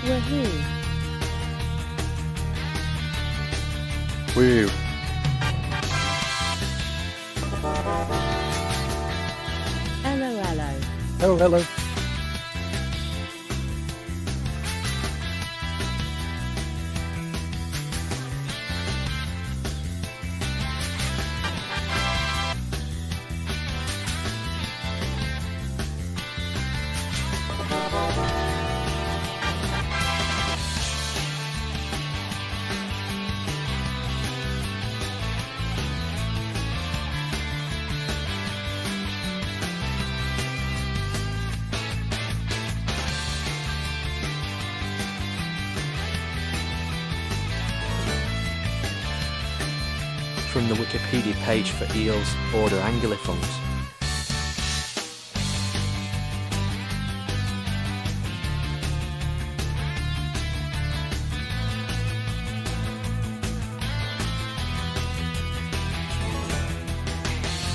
Woohoo! Woo. Hello, hello. Oh, hello. From the Wikipedia page for eels, order Anguilliformes.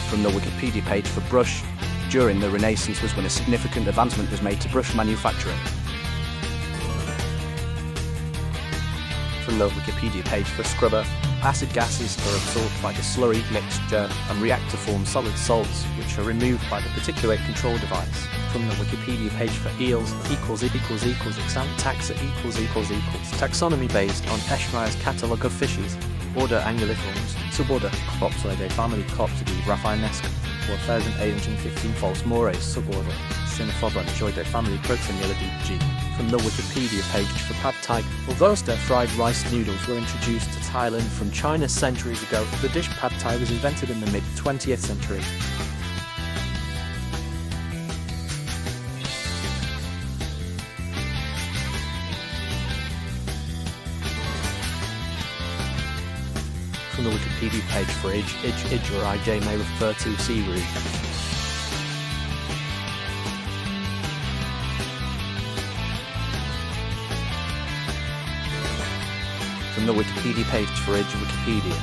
From the Wikipedia page for brush, during the Renaissance was when a significant advancement was made to brush manufacturing. From the Wikipedia page for scrubber, acid gases are absorbed by the slurry mixture and react to form solid salts, which are removed by the particulate control device. From the Wikipedia page for eels, example taxa taxonomy based on Eschmeyer's catalogue of fishes. Order Anguilliformes. Suborder Copsoidae family Copsidae Raffinesca 4815 false mores. Suborder Cynophobranchoidae family Proxenulidae G. From the Wikipedia page for pad thai, although stir-fried rice noodles were introduced to Thailand from China centuries ago, the dish pad thai was invented in the mid-20th century. From the Wikipedia page for ij or ij may refer to seaweed. From the Wikipedia page for Wikipedia.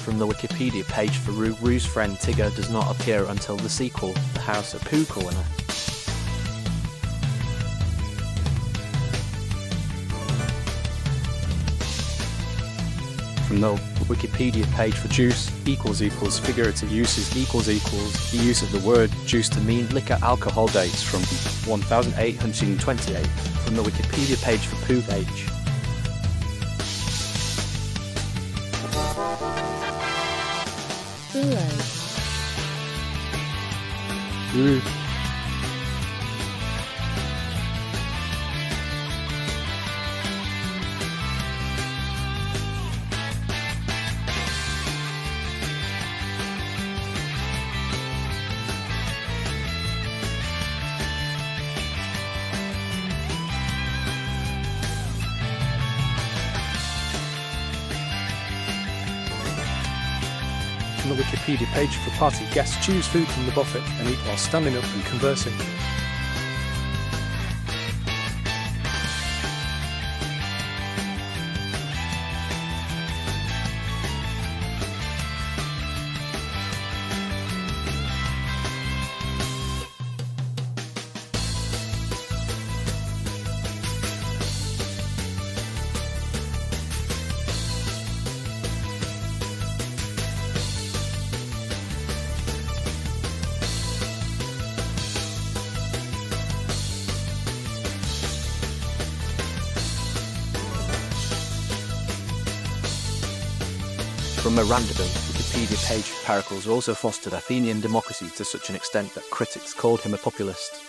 From the Wikipedia page for Ru's friend Tigger does not appear until the sequel, The House of Pooh Corner. From the Wikipedia page for juice, figurative uses the use of the word juice to mean liquor alcohol dates from 1828. From the Wikipedia page for poo age. Willow. From the Wikipedia page for party guests, choose food from the buffet and eat while standing up and conversing. From a random Wikipedia page, Pericles also fostered Athenian democracy to such an extent that critics called him a populist.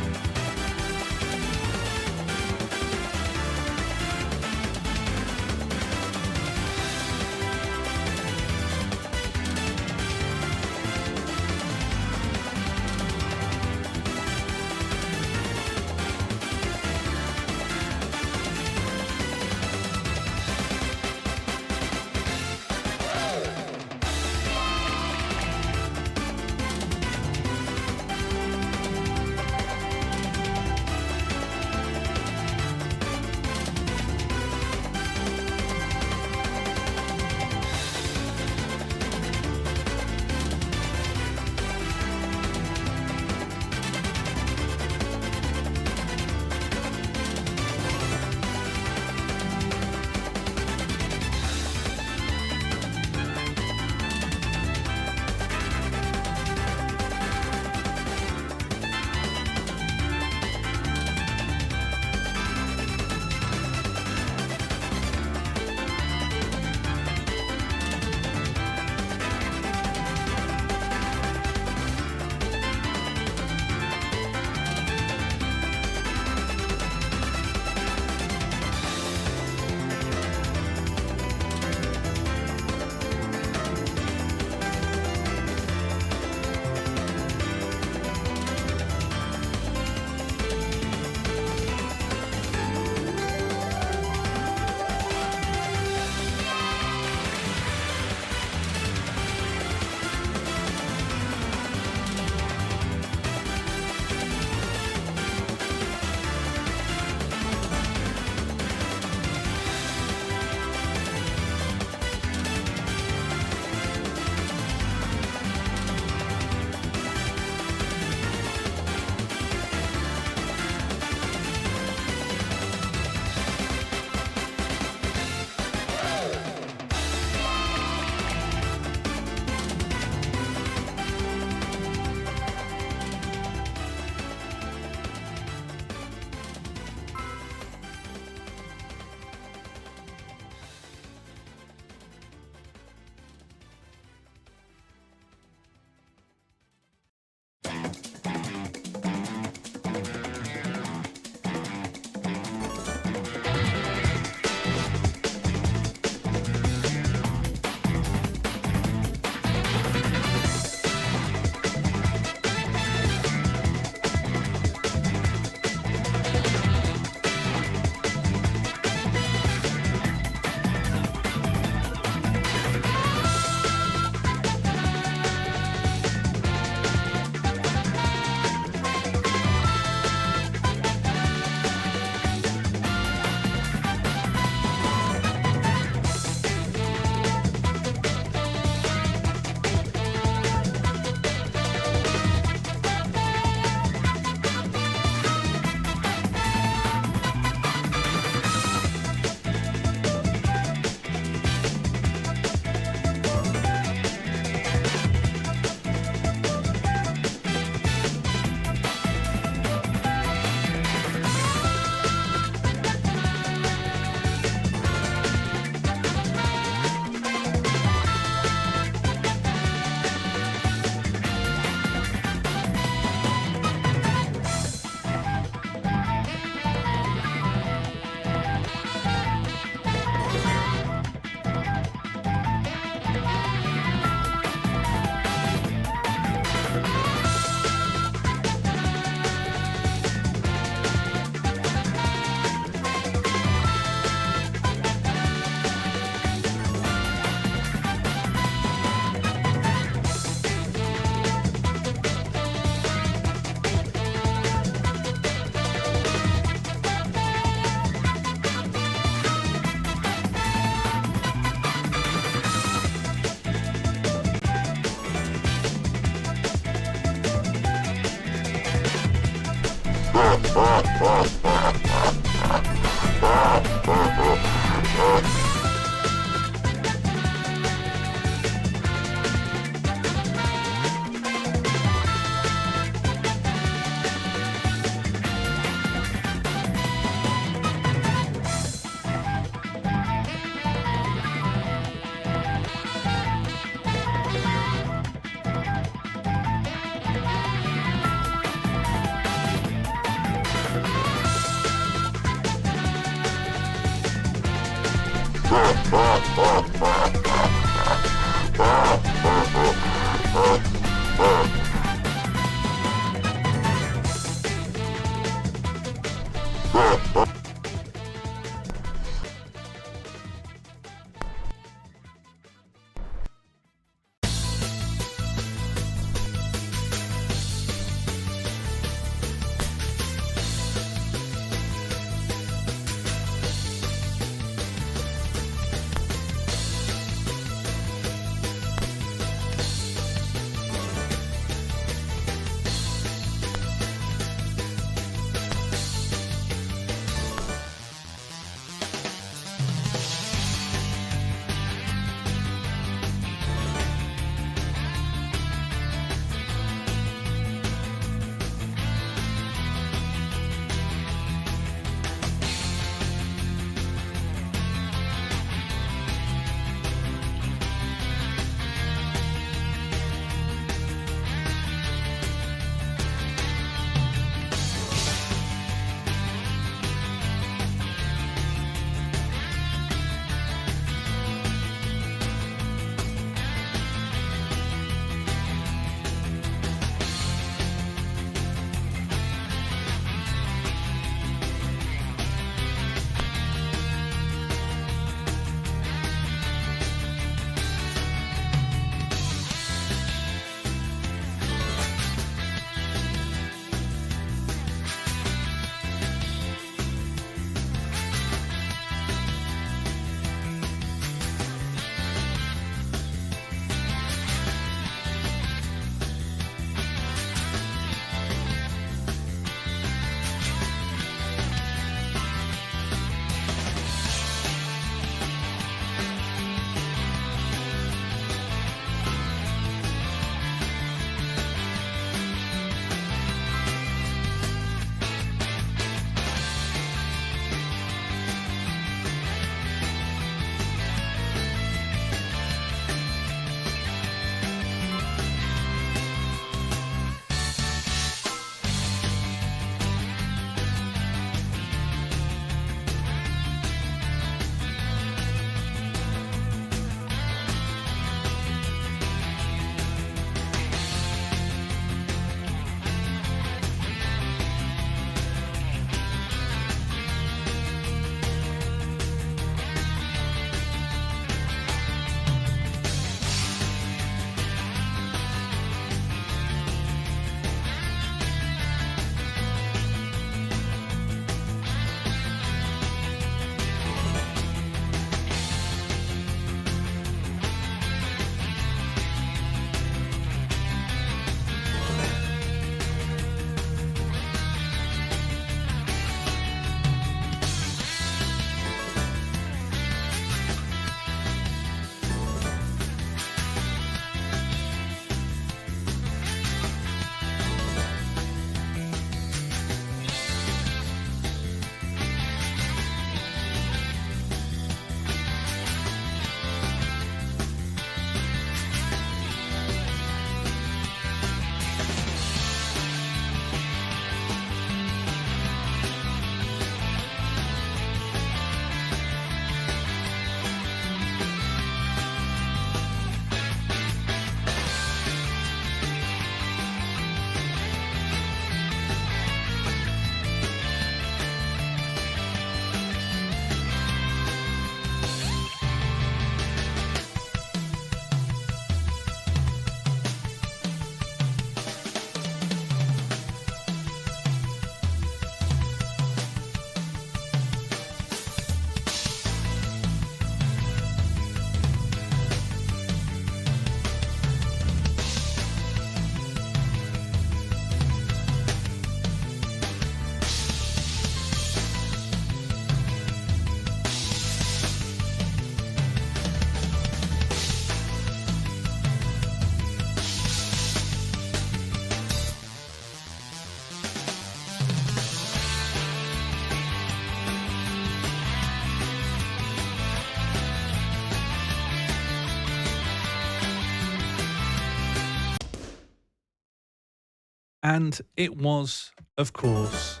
And it was, of course,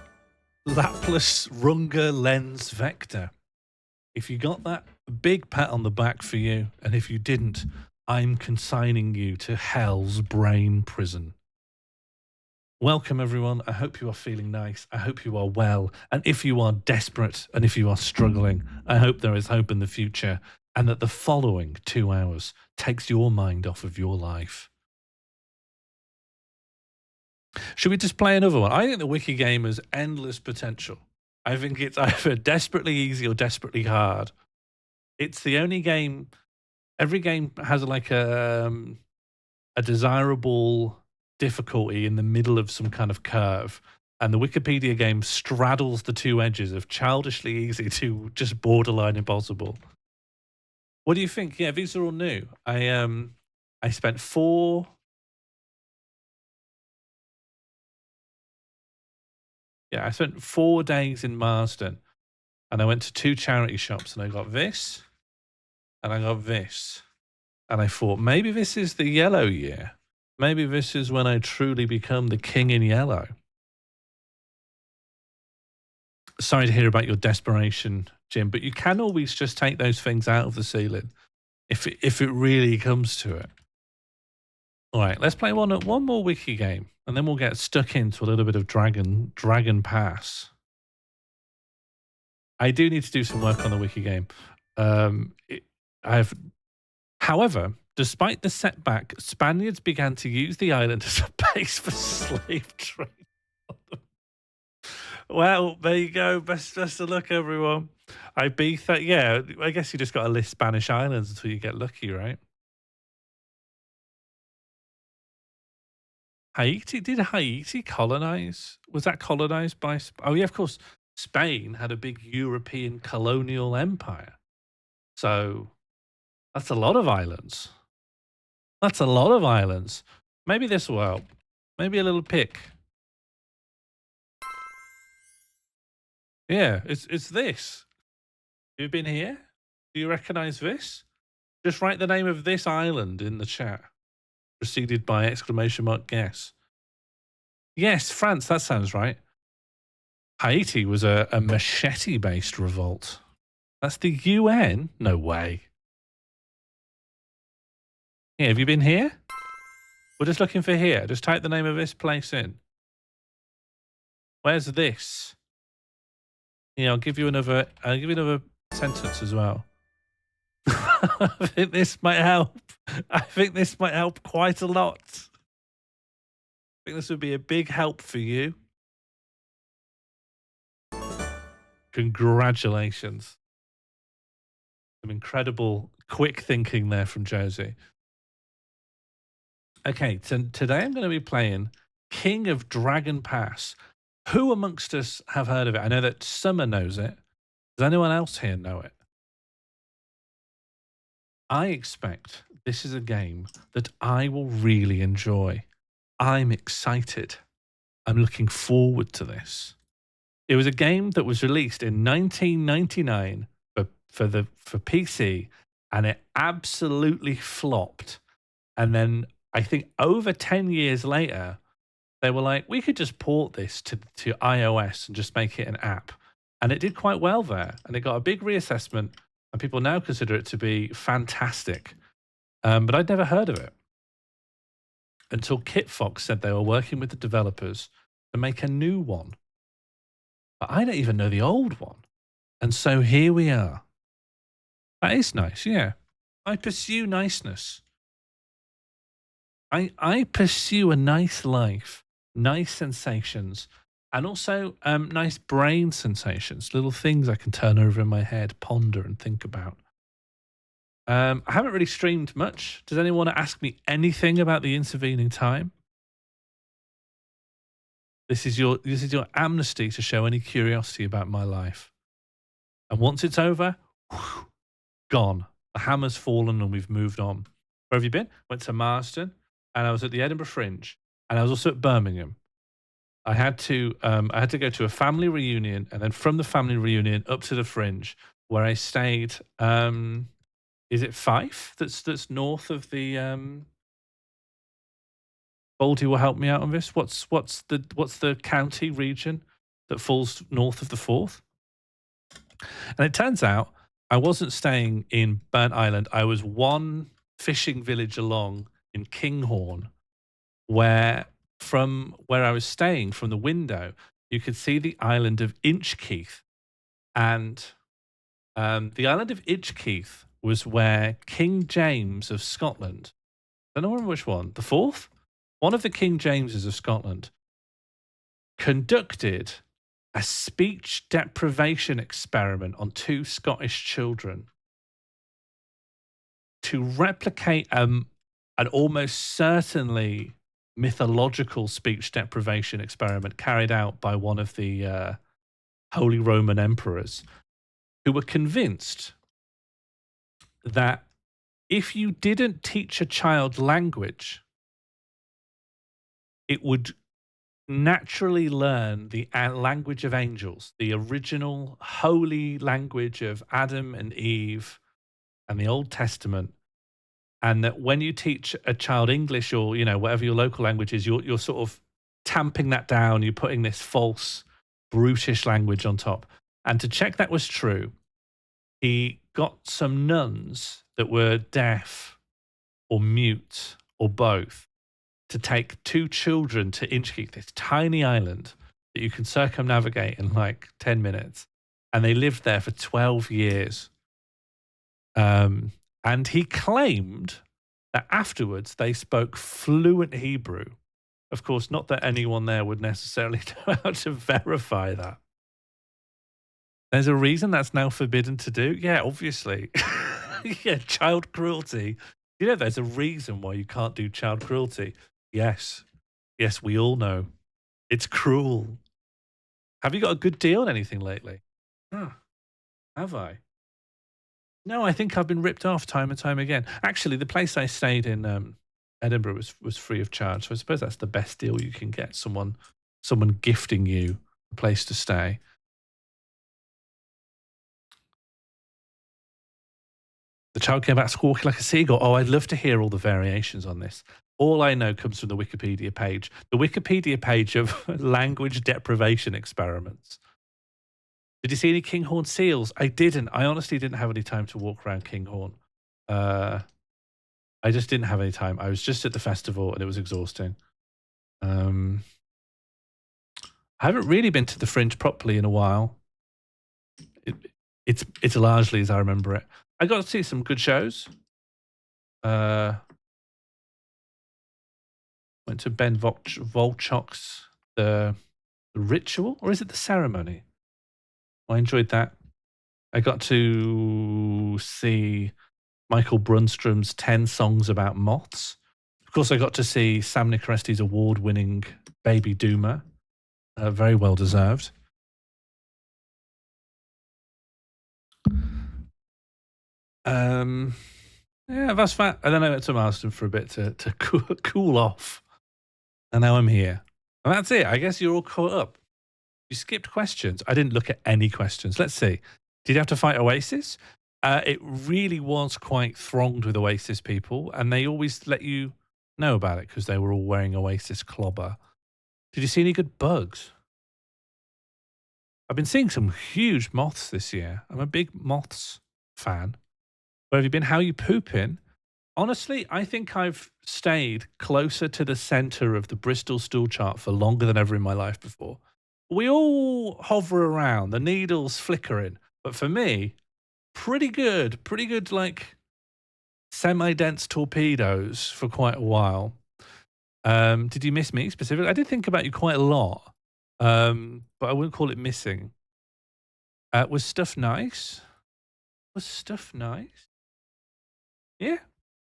Laplace Runge Lens Vector. If you got that, a big pat on the back for you. And if you didn't, I'm consigning you to hell's brain prison. Welcome, everyone. I hope you are feeling nice. I hope you are well. And if you are desperate and if you are struggling, I hope there is hope in the future and that the following 2 hours takes your mind off of your life. Should we just play another one? I think the Wiki game has endless potential. I think it's either desperately easy or desperately hard. It's the only game. Every game has like a desirable difficulty in the middle of some kind of curve, and the Wikipedia game straddles the two edges of childishly easy to just borderline impossible. What do you think? Yeah, these are all new. I spent 4. Yeah, I spent 4 days in Marsden, and I went to 2 charity shops, and I got this, and I got this, and I thought maybe this is the yellow year. Maybe this is when I truly become the king in yellow. Sorry to hear about your desperation, Jim, but you can always just take those things out of the ceiling if it really comes to it. All right, let's play one more wiki game, and then we'll get stuck into a little bit of Dragon Pass. I do need to do some work on the wiki game. However, despite the setback, Spaniards began to use the island as a base for slave trade. Well, there you go. Best of luck, everyone. Ibiza, yeah, I guess you just got to list Spanish islands until you get lucky, right? Haiti? Did Haiti colonize? Was that colonized by... Oh, yeah, of course. Spain had a big European colonial empire. So that's a lot of islands. That's a lot of islands. Maybe this will help. Maybe a little pick. Yeah, it's this. You've been here? Do you recognize this? Just write the name of this island in the chat. Preceded by exclamation mark guess. Yes, France, that sounds right. Haiti was a machete-based revolt. That's the UN? No way. Yeah, have you been here? We're just looking for here. Just type the name of this place in. Where's this? Yeah, I'll give you another sentence as well. I think this might help. I think this might help quite a lot. I think this would be a big help for you. Congratulations. Some incredible quick thinking there from Josie. Okay, so today I'm going to be playing King of Dragon Pass. Who amongst us have heard of it? I know that Summer knows it. Does anyone else here know it? I expect this is a game that I will really enjoy. I'm excited. I'm looking forward to this. It was a game that was released in 1999 for PC, and it absolutely flopped. And then I think over 10 years later, they were like, we could just port this to iOS and just make it an app. And it did quite well there. And it got a big reassessment, and people now consider it to be fantastic. But I'd never heard of it until Kitfox said they were working with the developers to make a new one. But I don't even know the old one. And so here we are. That is nice, yeah. I pursue niceness. I pursue a nice life, nice sensations, and also nice brain sensations, little things I can turn over in my head, ponder and think about. I haven't really streamed much. Does anyone want to ask me anything about the intervening time? This is your amnesty to show any curiosity about my life. And once it's over, whew, gone. The hammer's fallen and we've moved on. Where have you been? Went to Marsden, and I was at the Edinburgh Fringe, and I was also at Birmingham. I had to go to a family reunion, and then from the family reunion up to the Fringe, where I stayed. Is it Fife that's north of the? Baldy will help me out on this. What's the county region that falls north of the Forth? And it turns out I wasn't staying in Burnt Island. I was one fishing village along in Kinghorn, where from where I was staying from the window, you could see the island of Inchkeith. And the island of Inchkeith was where King James of Scotland, I don't remember which one, the fourth? One of the King Jameses of Scotland conducted a speech deprivation experiment on 2 Scottish children to replicate an almost certainly mythological speech deprivation experiment carried out by one of the Holy Roman emperors, who were convinced that if you didn't teach a child language, it would naturally learn the language of angels, the original holy language of Adam and Eve and the Old Testament. And that when you teach a child English or, you know, whatever your local language is, you're sort of tamping that down. You're putting this false, brutish language on top. And to check that was true, he got some nuns that were deaf or mute or both to take 2 children to Inchkeith, this tiny island that you can circumnavigate in like 10 minutes. And they lived there for 12 years. And he claimed that afterwards they spoke fluent Hebrew. Of course, not that anyone there would necessarily know how to verify that. There's a reason that's now forbidden to do. Yeah, obviously. Yeah, child cruelty. You know, there's a reason why you can't do child cruelty. Yes. Yes, we all know. It's cruel. Have you got a good deal on anything lately? Huh. Have I? No, I think I've been ripped off time and time again. Actually, the place I stayed in Edinburgh was free of charge. So I suppose that's the best deal you can get. Someone gifting you a place to stay. The child came back squawking like a seagull. Oh, I'd love to hear all the variations on this. All I know comes from the Wikipedia page. The Wikipedia page of language deprivation experiments. Did you see any Kinghorn seals? I didn't. I honestly didn't have any time to walk around Kinghorn. I just didn't have any time. I was just at the festival and it was exhausting. I haven't really been to the Fringe properly in a while. It's largely as I remember it. I got to see some good shows. Went to Ben Volchok's the Ritual, or is it the Ceremony? I enjoyed that. I got to see Michael Brunstrom's 10 Songs About Moths. Of course, I got to see Sam Nicoresti's award-winning Baby Doomer. Very well deserved. Yeah, that's that. And then I went to Marston for a bit to cool off. And now I'm here. And that's it. I guess you're all caught up. You skipped questions. I didn't look at any questions. Let's see. Did you have to fight Oasis? It really was quite thronged with Oasis people, and they always let you know about it because they were all wearing Oasis clobber. Did you see any good bugs? I've been seeing some huge moths this year. I'm a big moths fan. Where have you been? How are you pooping? Honestly, I think I've stayed closer to the center of the Bristol stool chart for longer than ever in my life before. We all hover around, the needles flickering. But for me, pretty good, like semi-dense torpedoes for quite a while. Did you miss me specifically? I did think about you quite a lot, but I wouldn't call it missing. Was stuff nice? Was stuff nice? Yeah.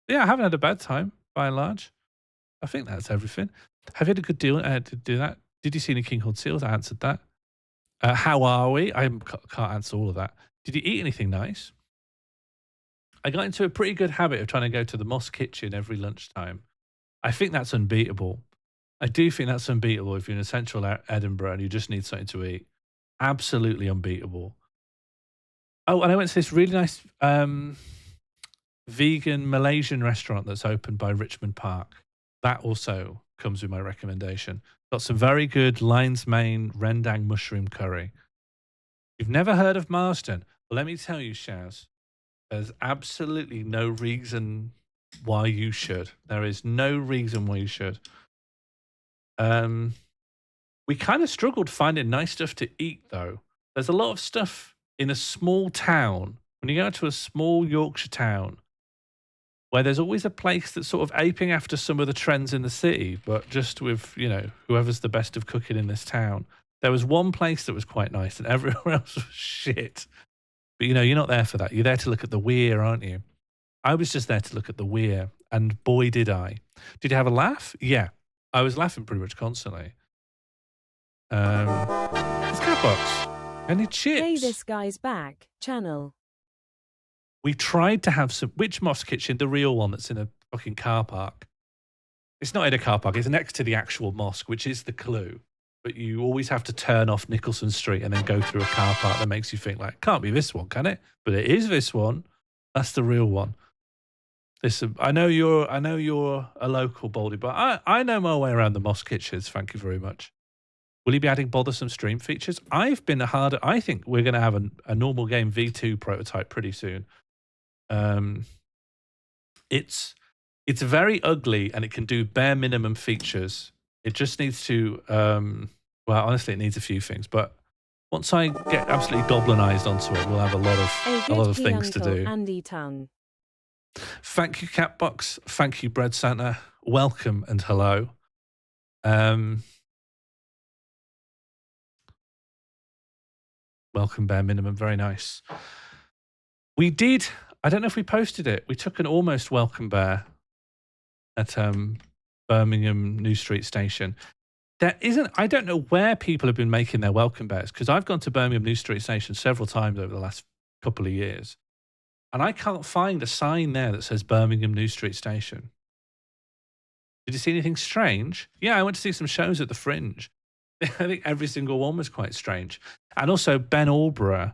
Yeah, I haven't had a bad time, by and large. I think that's everything. Have you had a good deal to do that? Did you see any Kinghorn seals? I answered that. How are we? I can't answer all of that. Did you eat anything nice? I got into a pretty good habit of trying to go to the Moss Kitchen every lunchtime. I think that's unbeatable. I do think that's unbeatable if you're in central Edinburgh and you just need something to eat. Absolutely unbeatable. Oh, and I went to this really nice vegan Malaysian restaurant that's opened by Richmond Park. That also comes with my recommendation. Got some very good lion's mane rendang mushroom curry. You've never heard of Marston? Well, let me tell you, Shaz, There's absolutely no reason why you should. There is no reason why you should. We kind of struggled finding nice stuff to eat, though. There's a lot of stuff in a small town. When you go to a small Yorkshire town, where there's always a place that's sort of aping after some of the trends in the city, but just with, you know, whoever's the best of cooking in this town. There was one place that was quite nice and everywhere else was shit. But, you know, you're not there for that. You're there to look at the weir, aren't you? I was just there to look at the weir, and boy, did I. Did you have a laugh? Yeah. I was laughing pretty much constantly. Skybox. Any chips? Hey, this guy's back. Channel. We tried to have some. Which Mosque Kitchen? The real one that's in a fucking car park. It's not in a car park. It's next to the actual mosque, which is the clue. But you always have to turn off Nicholson Street and then go through a car park that makes you think like, can't be this one, can it? But it is this one. That's the real one. Listen, I know you're a local Baldy, but I know my way around the Mosque Kitchens. Thank you very much. Will you be adding bothersome stream features? I've been harder. I think we're going to have a normal game V2 prototype pretty soon. It's very ugly and it can do bare minimum features. It just needs to, well, honestly, it needs a few things. But once I get absolutely goblinized onto it, we'll have a lot of things to do. Andy Tongue. Thank you, Catbox. Thank you, Bread Santa. Welcome and hello. Welcome, bare minimum. Very nice. We did. I don't know if we posted it. We took an almost welcome bear at Birmingham New Street Station. There isn't. I don't know where people have been making their welcome bears because I've gone to Birmingham New Street Station several times over the last couple of years, and I can't find a sign there that says Birmingham New Street Station. Did you see anything strange? Yeah, I went to see some shows at the Fringe. I think every single one was quite strange. And also Ben Alborough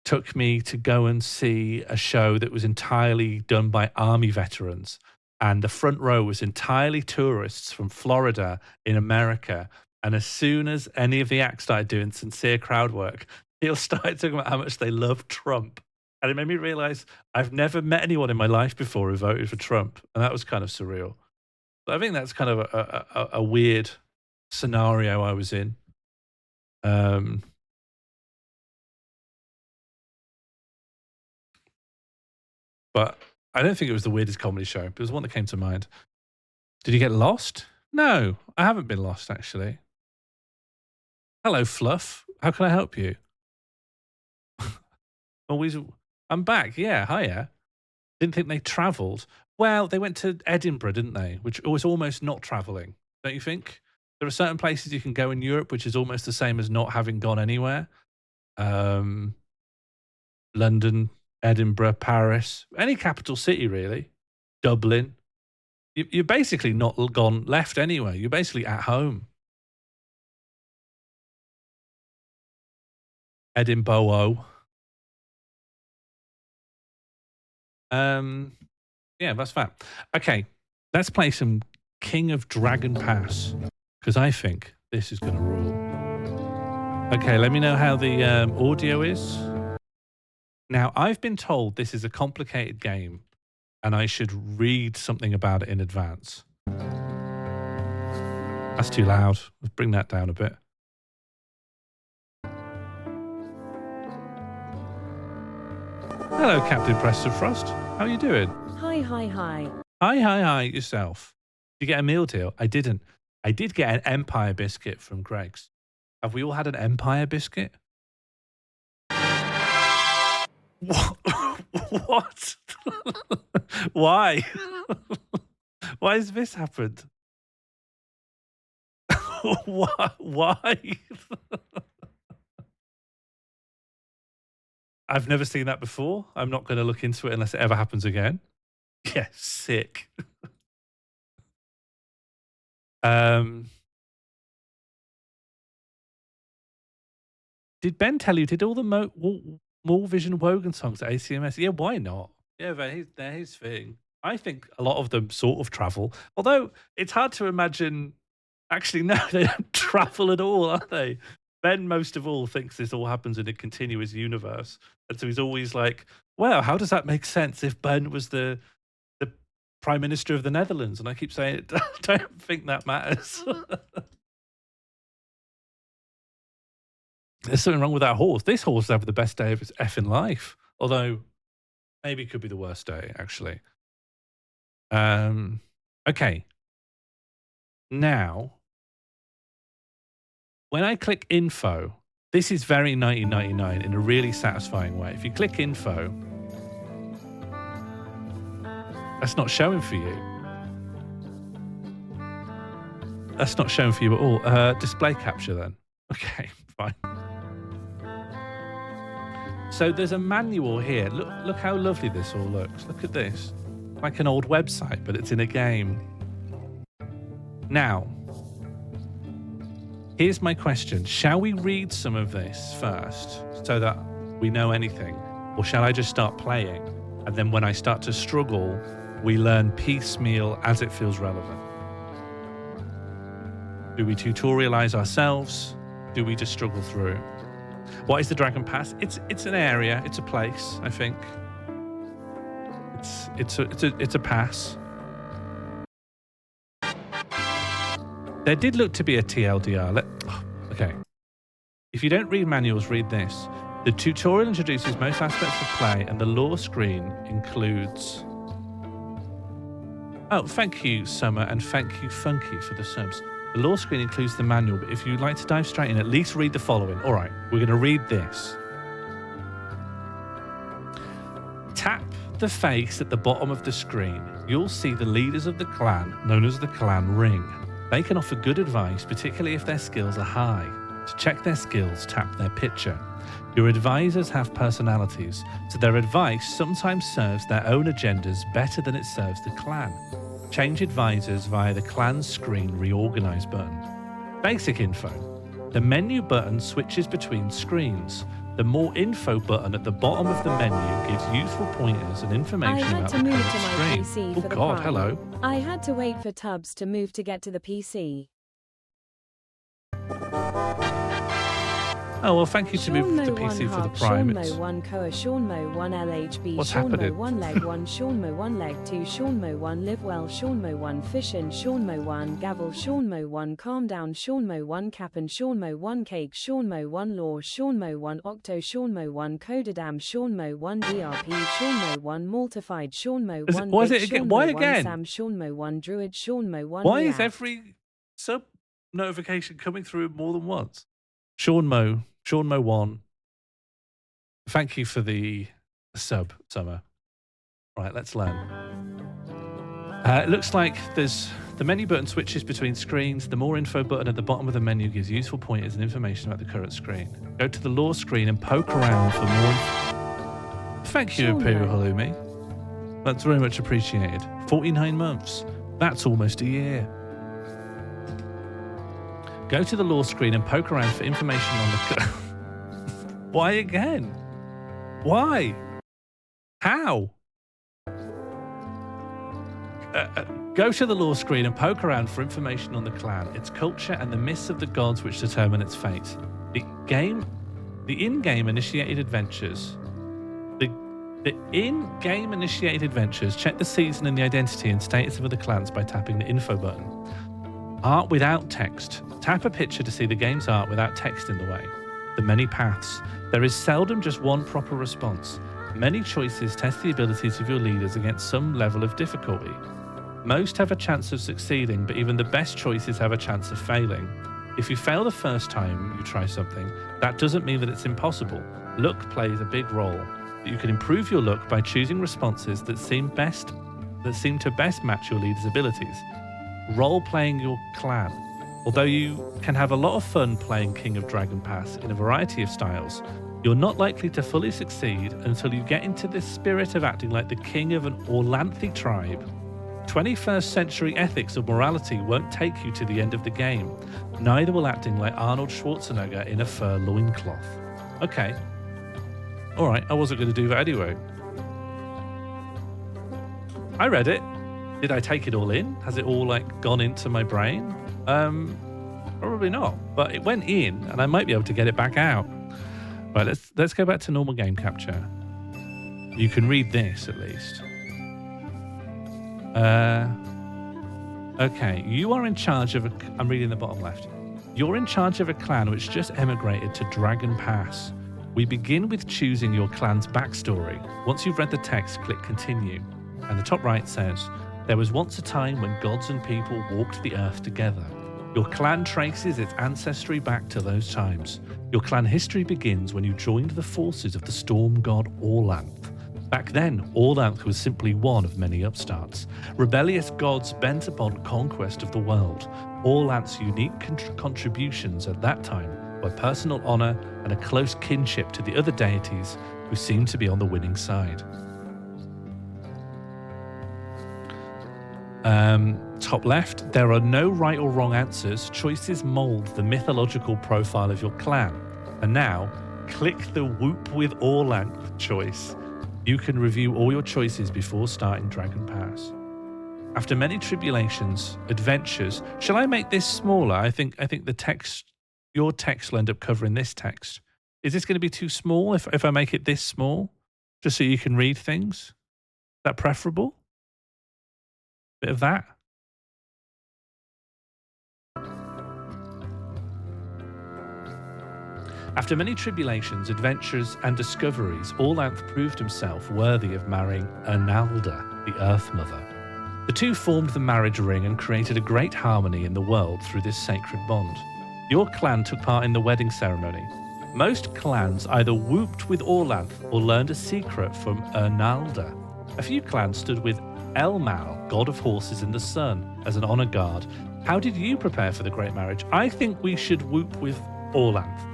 took me to go and see a show that was entirely done by army veterans. And the front row was entirely tourists from Florida in America. And as soon as any of the acts started doing sincere crowd work, people started talking about how much they love Trump. And it made me realize I've never met anyone in my life before who voted for Trump. And that was kind of surreal. But I think that's kind of a weird scenario I was in. But I don't think it was the weirdest comedy show. But it was one that came to mind. Did you get lost? No, I haven't been lost, actually. Hello, Fluff. How can I help you? Always, I'm back. Yeah, hiya. Didn't think they travelled. Well, they went to Edinburgh, didn't they? Which was almost not travelling, don't you think? There are certain places you can go in Europe, which is almost the same as not having gone anywhere. London, Edinburgh, Paris, any capital city, really. Dublin. You're basically not gone left anywhere. You're basically at home. Edinburgh. Yeah, that's that. Okay, let's play some King of Dragon Pass, because I think this is going to rule. Okay, let me know how the audio is. Now, I've been told this is a complicated game, and I should read something about it in advance. That's too loud. Let's bring that down a bit. Hello, Captain Preston Frost. How are you doing? Hi, hi, hi. Hi, yourself. Did you get a meal deal? I didn't. I did get an Empire biscuit from Greg's. Have we all had an Empire biscuit? What? Why? Why has this happened? Why? I've never seen that before. I'm not going to look into it unless it ever happens again. Yeah, sick. Did Ben tell you, did all the More Vision Wogan songs at ACMS? Yeah, why not? Yeah, they're his thing. I think a lot of them sort of travel. Although it's hard to imagine. Actually, no, they don't travel at all, are they? Ben, most of all, thinks this all happens in a continuous universe. And so he's always like, Well, how does that make sense if Ben was the Prime Minister of the Netherlands? And I keep saying, I don't think that matters. There's something wrong with that horse. This horse is having the best day of its effing life. Although, maybe it could be the worst day, actually. Okay. Now, when I click info, this is very 1999 in a really satisfying way. If you click info, that's not showing for you. That's not showing for you at all. Display capture then. Okay, fine. So there's a manual here. Look how lovely this all looks. Look at this. Like an old website, but it's in a game. Now, here's my question. Shall we read some of this first so that we know anything? Or shall I just start playing? And then when I start to struggle, we learn piecemeal as it feels relevant. Do we tutorialize ourselves? Do we just struggle through? What is the Dragon Pass? It's an area, it's a place, I think. It's a pass. There did look to be a TLDR. Okay. If you don't read manuals, read this. The tutorial introduces most aspects of play, and the lore screen includes... Oh, thank you, Summer, and thank you, Funky, for the subs. The lore screen includes the manual, but if you'd like to dive straight in, at least read the following. All right, we're going to read this. Tap the face at the bottom of the screen. You'll see the leaders of the clan, known as the Clan Ring. They can offer good advice, particularly if their skills are high. To check their skills, tap their picture. Your advisors have personalities, so their advice sometimes serves their own agendas better than it serves the clan. Change advisors via the clan's screen reorganize button. Basic info. The menu button switches between screens. The more info button at the bottom of the menu gives useful pointers and information I had about to the move current to my screen. PC Oh for the God, Prime. hello. I had to wait for Tubbs to move to get to the PC. Oh, well, thank you to move the PC for the Prime. Sean Mo 1 Koa, Sean Mo 1 LHB, What's Sean Mo happening? 1 Leg 1, Sean Mo 1 Leg 2, Sean Mo 1 Live Well, Sean Mo 1 Fishin, Sean Mo 1 Gavel, Sean Mo 1 Calm Down, Sean Mo 1 Cap'n, Sean Mo 1 Cake, Sean Mo 1 Law, Sean Mo 1 Octo, Sean Mo 1 Codadam, Sean Mo 1 DRP, Sean Mo 1 Mortified, Sean Mo 1 Why is Big, it again? Sean Why Mo 1 again? Sam, Sean Mo 1 Druid, Sean Mo 1 Why is React. every sub notification coming through more than once? Sean Mo 1. Thank you for the sub, Summer. Right, let's learn. It looks like there's the menu button switches between screens. The more info button at the bottom of the menu gives useful pointers and information about the current screen. Go to the lore screen and poke around for more. Thank you, Sean Imperial Mo. Halloumi. That's very much appreciated. 49 months. That's almost a year. Go to the lore screen and poke around for information on the... Why again? Why? How? Go to the lore screen and poke around for information on the clan, its culture, and the myths of the gods which determine its fate. The in-game initiated adventures. The in-game initiated adventures check the season and the identity and status of other clans by tapping the info button. Art without text. Tap a picture to see the game's art without text in the way. The many paths. There is seldom just one proper response. Many choices test the abilities of your leaders against some level of difficulty. Most have a chance of succeeding, but even the best choices have a chance of failing. If you fail the first time you try something, that doesn't mean that it's impossible. Luck plays a big role, but you can improve your luck by choosing responses that seem to best match your leader's abilities. Role-playing your clan. Although you can have a lot of fun playing King of Dragon Pass in a variety of styles, you're not likely to fully succeed until you get into the spirit of acting like the king of an Orlanthi tribe. 21st century ethics or morality won't take you to the end of the game. Neither will acting like Arnold Schwarzenegger in a fur loincloth. Okay. Alright, I wasn't going to do that anyway. I read it. Did I take it all in? Has it all gone into my brain? Probably not, but it went in and I might be able to get it back out. Right, let's go back to normal game capture. You can read this at least. Okay, you are in charge of I'm reading the bottom left. You're in charge of a clan which just emigrated to Dragon Pass. We begin with choosing your clan's backstory. Once you've read the text, click continue. And the top right says, there was once a time when gods and people walked the earth together. Your clan traces its ancestry back to those times. Your clan history begins when you joined the forces of the storm god Orlanth. Back then, Orlanth was simply one of many upstarts, rebellious gods bent upon conquest of the world. Orlanth's unique contributions at that time were personal honor and a close kinship to the other deities who seemed to be on the winning side. Top left, there are no right or wrong answers. Choices mold the mythological profile of your clan. And now, click the Whoop with Orlanth choice. You can review all your choices before starting Dragon Pass. After many tribulations, adventures. Shall I make this smaller? I think the text, your text will end up covering this text. Is this going to be too small if I make it this small? Just so you can read things? Is that preferable? Bit of that. After many tribulations, adventures, and discoveries, Orlanth proved himself worthy of marrying Ernalda, the Earth Mother. The two formed the marriage ring and created a great harmony in the world through this sacred bond. Your clan took part in the wedding ceremony. Most clans either whooped with Orlanth or learned a secret from Ernalda. A few clans stood with Elmal, god of horses in the sun, as an honor guard. How did you prepare for the great marriage? I think we should whoop with Orlanth.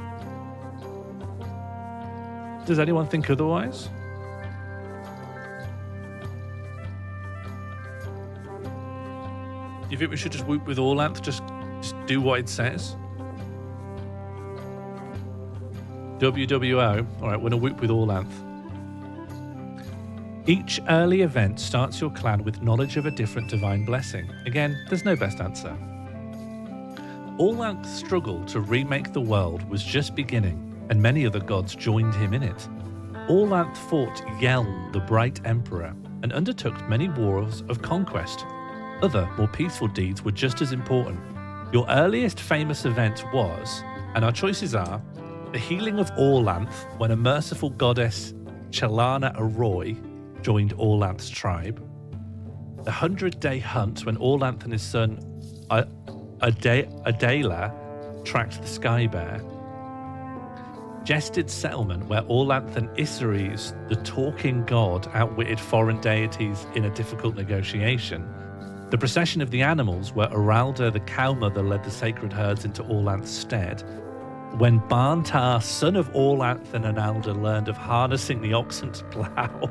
Does anyone think otherwise? Do you think we should just whoop with Orlanth? Just do what it says? WWO. All right, we're going to whoop with Orlanth. Each early event starts your clan with knowledge of a different divine blessing. Again, there's no best answer. Orlanth's struggle to remake the world was just beginning, and many other gods joined him in it. Orlanth fought Yelm, the Bright Emperor, and undertook many wars of conquest. Other, more peaceful deeds were just as important. Your earliest famous event was, and our choices are, the healing of Orlanth when a merciful goddess, Chalana Arroy, joined Orlanth's tribe. The 100-day hunt when Orlanth and his son Adela tracked the Sky Bear. Jested settlement where Orlanth and Isseres, the talking god, outwitted foreign deities in a difficult negotiation. The procession of the animals where Aralda, the cow mother, led the sacred herds into Orlanth's stead. When Barntar, son of Orlanth and Ernalda, learned of harnessing the oxen to plough.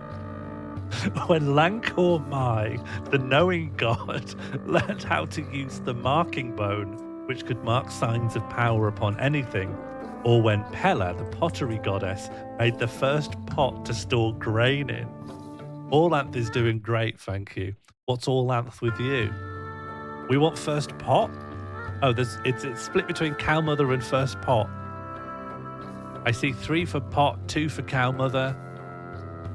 When Lancor Mai, the knowing god, learned how to use the marking bone, which could mark signs of power upon anything. Or when Pella, the pottery goddess, made the first pot to store grain in. Orlanth is doing great, thank you. What's Orlanth with you? We want first pot? Oh, it's split between cow mother and first pot. I see 3 for pot, 2 for cow mother.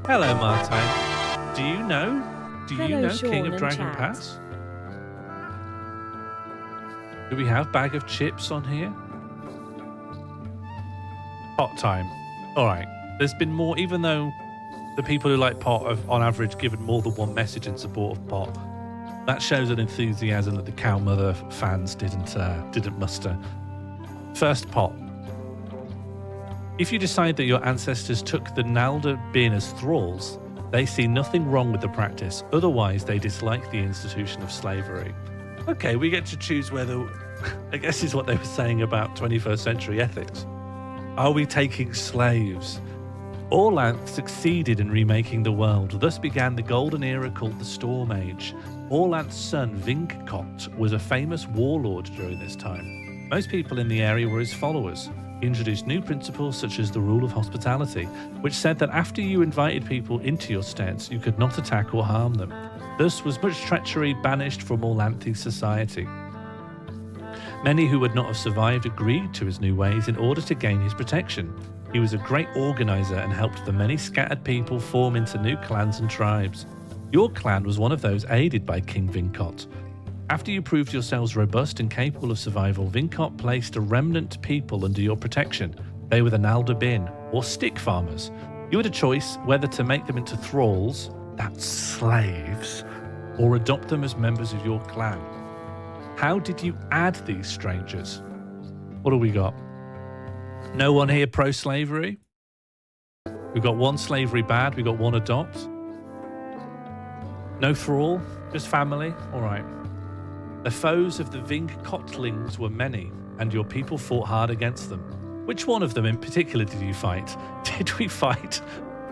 Hello, Martine. Do you know Hello, King of Sean Dragon and chat. Pass? Do we have bag of chips on here? Pot time. All right. There's been more, even though the people who like pot have, on average, given more than one message in support of pot. That shows an enthusiasm that the cow mother fans didn't muster. First pot. If you decide that your ancestors took the Nalda being as thralls, they see nothing wrong with the practice. Otherwise, they dislike the institution of slavery. Okay, we get to choose whether, I guess is what they were saying about 21st century ethics. Are we taking slaves? Orlanth succeeded in remaking the world. Thus began the golden era called the Storm Age. Orlanth's son, Vinkot, was a famous warlord during this time. Most people in the area were his followers. He introduced new principles such as the rule of hospitality, which said that after you invited people into your steads, you could not attack or harm them. Thus was much treachery banished from Orlanthi's society. Many who would not have survived agreed to his new ways in order to gain his protection. He was a great organizer and helped the many scattered people form into new clans and tribes. Your clan was one of those aided by King Vincot. After you proved yourselves robust and capable of survival, Vincot placed a remnant people under your protection. They were the Nalda Bin, or stick farmers. You had a choice whether to make them into thralls, that's slaves, or adopt them as members of your clan. How did you add these strangers? What do we got? No one here pro-slavery? We've got one slavery bad, we got one adopt. No thrall, just family? All right. The foes of the Vingkotlings were many, and your people fought hard against them. Which one of them in particular did you fight? Did we fight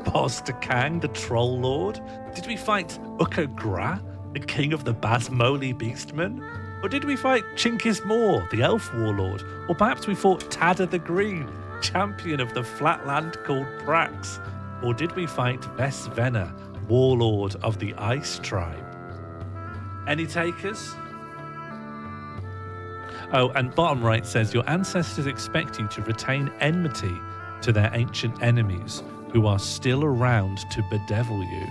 Bosda Kang, the Troll Lord? Did we fight Ukko Gra, the king of the Basmoli Beastmen? Or did we fight Chinkis Moor, the Elf Warlord? Or perhaps we fought Tada the Green, champion of the flat land called Prax? Or did we fight Vesvena, warlord of the Ice Tribe? Any takers? Oh, and bottom right says, your ancestors expect you to retain enmity to their ancient enemies who are still around to bedevil you.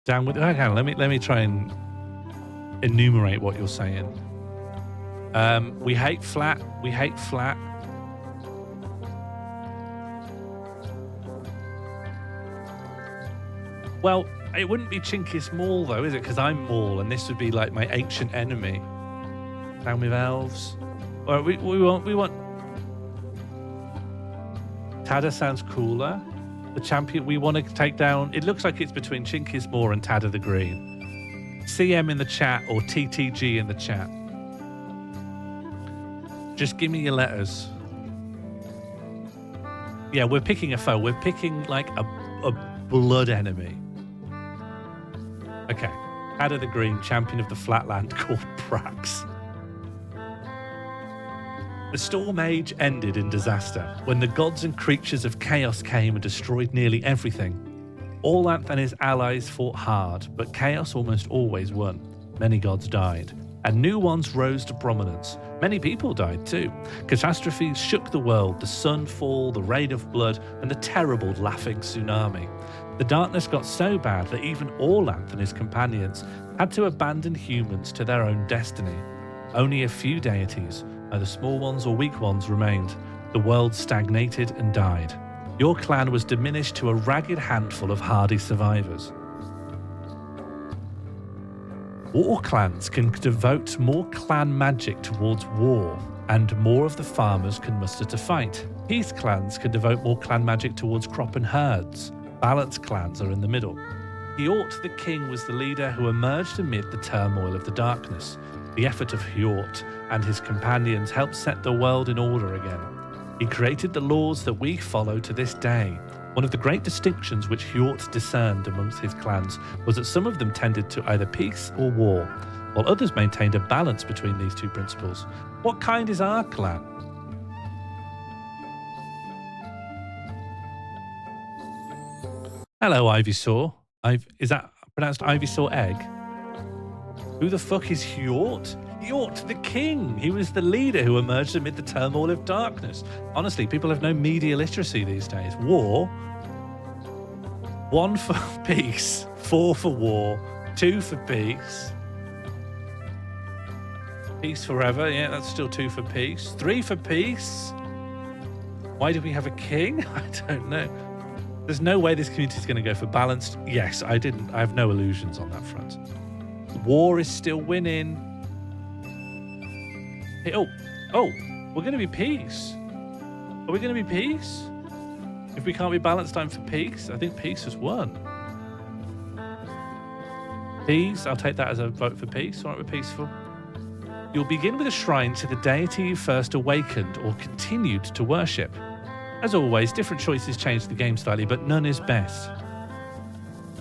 Down with, okay, let me try and enumerate what you're saying. We hate flat. Well, it wouldn't be Chinkis Maul though, is it? Because I'm Maul, and this would be like my ancient enemy. Down with elves. Or we want. Tada sounds cooler. The champion we want to take down. It looks like it's between Chinkis Maul and Tada the Green. CM in the chat or TTG in the chat. Just give me your letters. Yeah, we're picking a foe. We're picking like a blood enemy. Okay. Tada the Green, champion of the flatland called Prax. The Storm Age ended in disaster when the gods and creatures of chaos came and destroyed nearly everything. Orlanth and his allies fought hard, but chaos almost always won. Many gods died, and new ones rose to prominence. Many people died too. Catastrophes shook the world, the sunfall, the rain of blood, and the terrible laughing tsunami. The darkness got so bad that even Orlanth and his companions had to abandon humans to their own destiny. Only a few deities, either small ones or weak ones, remained. The world stagnated and died. Your clan was diminished to a ragged handful of hardy survivors. War clans can devote more clan magic towards war, and more of the farmers can muster to fight. Peace clans can devote more clan magic towards crop and herds. Balanced clans are in the middle. Hjort the King was the leader who emerged amid the turmoil of the darkness. The effort of Hjort and his companions helped set the world in order again. He created the laws that we follow to this day. One of the great distinctions which Hjort discerned amongst his clans was that some of them tended to either peace or war, while others maintained a balance between these two principles. What kind is our clan? Hello, Ivysaur. Is that pronounced Ivysaur Egg? Who the fuck is Hjort? Hjort the King. He was the leader who emerged amid the turmoil of darkness. Honestly, people have no media literacy these days. War. 1 for peace. 4 for war. 2 for peace. Peace forever. Yeah, that's still 2 for peace. 3 for peace. Why do we have a king? I don't know. There's no way this community is going to go for balanced. Yes, I have no illusions on that front. War is still winning. Hey, oh, we're going to be peace. Are we going to be peace? If we can't be balanced, I'm for peace. I think peace has won. Peace, I'll take that as a vote for peace. All right, we're peaceful. You'll begin with a shrine to the deity you first awakened or continued to worship. As always, different choices change the game slightly, but none is best.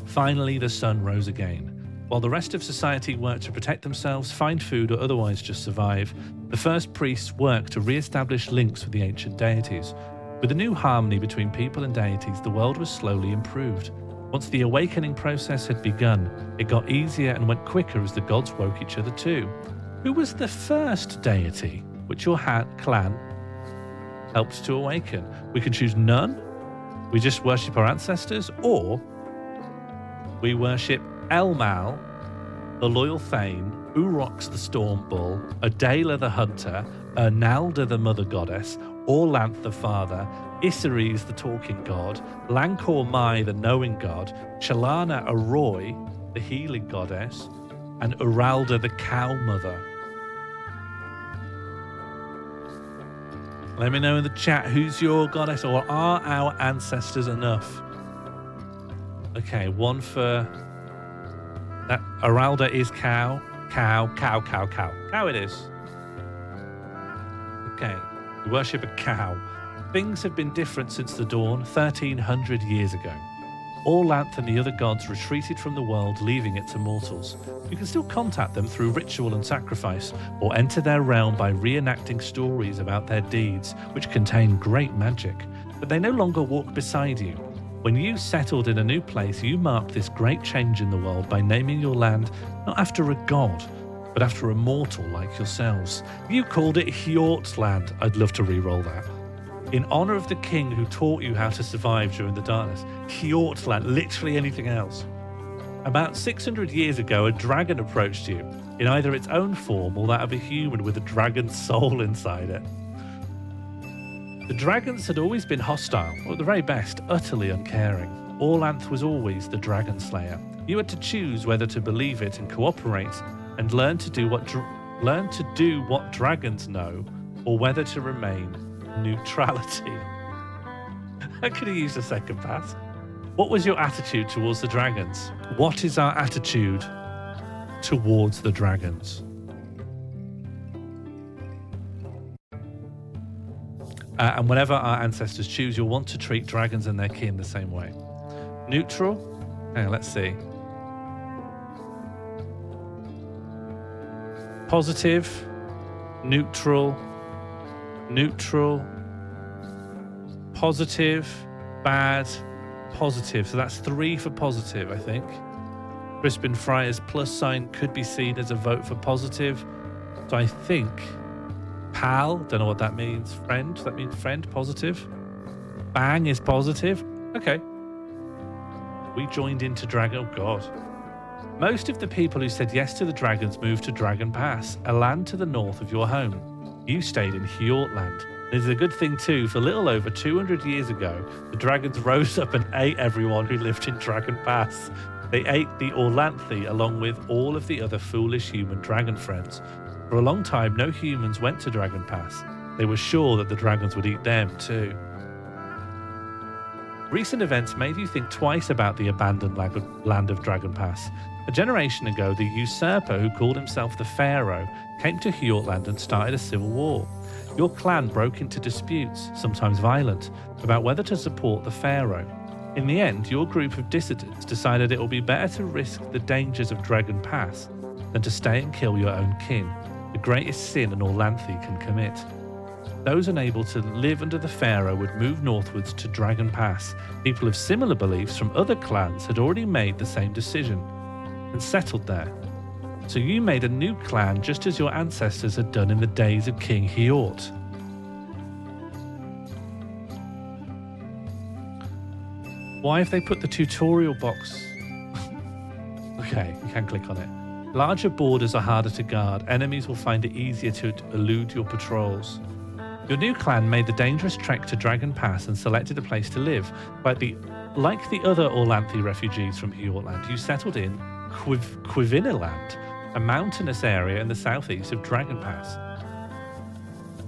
Finally, the sun rose again. While the rest of society worked to protect themselves, find food, or otherwise just survive, the first priests worked to re-establish links with the ancient deities. With a new harmony between people and deities, the world was slowly improved. Once the awakening process had begun, it got easier and went quicker as the gods woke each other too. Who was the first deity which your clan helped to awaken? We can choose none, we just worship our ancestors, or we worship Elmal, the loyal Thane, Urox the Storm Bull, Adela the Hunter, Ernalda the Mother Goddess, Orlanth the Father, Isseres the Talking God, Lancor Mai the Knowing God, Chalana Arroy the Healing Goddess, and Uralda the Cow Mother. Let me know in the chat who's your goddess, or are our ancestors enough? Okay, one for that. Uralda is cow. Cow it is. Okay, we worship a cow. Things have been different since the dawn, 1300 years ago. Orlanth and the other gods retreated from the world, leaving it to mortals. You can still contact them through ritual and sacrifice, or enter their realm by reenacting stories about their deeds, which contain great magic. But they no longer walk beside you. When you settled in a new place, you marked this great change in the world by naming your land not after a god, but after a mortal like yourselves. You called it Hjortland. I'd love to re-roll that. In honor of the king who taught you how to survive during the darkness. Hjortland, literally anything else. About 600 years ago, a dragon approached you, in either its own form or that of a human with a dragon's soul inside it. The dragons had always been hostile, or at the very best, utterly uncaring. Orlanth was always the dragon slayer. You had to choose whether to believe it and cooperate, and learn to do what dragons know, or whether to remain neutrality. I could have used a second pass. What was your attitude towards the dragons? What is our attitude towards the dragons? And whenever our ancestors choose, you'll want to treat dragons and their kin the same way. Neutral? Hang on, let's see. Positive, neutral, positive, bad, positive. So that's 3 for positive, I think. Crispin Fryer's plus sign could be seen as a vote for positive. So I think pal, don't know what that means. Friend, that means friend, positive. Bang is positive. Okay. We joined into Dragon. Oh, God. Most of the people who said yes to the dragons moved to Dragon Pass, a land to the north of your home. You stayed in Hjortland. It's a good thing too, for a little over 200 years ago, the dragons rose up and ate everyone who lived in Dragon Pass. They ate the Orlanthi along with all of the other foolish human dragon friends. For a long time, no humans went to Dragon Pass. They were sure that the dragons would eat them too. Recent events made you think twice about the abandoned land of Dragon Pass. A generation ago, the usurper who called himself the Pharaoh came to Hjortland and started a civil war. Your clan broke into disputes, sometimes violent, about whether to support the Pharaoh. In the end, your group of dissidents decided it would be better to risk the dangers of Dragon Pass than to stay and kill your own kin, the greatest sin an Orlanthi can commit. Those unable to live under the Pharaoh would move northwards to Dragon Pass. People of similar beliefs from other clans had already made the same decision and settled there. So you made a new clan just as your ancestors had done in the days of King Hjort. Why have they put the tutorial box? Okay, you can click on it. Larger borders are harder to guard. Enemies will find it easier to elude your patrols. Your new clan made the dangerous trek to Dragon Pass and selected a place to live. Like the other Orlanthi refugees from Hjortland, you settled in Quivinaland, a mountainous area in the southeast of Dragon Pass.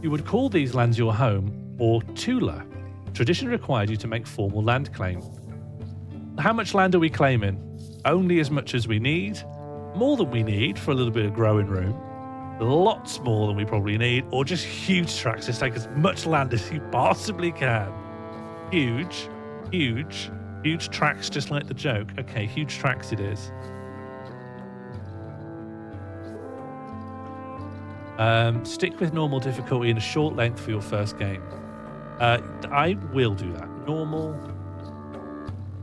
You would call these lands your home, or Tula. Tradition required you to make formal land claim. How much land are we claiming? Only as much as we need, more than we need for a little bit of growing room, lots more than we probably need, or just huge tracts. Just take as much land as you possibly can. Huge tracts, just like the joke. Okay, huge tracts it is. Stick with normal difficulty in a short length for your first game. I will do that. Normal.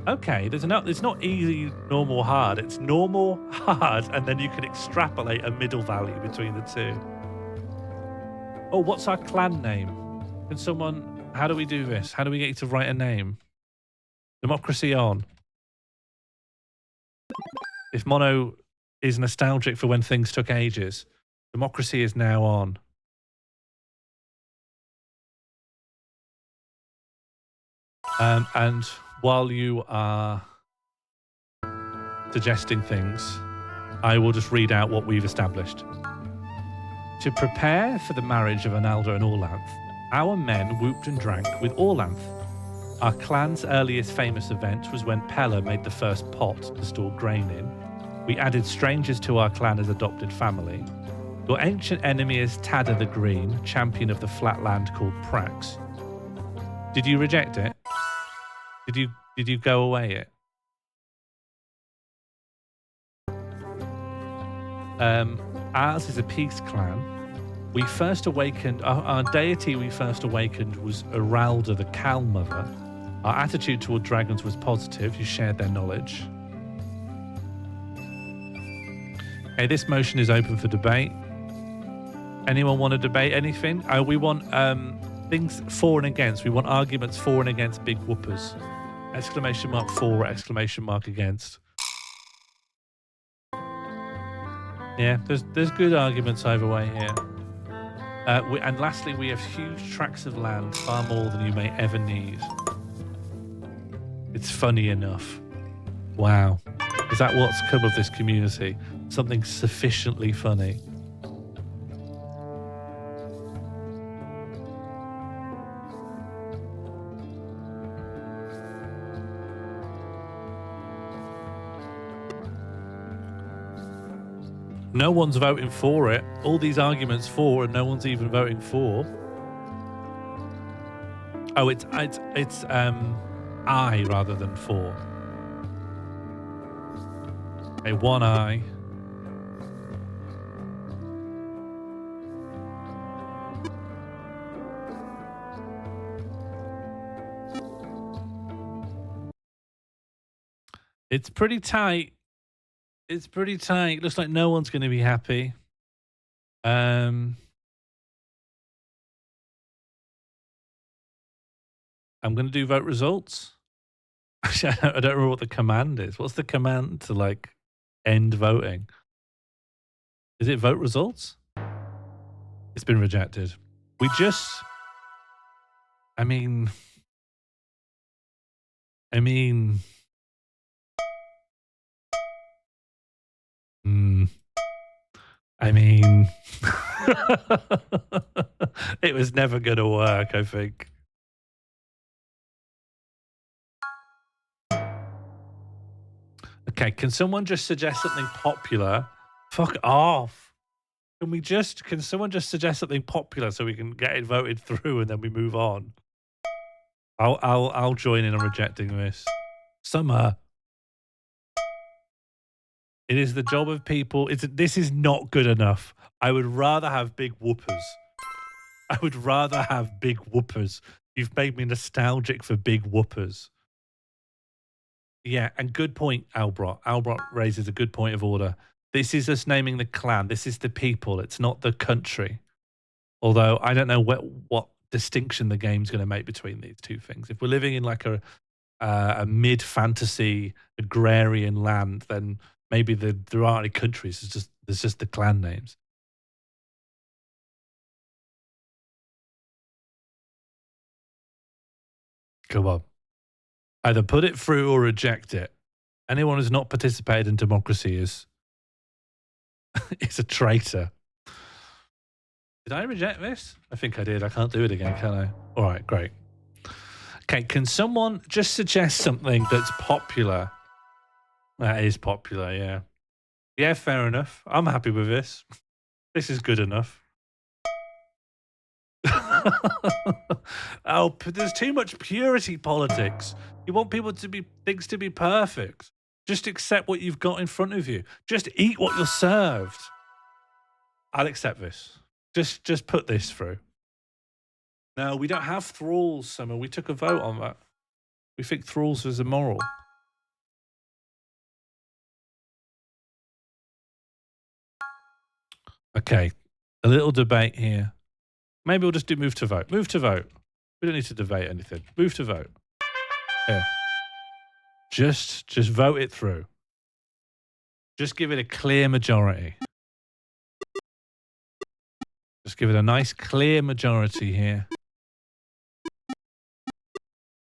Okay, it's not easy, normal, hard. It's normal, hard, and then you can extrapolate a middle value between the two. Oh, what's our clan name? Can someone... How do we do this? How do we get you to write a name? Democracy on. If Mono is nostalgic for when things took ages, democracy is now on. And while you are suggesting things, I will just read out what we've established. To prepare for the marriage of Analda and Orlanth, our men whooped and drank with Orlanth. Our clan's earliest famous event was when Pella made the first pot to store grain in. We added strangers to our clan as adopted family. Your ancient enemy is Tada the Green, champion of the flat land called Prax. Did you reject it? Did you go away it? Ours is a peace clan. We first awakened, our deity we first awakened was Aralda the Cow Mother. Our attitude toward dragons was positive. You shared their knowledge. Okay, this motion is open for debate. Anyone want to debate anything? We want things for and against. We want arguments for and against big whoopers. Exclamation mark for, exclamation mark against. Yeah, there's good arguments either way here. And lastly, we have huge tracts of land, far more than you may ever need. It's funny enough. Wow. Is that what's come of this community? Something sufficiently funny. No one's voting for it. All these arguments for, and no one's even voting for. Oh, it's I rather than for. Okay, one I. It's pretty tight. It's pretty tight. Looks like no one's going to be happy. I'm going to do vote results. Actually, I don't remember what the command is. What's the command to like end voting? Is it vote results? It's been rejected. We just... I mean... I mean, it was never going to work, I think. Okay, can someone just suggest something popular? Fuck off. Can someone just suggest something popular so we can get it voted through and then we move on? I'll join in on rejecting this. Summer. It is the job of people. This is not good enough. I would rather have big whoopers. I would rather have big whoopers. You've made me nostalgic for big whoopers. Yeah, and good point, Albrot. Albrot raises a good point of order. This is us naming the clan. This is the people. It's not the country. Although I don't know what distinction the game's going to make between these two things. If we're living in like a mid-fantasy agrarian land, then maybe there aren't any countries. There's just the clan names. Come on. Either put it through or reject it. Anyone who's not participated in democracy is a traitor. Did I reject this? I think I did. I can't do it again, can I? All right, great. Okay, can someone just suggest something that's popular? That is popular, yeah. Yeah, fair enough. I'm happy with this. This is good enough. Oh, there's too much purity politics. You want things to be perfect. Just accept what you've got in front of you. Just eat what you're served. I'll accept this. Just put this through. No, we don't have thralls, Summer. We took a vote on that. We think thralls is immoral. Okay, a little debate here. Maybe we'll just do move to vote. Move to vote. We don't need to debate anything. Move to vote. Yeah. Just vote it through. Just give it a clear majority. Just give it a nice clear majority here.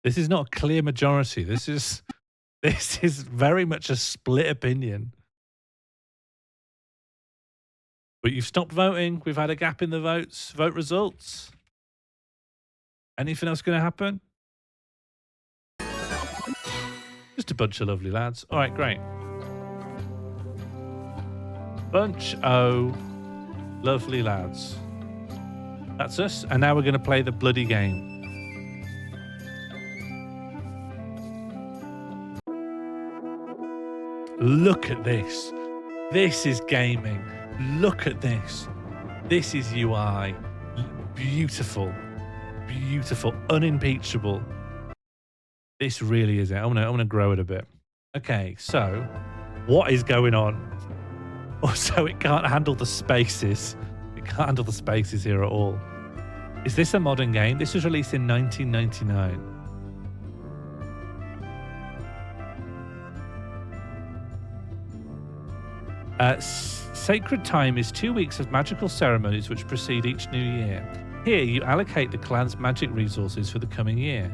This is not a clear majority. This is very much a split opinion. But you've stopped voting. We've had a gap in the votes. Vote results. Anything else going to happen? Just a bunch of lovely lads. All right, great. Bunch o' lovely lads. That's us. And now we're going to play the bloody game. Look at this. This is gaming. Look at this. This is UI. Beautiful. Beautiful. Unimpeachable. This really is it. I'm gonna grow it a bit. Okay, so what is going on? Also, it can't handle the spaces. It can't handle the spaces here at all. Is this a modern game? This was released in 1999. Sacred Time is 2 weeks of magical ceremonies which precede each new year. Here, you allocate the clan's magic resources for the coming year.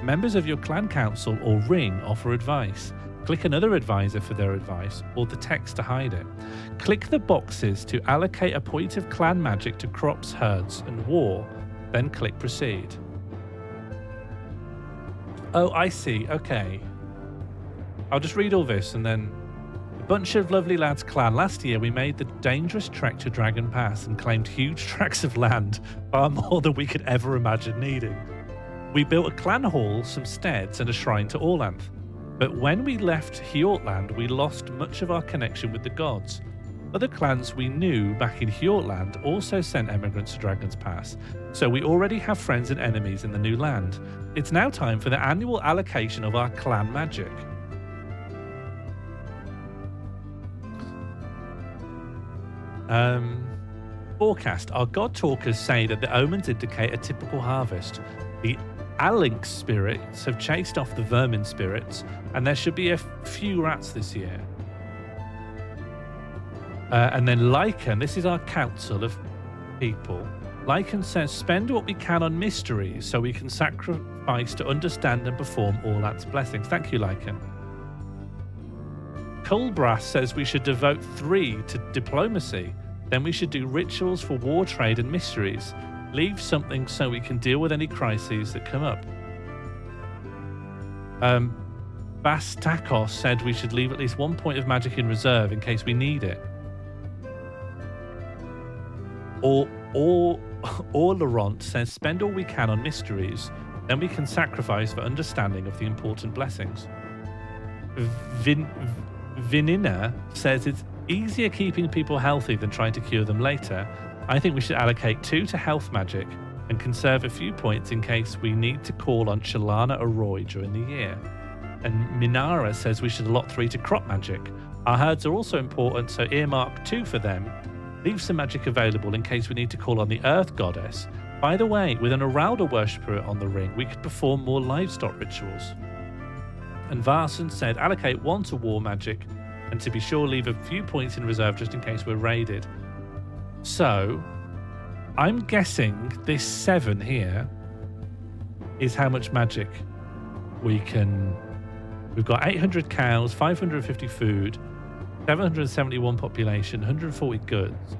Members of your clan council or ring offer advice. Click another advisor for their advice, or the text to hide it. Click the boxes to allocate a point of clan magic to crops, herds, and war. Then click Proceed. Oh, I see. Okay. I'll just read all this and then... A bunch of lovely lads clan. Last year, we made the dangerous trek to Dragon Pass and claimed huge tracts of land, far more than we could ever imagine needing. We built a clan hall, some steads, and a shrine to Orlanth. But when we left Hjortland, we lost much of our connection with the gods. Other clans we knew back in Hjortland also sent emigrants to Dragon's Pass, so we already have friends and enemies in the new land. It's now time for the annual allocation of our clan magic. Forecast. Our god talkers say that the omens indicate a typical harvest. The Alink spirits have chased off the vermin spirits, and there should be a few rats this year. And then Lycan, this is our council of people. Lycan says, spend what we can on mysteries so we can sacrifice to understand and perform Orlanth's blessings. Thank you, Lycan. Colbrass says we should devote 3 to diplomacy. Then we should do rituals for war, trade, and mysteries. Leave something so we can deal with any crises that come up. Bastakos said we should leave at least 1 point of magic in reserve in case we need it. Or Laurent says spend all we can on mysteries, then we can sacrifice for understanding of the important blessings. Vinina says it's easier keeping people healthy than trying to cure them later. I think we should allocate 2 to health magic and conserve a few points in case we need to call on Chalana or Roy during the year. And Minara says we should allot 3 to crop magic. Our herds are also important, so earmark 2 for them. Leave some magic available in case we need to call on the Earth Goddess. By the way, with an Aralda worshipper on the ring, we could perform more livestock rituals. And Varson said allocate 1 to war magic, and to be sure leave a few points in reserve just in case we're raided. So, I'm guessing this 7 here is how much magic we can... We've got 800 cows, 550 food, 771 population, 140 goods.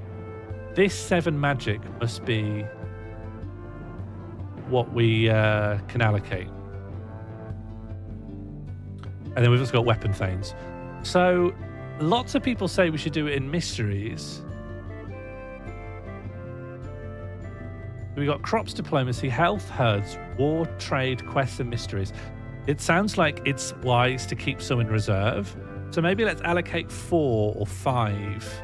This 7 magic must be what we can allocate. And then we've also got weapon thanes. So, lots of people say we should do it in mysteries. We got crops, diplomacy, health, herds, war, trade, quests, and mysteries. It sounds like it's wise to keep some in reserve. So maybe let's allocate 4 or 5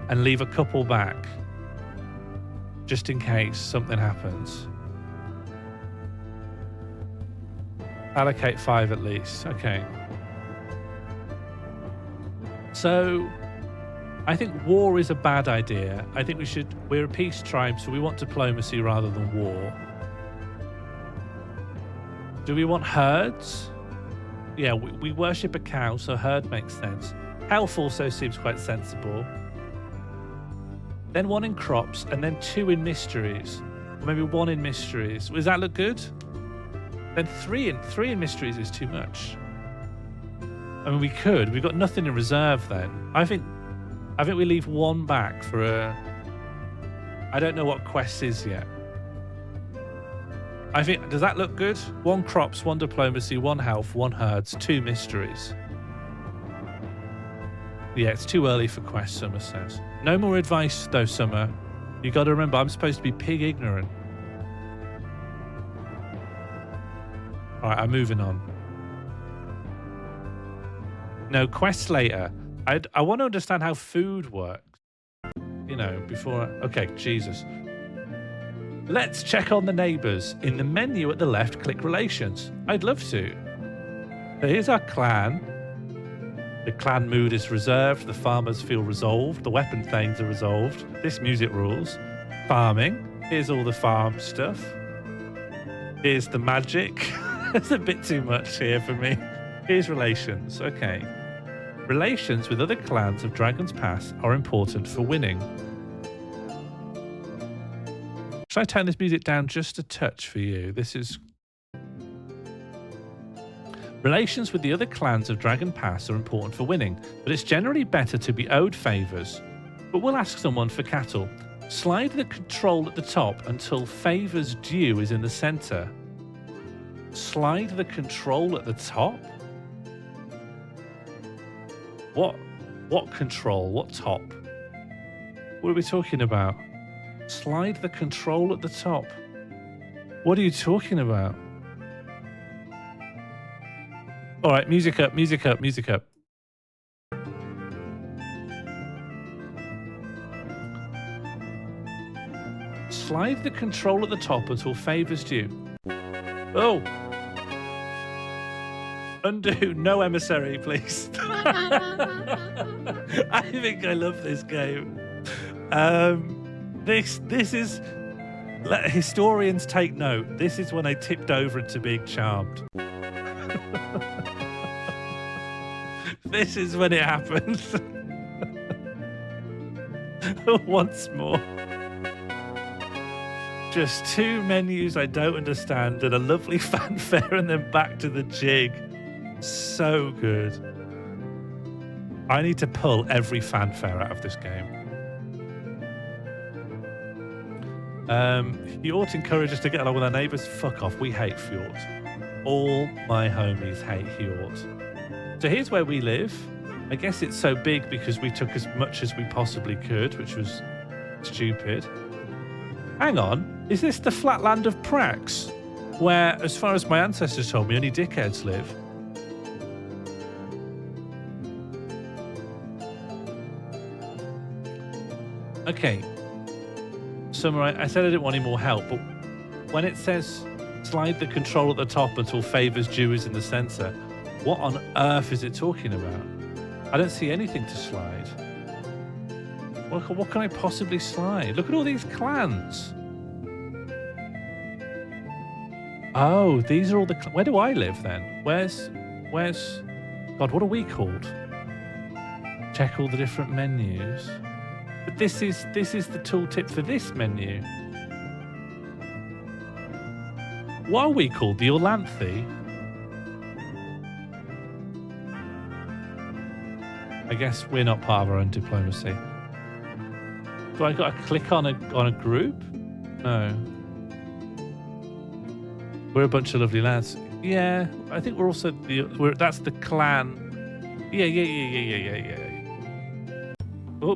and leave a couple back just in case something happens. Allocate 5 at least. Okay. So I think war is a bad idea. I think we're a peace tribe, so we want diplomacy rather than war. Do we want herds? Yeah, we worship a cow, so herd makes sense. Health also seems quite sensible. Then 1 in crops, and then 2 in mysteries. Maybe 1 in mysteries. Does that look good? Then 3 in mysteries is too much. I mean, we've got nothing in reserve then. I think we leave 1 back for a... I don't know what quest is yet. Does that look good? 1 crops, 1 diplomacy, 1 health, 1 herds, 2 mysteries. Yeah, it's too early for quests, Summer says. No more advice though, Summer. You got to remember, I'm supposed to be pig ignorant. All right, I'm moving on. No, quests later. I want to understand how food works. You know, before... Okay, Jesus. Let's check on the neighbours. In the menu at the left, click Relations. I'd love to. So here's our clan. The clan mood is reserved. The farmers feel resolved. The weapon thanes are resolved. This music rules. Farming. Here's all the farm stuff. Here's the magic. That's a bit too much here for me. Here's relations. Okay. Relations with other clans of Dragon's Pass are important for winning. Should I turn this music down just a touch for you? This is... Relations with the other clans of Dragon Pass are important for winning, but it's generally better to be owed favours. But we'll ask someone for cattle. Slide the control at the top until favours due is in the centre. Slide the control at the top? What control? What top? What are we talking about? Slide the control at the top. What are you talking about? All right, music up, music up, music up. Slide the control at the top until favours due. Oh! Undo, no emissary, please. I think I love this game. This is... Let historians take note. This is when I tipped over into being charmed. This is when it happens. Once more. Just 2 menus I don't understand and a lovely fanfare and then back to the jig. So good. I need to pull every fanfare out of this game. Fjord encourages us to get along with our neighbours. Fuck off. We hate Fjord. All my homies hate Fjord. So here's where we live. I guess it's so big because we took as much as we possibly could, which was stupid. Hang on. Is this the flatland of Prax? Where, as far as my ancestors told me, only dickheads live. Okay. Summer, I said I didn't want any more help, but when it says slide the control at the top until favours due is in the centre, what on earth is it talking about? I don't see anything to slide. What can I possibly slide? Look at all these clans. Oh, these are all the... Where do I live then? Where's... God, what are we called? Check all the different menus. But this is the tooltip for this menu. What are we called? The Orlanthi? I guess we're not part of our own diplomacy. Do I got to click on a group? No. We're a bunch of lovely lads. Yeah, I think we're also that's the clan. Yeah. Oh.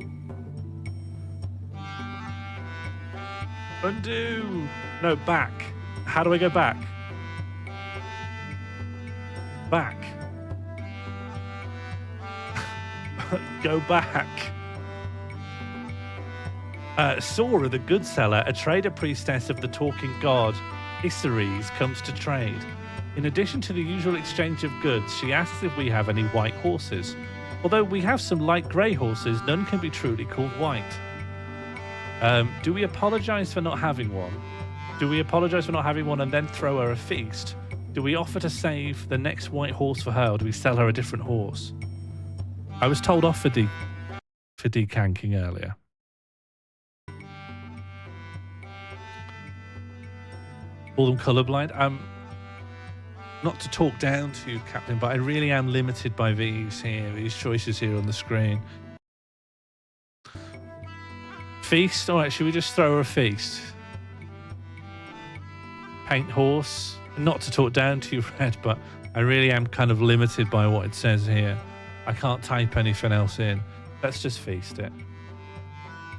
Undo. No, back. How do I go back? Back. Go back. Sora, the good seller, a trader priestess of the talking god Isseries, comes to trade. In addition to the usual exchange of goods, she asks if we have any white horses. Although we have some light grey horses, none can be truly called white. Do we apologise for not having one? Do we apologise for not having one and then throw her a feast? Do we offer to save the next white horse for her, or do we sell her a different horse? I was told off for decanking earlier. Call them colourblind. Not to talk down to you, Captain, but I really am limited by these choices here on the screen. Feast? Alright, should we just throw her a feast? Paint horse? Not to talk down to you, Red, but I really am kind of limited by what it says here. I can't type anything else in. Let's just feast it.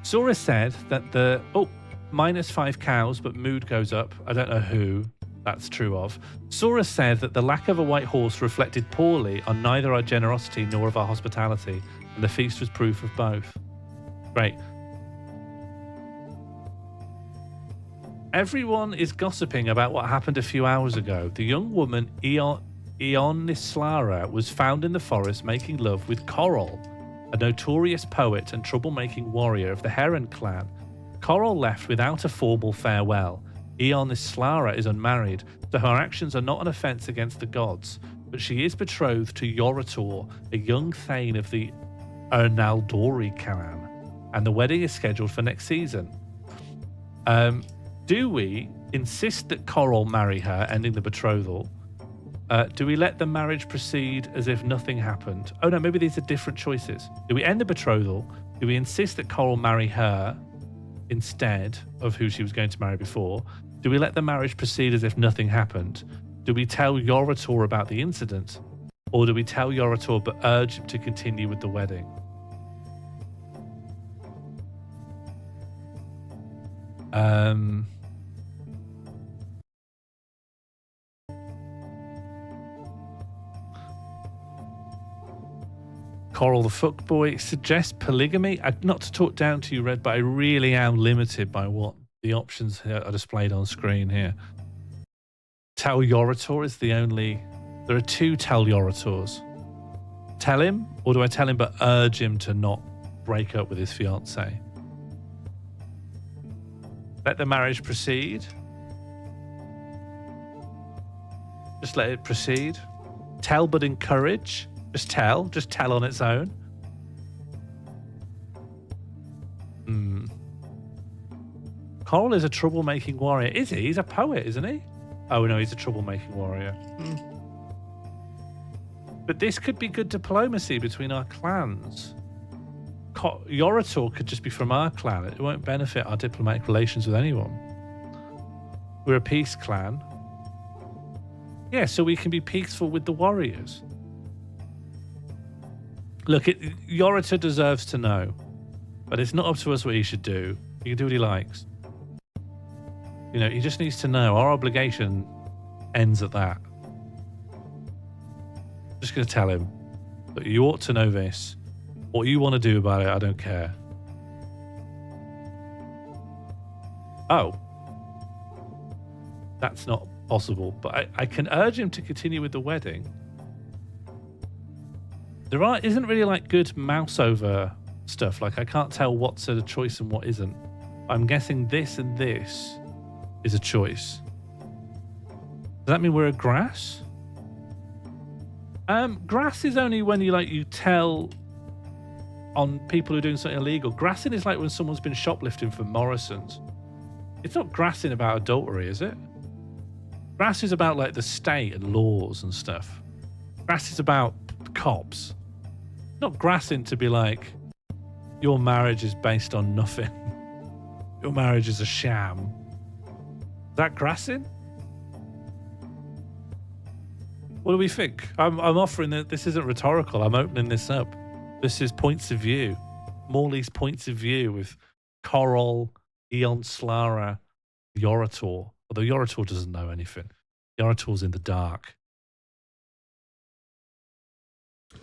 Sora said that the... Oh, -5 cows, but mood goes up. I don't know who that's true of. Sora said that the lack of a white horse reflected poorly on neither our generosity nor of our hospitality, and the feast was proof of both. Great. Everyone is gossiping about what happened a few hours ago. The young woman, Ionislara, was found in the forest making love with Coral, a notorious poet and troublemaking warrior of the Heron clan. Coral left without a formal farewell. Ionislara is unmarried, so her actions are not an offence against the gods, but she is betrothed to Yorator, a young thane of the Ernaldori clan, and the wedding is scheduled for next season. Do we insist that Coral marry her, ending the betrothal? Do we let the marriage proceed as if nothing happened? Oh no, maybe these are different choices. Do we end the betrothal? Do we insist that Coral marry her instead of who she was going to marry before? Do we let the marriage proceed as if nothing happened? Do we tell Yorator about the incident? Or do we tell Yorator but urge him to continue with the wedding? Coral the fuckboy suggests polygamy. Not to talk down to you, Red, but I really am limited by what the options here are displayed on screen here. Tell Yorator is the only... There are two tell Yorators. Tell him, or do I tell him but urge him to not break up with his fiancée? Let the marriage proceed. Just let it proceed. Tell but encourage. Just tell on its own. Coral is a troublemaking warrior. Is he? He's a poet, isn't he? Oh no, he's a troublemaking warrior. But this could be good diplomacy between our clans. Yorator could just be from our clan. It won't benefit our diplomatic relations with anyone. We're a peace clan. Yeah, so we can be peaceful with the warriors. Look, Yorator deserves to know, but it's not up to us what he should do. He can do what he likes. You know, he just needs to know. Our obligation ends at that. I'm just going to tell him that you ought to know this. What you want to do about it, I don't care. Oh. That's not possible, but I can urge him to continue with the wedding. There isn't really like good mouse over stuff. Like I can't tell what's a choice and what isn't. I'm guessing this and this is a choice. Does that mean we're a grass? Grass is only when you tell on people who are doing something illegal. Grassing is like when someone's been shoplifting from Morrison's. It's not grassing about adultery, is it? Grass is about like the state and laws and stuff. Grass is about cops. Not grassing to be like, your marriage is based on nothing. Your marriage is a sham. Is that grassing? What do we think? I'm offering that this isn't rhetorical. I'm opening this up. This is points of view. Morley's points of view with Coral, Ionislara, Yorator. Although Yorator doesn't know anything. Yorator's in the dark.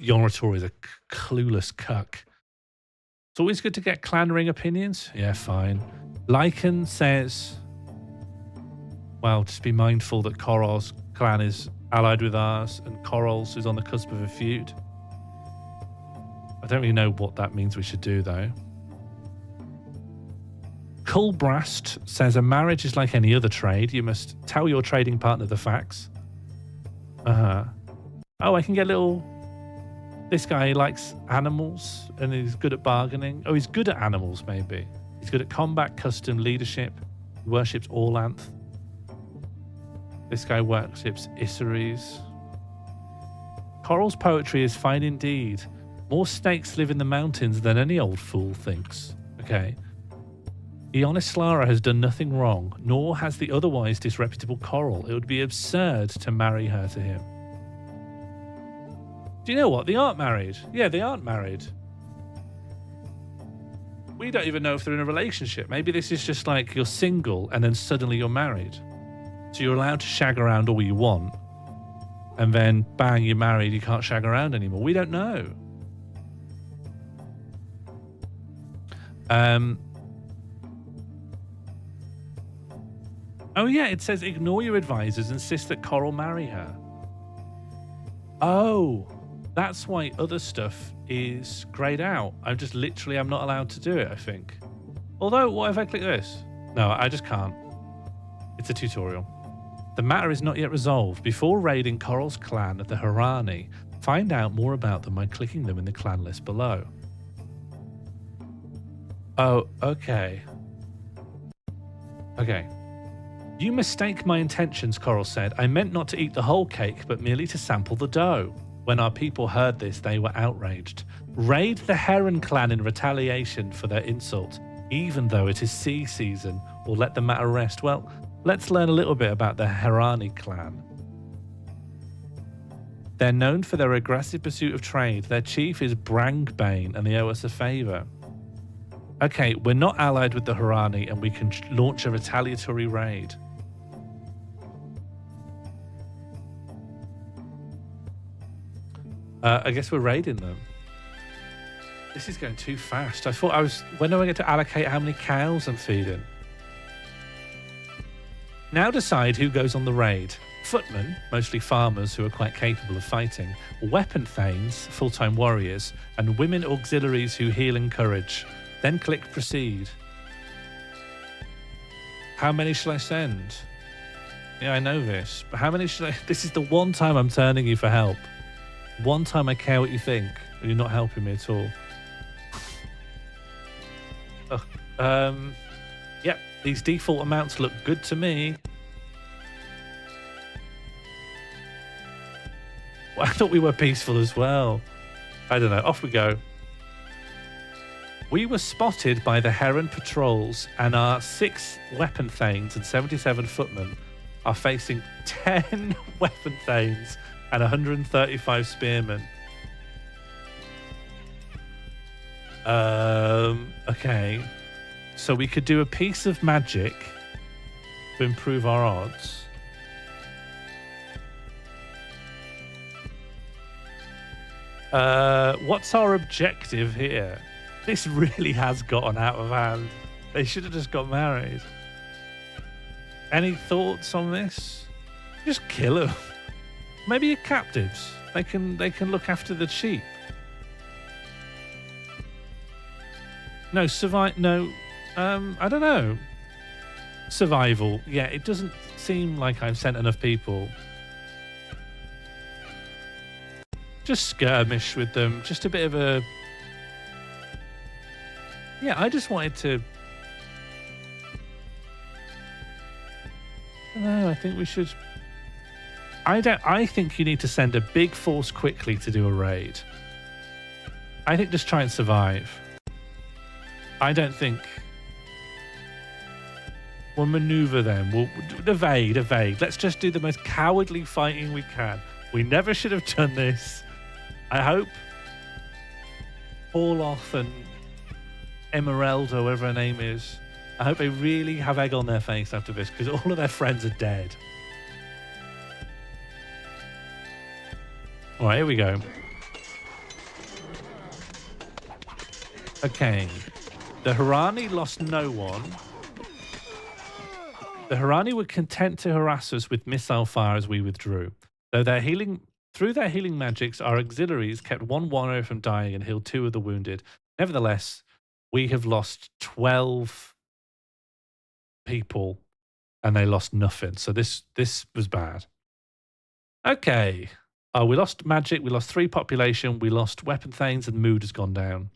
Yorator is a clueless cuck. It's always good to get clan ring opinions. Yeah, fine. Lycan says, well, just be mindful that Coral's clan is allied with ours and Coral's is on the cusp of a feud. I don't really know what that means we should do, though. Culbrast says a marriage is like any other trade. You must tell your trading partner the facts. Oh, I can get little... This guy likes animals and he's good at bargaining. Oh, he's good at animals, maybe. He's good at combat, custom, leadership. He worships Orlanth. This guy worships Isseries. Coral's poetry is fine indeed. More snakes live in the mountains than any old fool thinks. Okay. Ionislara has done nothing wrong, nor has the otherwise disreputable Coral. It would be absurd to marry her to him. Do you know what? They aren't married. Yeah, they aren't married. We don't even know if they're in a relationship. Maybe this is just like you're single and then suddenly you're married. So you're allowed to shag around all you want. And then, bang, you're married. You can't shag around anymore. We don't know. Oh, yeah, it says ignore your advisors. Insist that Coral marry her. Oh, that's why other stuff is grayed out. I'm not allowed to do it, I think. Although, what if I click this? No, I just can't. It's a tutorial. The matter is not yet resolved. Before raiding Coral's clan at the Harani, find out more about them by clicking them in the clan list below. Oh, okay. Okay. You mistake my intentions, Coral said. I meant not to eat the whole cake, but merely to sample the dough. When our people heard this, they were outraged. Raid the Heron clan in retaliation for their insult, even though it is sea season, or let the matter rest. Well, let's learn a little bit about the Harani clan. They're known for their aggressive pursuit of trade. Their chief is Brangbane, and they owe us a favour. Okay, we're not allied with the Harani, and we can launch a retaliatory raid. I guess we're raiding them. This is going too fast. I thought when do I get to allocate how many cows I'm feeding? Now decide who goes on the raid. Footmen, mostly farmers who are quite capable of fighting, weapon thanes, full-time warriors, and women auxiliaries who heal and encourage. Then click proceed. How many shall I send? Yeah, I know this, but how many should I... This is the one time I'm turning you for help. One time I care what you think, and you're not helping me at all. Yep, these default amounts look good to me. Well, I thought we were peaceful as well. I don't know, off we go. We were spotted by the Heron patrols, and our 6 weapon thanes and 77 footmen are facing 10 weapon thanes and 135 spearmen. Okay. So we could do a piece of magic to improve our odds. What's our objective here? This really has gotten out of hand. They should have just got married. Any thoughts on this? Just kill them. Maybe you're captives. They can look after the sheep. No, survive. No, I don't know. Survival. Yeah, it doesn't seem like I've sent enough people. Just skirmish with them. Just a bit of a... Yeah, I just wanted to... No, I think we should... I think you need to send a big force quickly to do a raid. I think just try and survive. I don't think... We'll maneuver them. We'll evade. Let's just do the most cowardly fighting we can. We never should have done this. I hope Orloth and Emeralda, whatever her name is, I hope they really have egg on their face after this, because all of their friends are dead. All right, here we go. Okay. The Harani lost no one. The Harani were content to harass us with missile fire as we withdrew. Though their healing Through their healing magics, our auxiliaries kept one warrior from dying and healed 2 of the wounded. Nevertheless, we have lost 12 people and they lost nothing. So this was bad. Okay. We lost magic, we lost 3 population, we lost weapon thanes, and mood has gone down.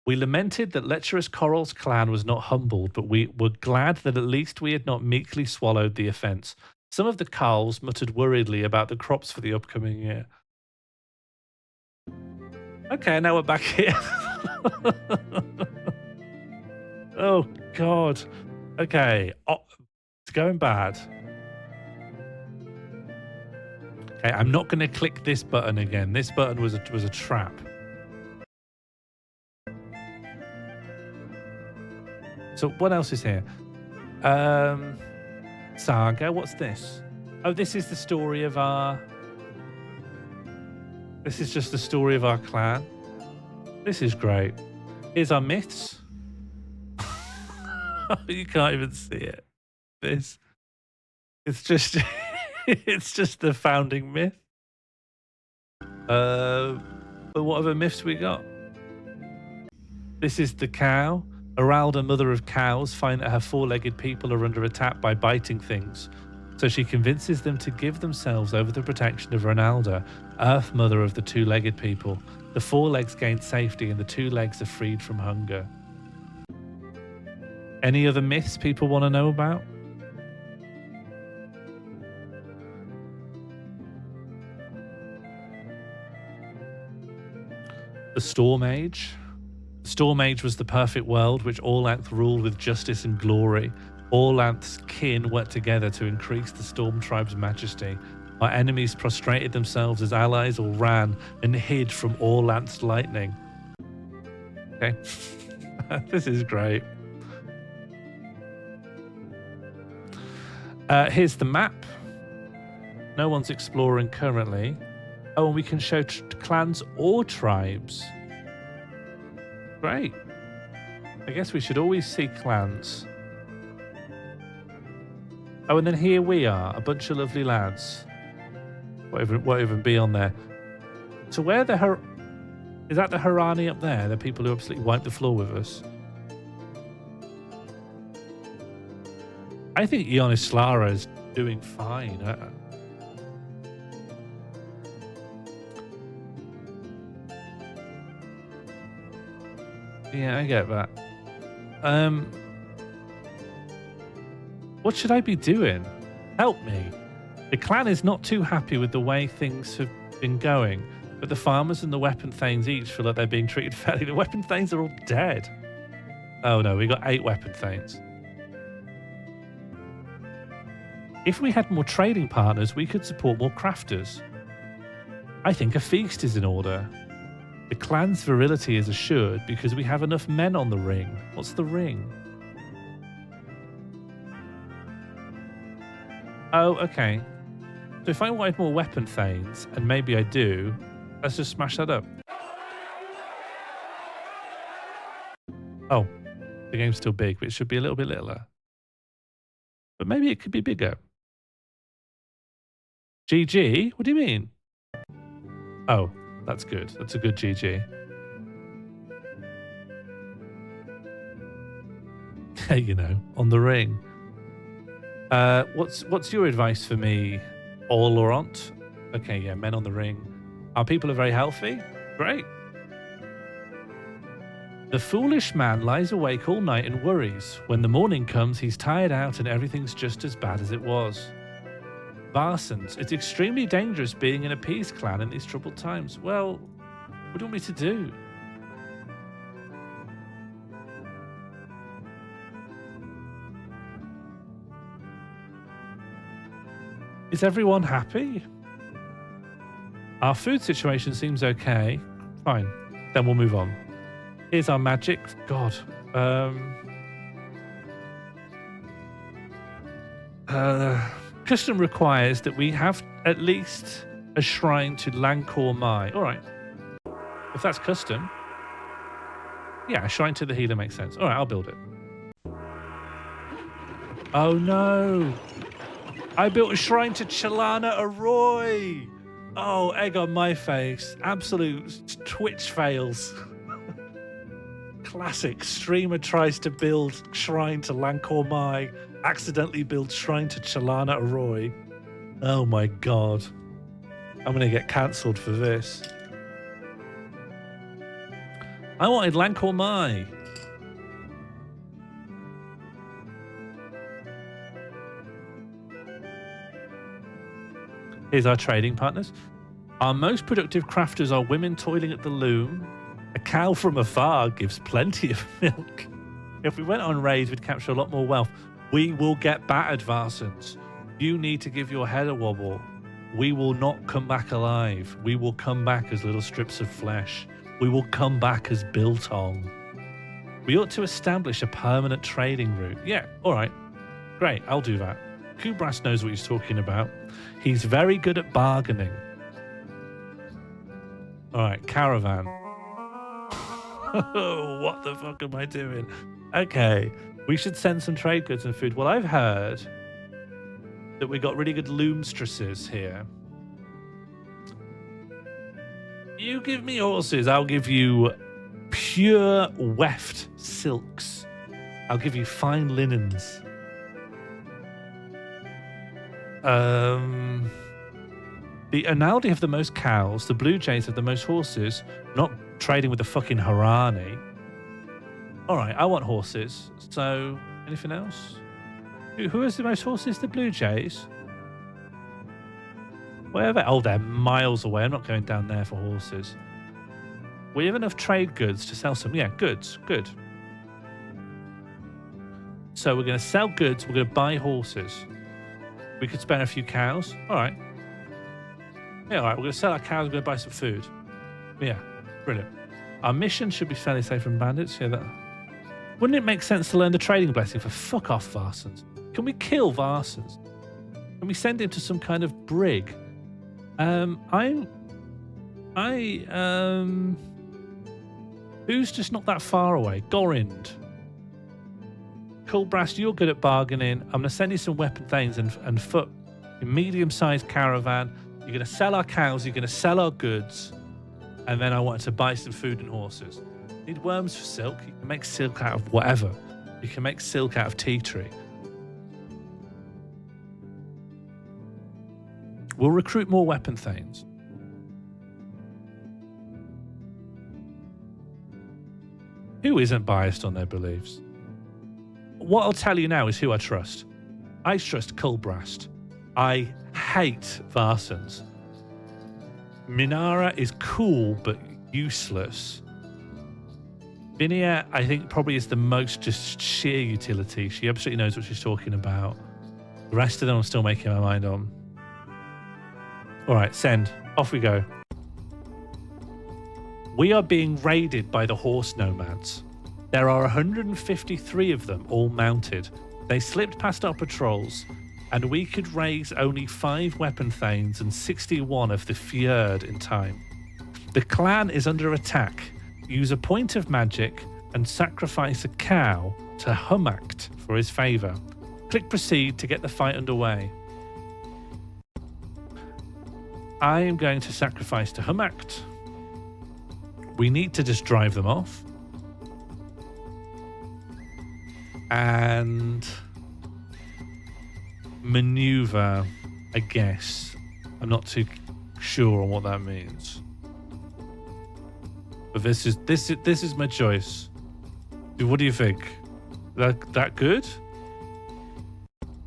We lamented that lecherous Coral's clan was not humbled, but we were glad that at least we had not meekly swallowed the offence. Some of the Carls muttered worriedly about the crops for the upcoming year. Okay, now we're back here. Oh, God. Okay. Oh, it's going bad. Okay, I'm not going to click this button again. This button was a trap. So what else is here? Saga, what's this? Oh, this is the story of our... This is just the story of our clan. This is great. Here's our myths. You can't even see it. It's just... It's just the founding myth. But what other myths we got? This is the cow. Aralda, mother of cows, finds that her 4-legged people are under attack by biting things. So she convinces them to give themselves over the protection of Ronalda, Earth mother of the 2-legged people. The 4 legs gain safety and the 2 legs are freed from hunger. Any other myths people want to know about? The Storm Age. The Storm Age was the perfect world which Orlanth ruled with justice and glory. Orlanth's kin worked together to increase the Storm Tribe's majesty. Our enemies prostrated themselves as allies or ran and hid from Orlanth's lightning. Okay. This is great. Here's the map. No one's exploring currently. Oh, and we can show clans or tribes. Great. I guess we should always see clans. Oh, and then here we are, a bunch of lovely lads. Won't even be on there. So where is that the Harani up there? The people who absolutely wiped the floor with us? I think Ionis Slara is doing fine. Yeah, I get that. What should I be doing? Help me. The clan is not too happy with the way things have been going, but the farmers and the weapon thanes each feel like they're being treated fairly. The weapon thanes are all dead. Oh no, we got 8 weapon thanes. If we had more trading partners, we could support more crafters. I think a feast is in order. The clan's virility is assured because we have enough men on the ring. What's the ring? Oh, okay. So if I wanted more weapon thanes, and maybe I do, let's just smash that up. Oh, the game's still big, but it should be a little bit littler. But maybe it could be bigger. GG? What do you mean? Oh, that's good. That's a good GG. You know, on the ring. What's your advice for me, All Laurent? Okay, yeah, men on the ring. Our people are very healthy? Great. The foolish man lies awake all night and worries. When the morning comes, he's tired out and everything's just as bad as it was. Varsons, it's extremely dangerous being in a peace clan in these troubled times. Well, what do you want me to do? Is everyone happy? Our food situation seems okay. Fine. Then we'll move on. Here's our magic. God. Custom requires that we have at least a shrine to Lancor Mai. All right. If that's custom. Yeah, a shrine to the healer makes sense. All right, I'll build it. Oh, no. I built a shrine to Chalana Arroy. Oh, egg on my face. Absolute Twitch fails. Classic. Streamer tries to build shrine to Lancor Mai, accidentally builds shrine to Chalana Arroy. Oh my god. I'm going to get cancelled for this. I wanted Lancor Mai. Here's our trading partners. Our most productive crafters are women toiling at the loom. A cow from afar gives plenty of milk. If we went on raids, we'd capture a lot more wealth. We will get battered, Varsons. You need to give your head a wobble. We will not come back alive. We will come back as little strips of flesh. We will come back as biltong. We ought to establish a permanent trading route. Yeah, all right. Great, I'll do that. Kubras knows what he's talking about. He's very good at bargaining. All right, caravan. What the fuck am I doing? Okay, we should send some trade goods and food. Well, I've heard that we got really good loomstresses here. You give me horses, I'll give you pure weft silks. I'll give you fine linens. The Analdi have the most cows, the Blue Jays have the most horses, not trading with the fucking Harani. Alright, I want horses. So, anything else? Who has the most horses? The Blue Jays? Wherever. Oh, they're miles away. I'm not going down there for horses. We have enough trade goods to sell some. Yeah, goods. Good. So we're going to sell goods. We're going to buy horses. We could spend a few cows. All right. Yeah, all right. We're going to sell our cows. We're going to buy some food. Yeah, brilliant. Our mission should be fairly safe from bandits. Yeah, that. Wouldn't it make sense to learn the trading blessing for fuck off Varsons? Can we kill Varsons? Can we send him to some kind of brig? Who's just not that far away? Gorind. Kulbrast, you're good at bargaining. I'm going to send you some weapon things and foot. A medium-sized caravan. You're going to sell our cows. You're going to sell our goods. And then I wanted to buy some food and horses. Need worms for silk. You can make silk out of whatever. You can make silk out of tea tree. We'll recruit more weapon thanes. Who isn't biased on their beliefs? What I'll tell you now is who I trust. I trust Kulbrast. I hate Varsons. Minara is cool but useless. Vinia, I think, probably is the most just sheer utility. She absolutely knows what she's talking about. The rest of them I'm still making my mind on. All right, send. Off we go. We are being raided by the horse nomads. There are 153 of them, all mounted. They slipped past our patrols, and we could raise only 5 weapon thanes and 61 of the Fjord in time. The clan is under attack. Use a point of magic and sacrifice a cow to Humact for his favour. Click proceed to get the fight underway. I am going to sacrifice to Humact. We need to just drive them off. And maneuver, I guess. I'm not too sure on what that means. But this is my choice. What do you think? That good?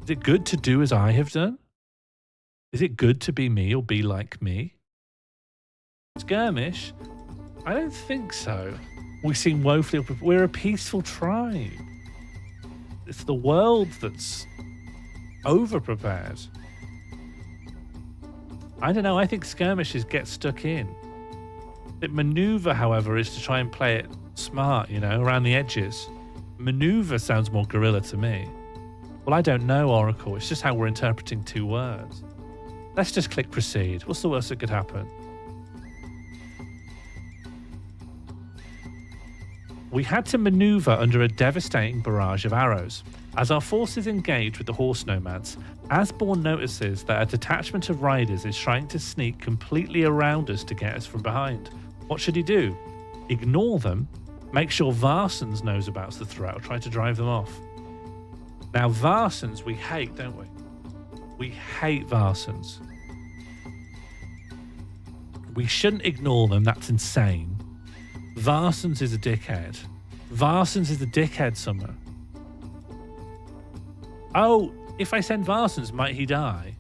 Is it good to do as I have done? Is it good to be me or be like me? Skirmish? I don't think so. We seem woefully... We're a peaceful tribe. It's the world that's over-prepared. I don't know. I think skirmishes get stuck in. The maneuver, however, is to try and play it smart, you know, around the edges. Maneuver sounds more guerrilla to me. Well, I don't know, Oracle. It's just how we're interpreting 2 words. Let's just click proceed. What's the worst that could happen? We had to maneuver under a devastating barrage of arrows. As our forces engaged with the horse nomads, Asborn notices that a detachment of riders is trying to sneak completely around us to get us from behind. What should he do? Ignore them, make sure Varsons knows about the threat, or try to drive them off. Now, Varsons we hate, don't we? We hate Varsons. We shouldn't ignore them, that's insane. Varsons is a dickhead. Varsons is a dickhead, Summer. Oh, if I send Varsons, might he die?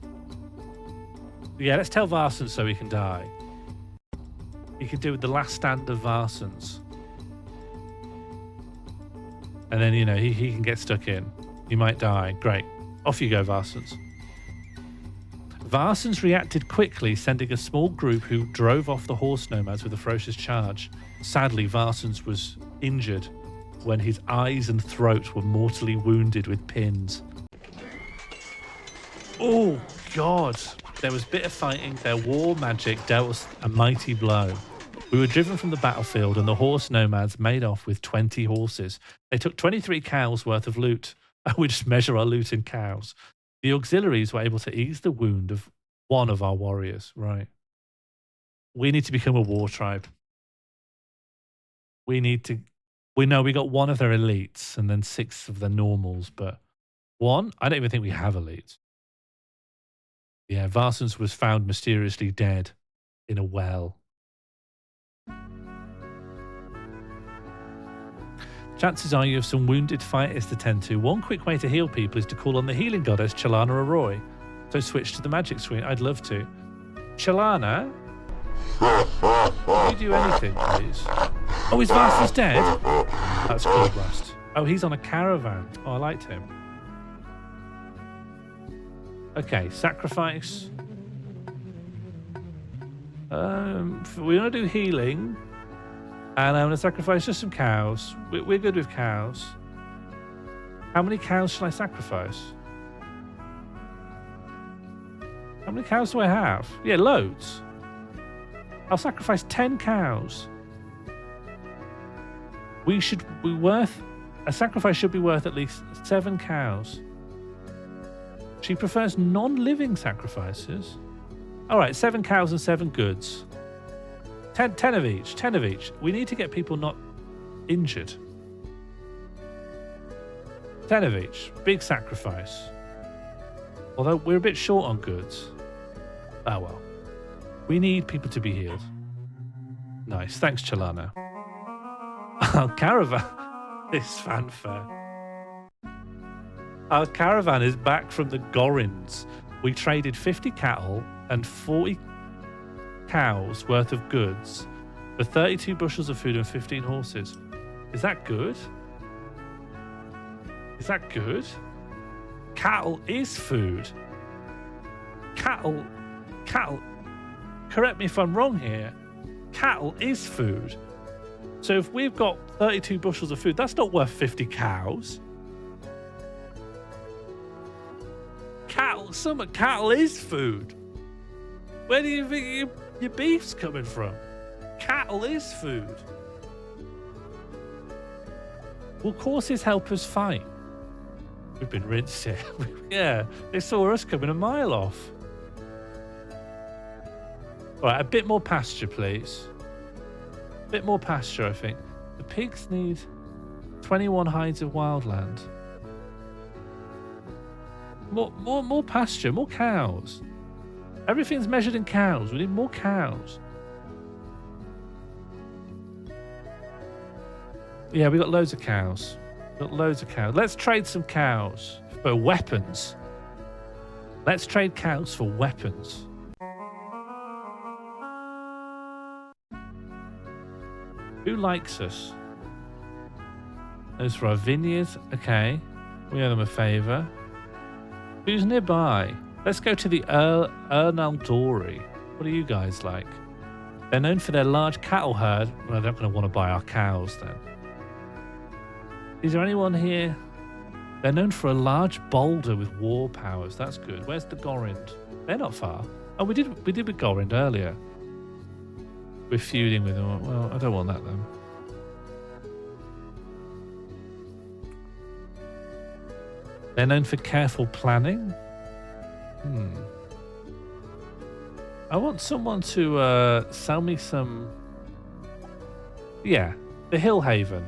Yeah, let's tell Varsons so he can die. He can do with the last stand of Varsons. And then, you know, he can get stuck in. He might die. Great. Off you go, Varsons. Varsons reacted quickly, sending a small group who drove off the horse nomads with a ferocious charge. Sadly, Varsons was injured when his eyes and throat were mortally wounded with pins. Oh, God. There was bitter fighting. Their war magic dealt us a mighty blow. We were driven from the battlefield and the horse nomads made off with 20 horses. They took 23 cows worth of loot. We just measure our loot in cows. The auxiliaries were able to ease the wound of one of our warriors. Right. We need to become a war tribe. We know we got one of their elites and then 6 of their normals, but one, I don't even think we have elites. Yeah, Varsons was found mysteriously dead in a well. Chances are you have some wounded fighters to tend to. One quick way to heal people is to call on the healing goddess Chalana Arroy. So switch to the magic suite. I'd love to. Chalana, can you do anything, please? Oh, is Varsons dead? That's cool, Rust. Oh, he's on a caravan. Oh, I liked him. Okay, sacrifice. We want to do healing. And I'm going to sacrifice just some cows. We're good with cows. How many cows shall I sacrifice? How many cows do I have? Yeah, loads. I'll sacrifice 10 cows. A sacrifice should be worth at least 7 cows. She prefers non-living sacrifices. All right, 7 cows and 7 goods. 10 of each. 10 of each. We need to get people not injured. 10 of each. Big sacrifice. Although we're a bit short on goods. Oh well. We need people to be healed. Nice. Thanks, Chalana. Our caravan is fanfare. Our caravan is back from the Gorins. We traded 50 cattle and 40 cows worth of goods for 32 bushels of food and 15 horses. Is that good? Is that good? Cattle is food. Cattle, correct me if I'm wrong here. Cattle is food. So if we've got 32 bushels of food, that's not worth 50 cows. Cattle is food. Where do you think your beef's coming from? Cattle is food. Will horses help us fight? We've been rinsed here. Yeah, they saw us coming a mile off. All right, a bit more pasture, please. A bit more pasture, I think. The pigs need 21 hides of wildland. More pasture, more cows. Everything's measured in cows. We need more cows. Yeah, we got loads of cows. Let's trade some cows for weapons. Let's trade cows for weapons. Who likes us? Those for our vineyards. Okay. We owe them a favour. Who's nearby? Let's go to the Ernaldori. What do you guys like? They're known for their large cattle herd. Well, they're not going to want to buy our cows then. Is there anyone here? They're known for a large boulder with war powers. That's good. Where's the Gorind? They're not far. Oh, we did with Gorind earlier. We're feuding with them. Well, I don't want that then. They're known for careful planning. I want someone to sell me some... Yeah, the Hillhaven.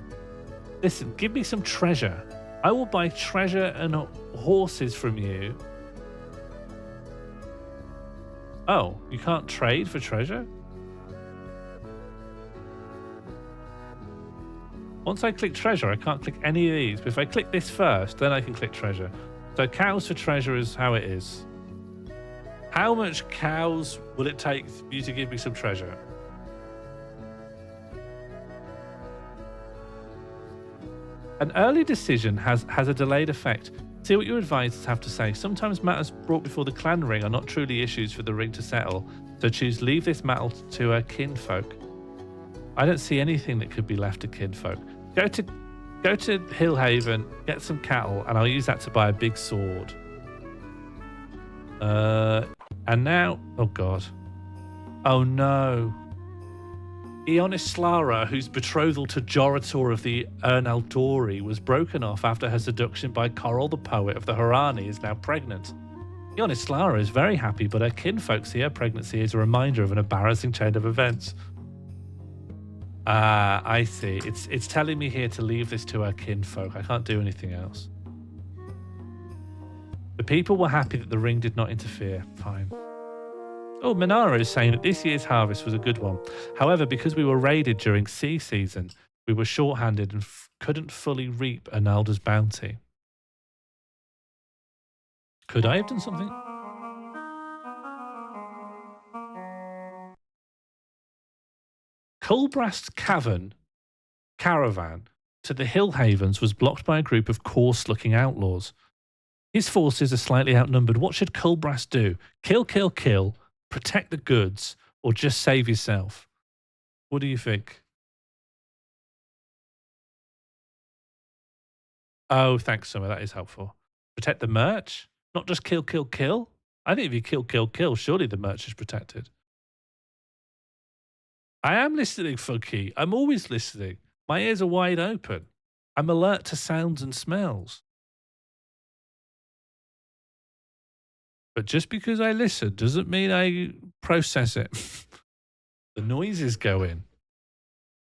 Listen, give me some treasure. I will buy treasure and horses from you. Oh, you can't trade for treasure? Once I click treasure, I can't click any of these. But if I click this first, then I can click treasure. So cows for treasure is how it is. How much cows will it take you to give me some treasure? An early decision has a delayed effect. See what your advisors have to say. Sometimes matters brought before the clan ring are not truly issues for the ring to settle, so choose leave this matter to her kinfolk. I don't see anything that could be left to kinfolk. Go to Hillhaven, get some cattle, and I'll use that to buy a big sword. And now, oh god, oh no. Ionislara, whose betrothal to Jorator of the Ernaldori was broken off after her seduction by Coral the poet of the Harani, is now pregnant. Ionislara is very happy, but her kinfolk see her pregnancy as a reminder of an embarrassing chain of events. I see. It's telling me here to leave this to her kinfolk. I can't do anything else. The people were happy that the ring did not interfere. Fine. Oh, Minara is saying that this year's harvest was a good one. However, because we were raided during sea season, we were short-handed and couldn't fully reap Analda's bounty. Could I have done something? Culbrast's caravan to the Hillhavens was blocked by a group of coarse-looking outlaws. His forces are slightly outnumbered. What should Culbrast do? Kill, kill, kill, protect the goods, or just save yourself? What do you think? Oh, thanks, Summer. That is helpful. Protect the merch? Not just kill, kill, kill? I think if you kill, kill, kill, surely the merch is protected. I am listening, Funky. I'm always listening. My ears are wide open. I'm alert to sounds and smells. But just because I listen doesn't mean I process it. The noises go in.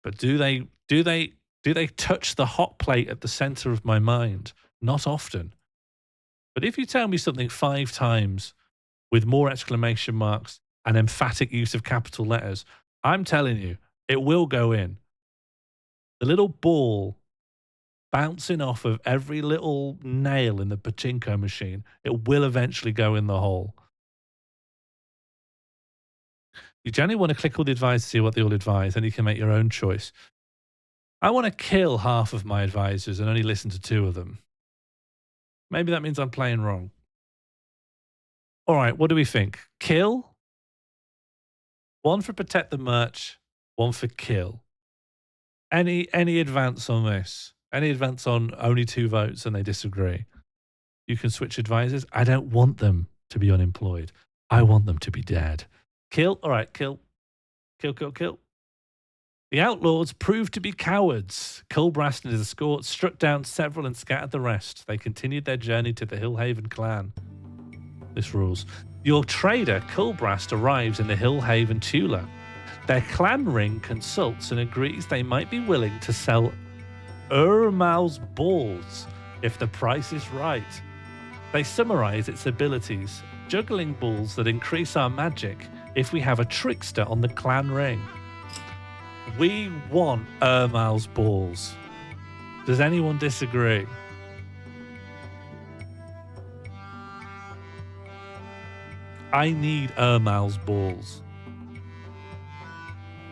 But do they touch the hot plate at the center of my mind? Not often. But if you tell me something 5 times with more exclamation marks and emphatic use of capital letters, I'm telling you, it will go in. The little ball bouncing off of every little nail in the pachinko machine, it will eventually go in the hole. You generally want to click all the advice to see what they all advise, and you can make your own choice. I want to kill half of my advisors and only listen to 2 of them. Maybe that means I'm playing wrong. All right, what do we think? Kill? 1 for protect the merch, 1 for kill. Any advance on this? Any advance on only 2 votes and they disagree? You can switch advisors. I don't want them to be unemployed. I want them to be dead. Kill? All right, kill. Kill, kill, kill. The outlaws proved to be cowards. Culbrast and his escort struck down several and scattered the rest. They continued their journey to the Hillhaven clan. This rules. Your trader, Culbrast, arrives in the Hillhaven Tula. Their clan ring consults and agrees they might be willing to sell Urmal's balls if the price is right. They summarize its abilities. Juggling balls that increase our magic if we have a trickster on the clan ring. We want Urmal's balls. Does anyone disagree? I need Urmal's balls.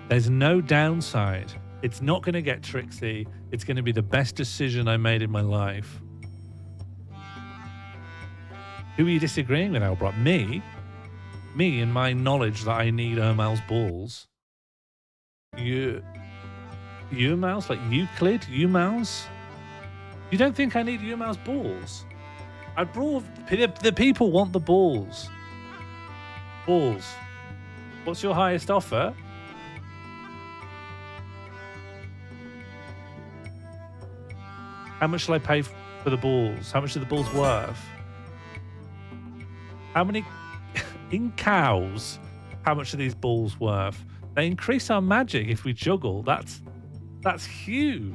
There's no downside. It's not going to get tricksy. It's going to be the best decision I made in my life. Who are you disagreeing with, Albrock? Me? Me and my knowledge that I need Urmal's balls. Urmal's? Like Euclid? Urmal's? You don't think I need Urmal's balls? I brought... The people want the balls. Balls. What's your highest offer? How much shall I pay for the balls? How much are the balls worth? How many in cows? How much are these balls worth? They increase our magic if we juggle. That's huge.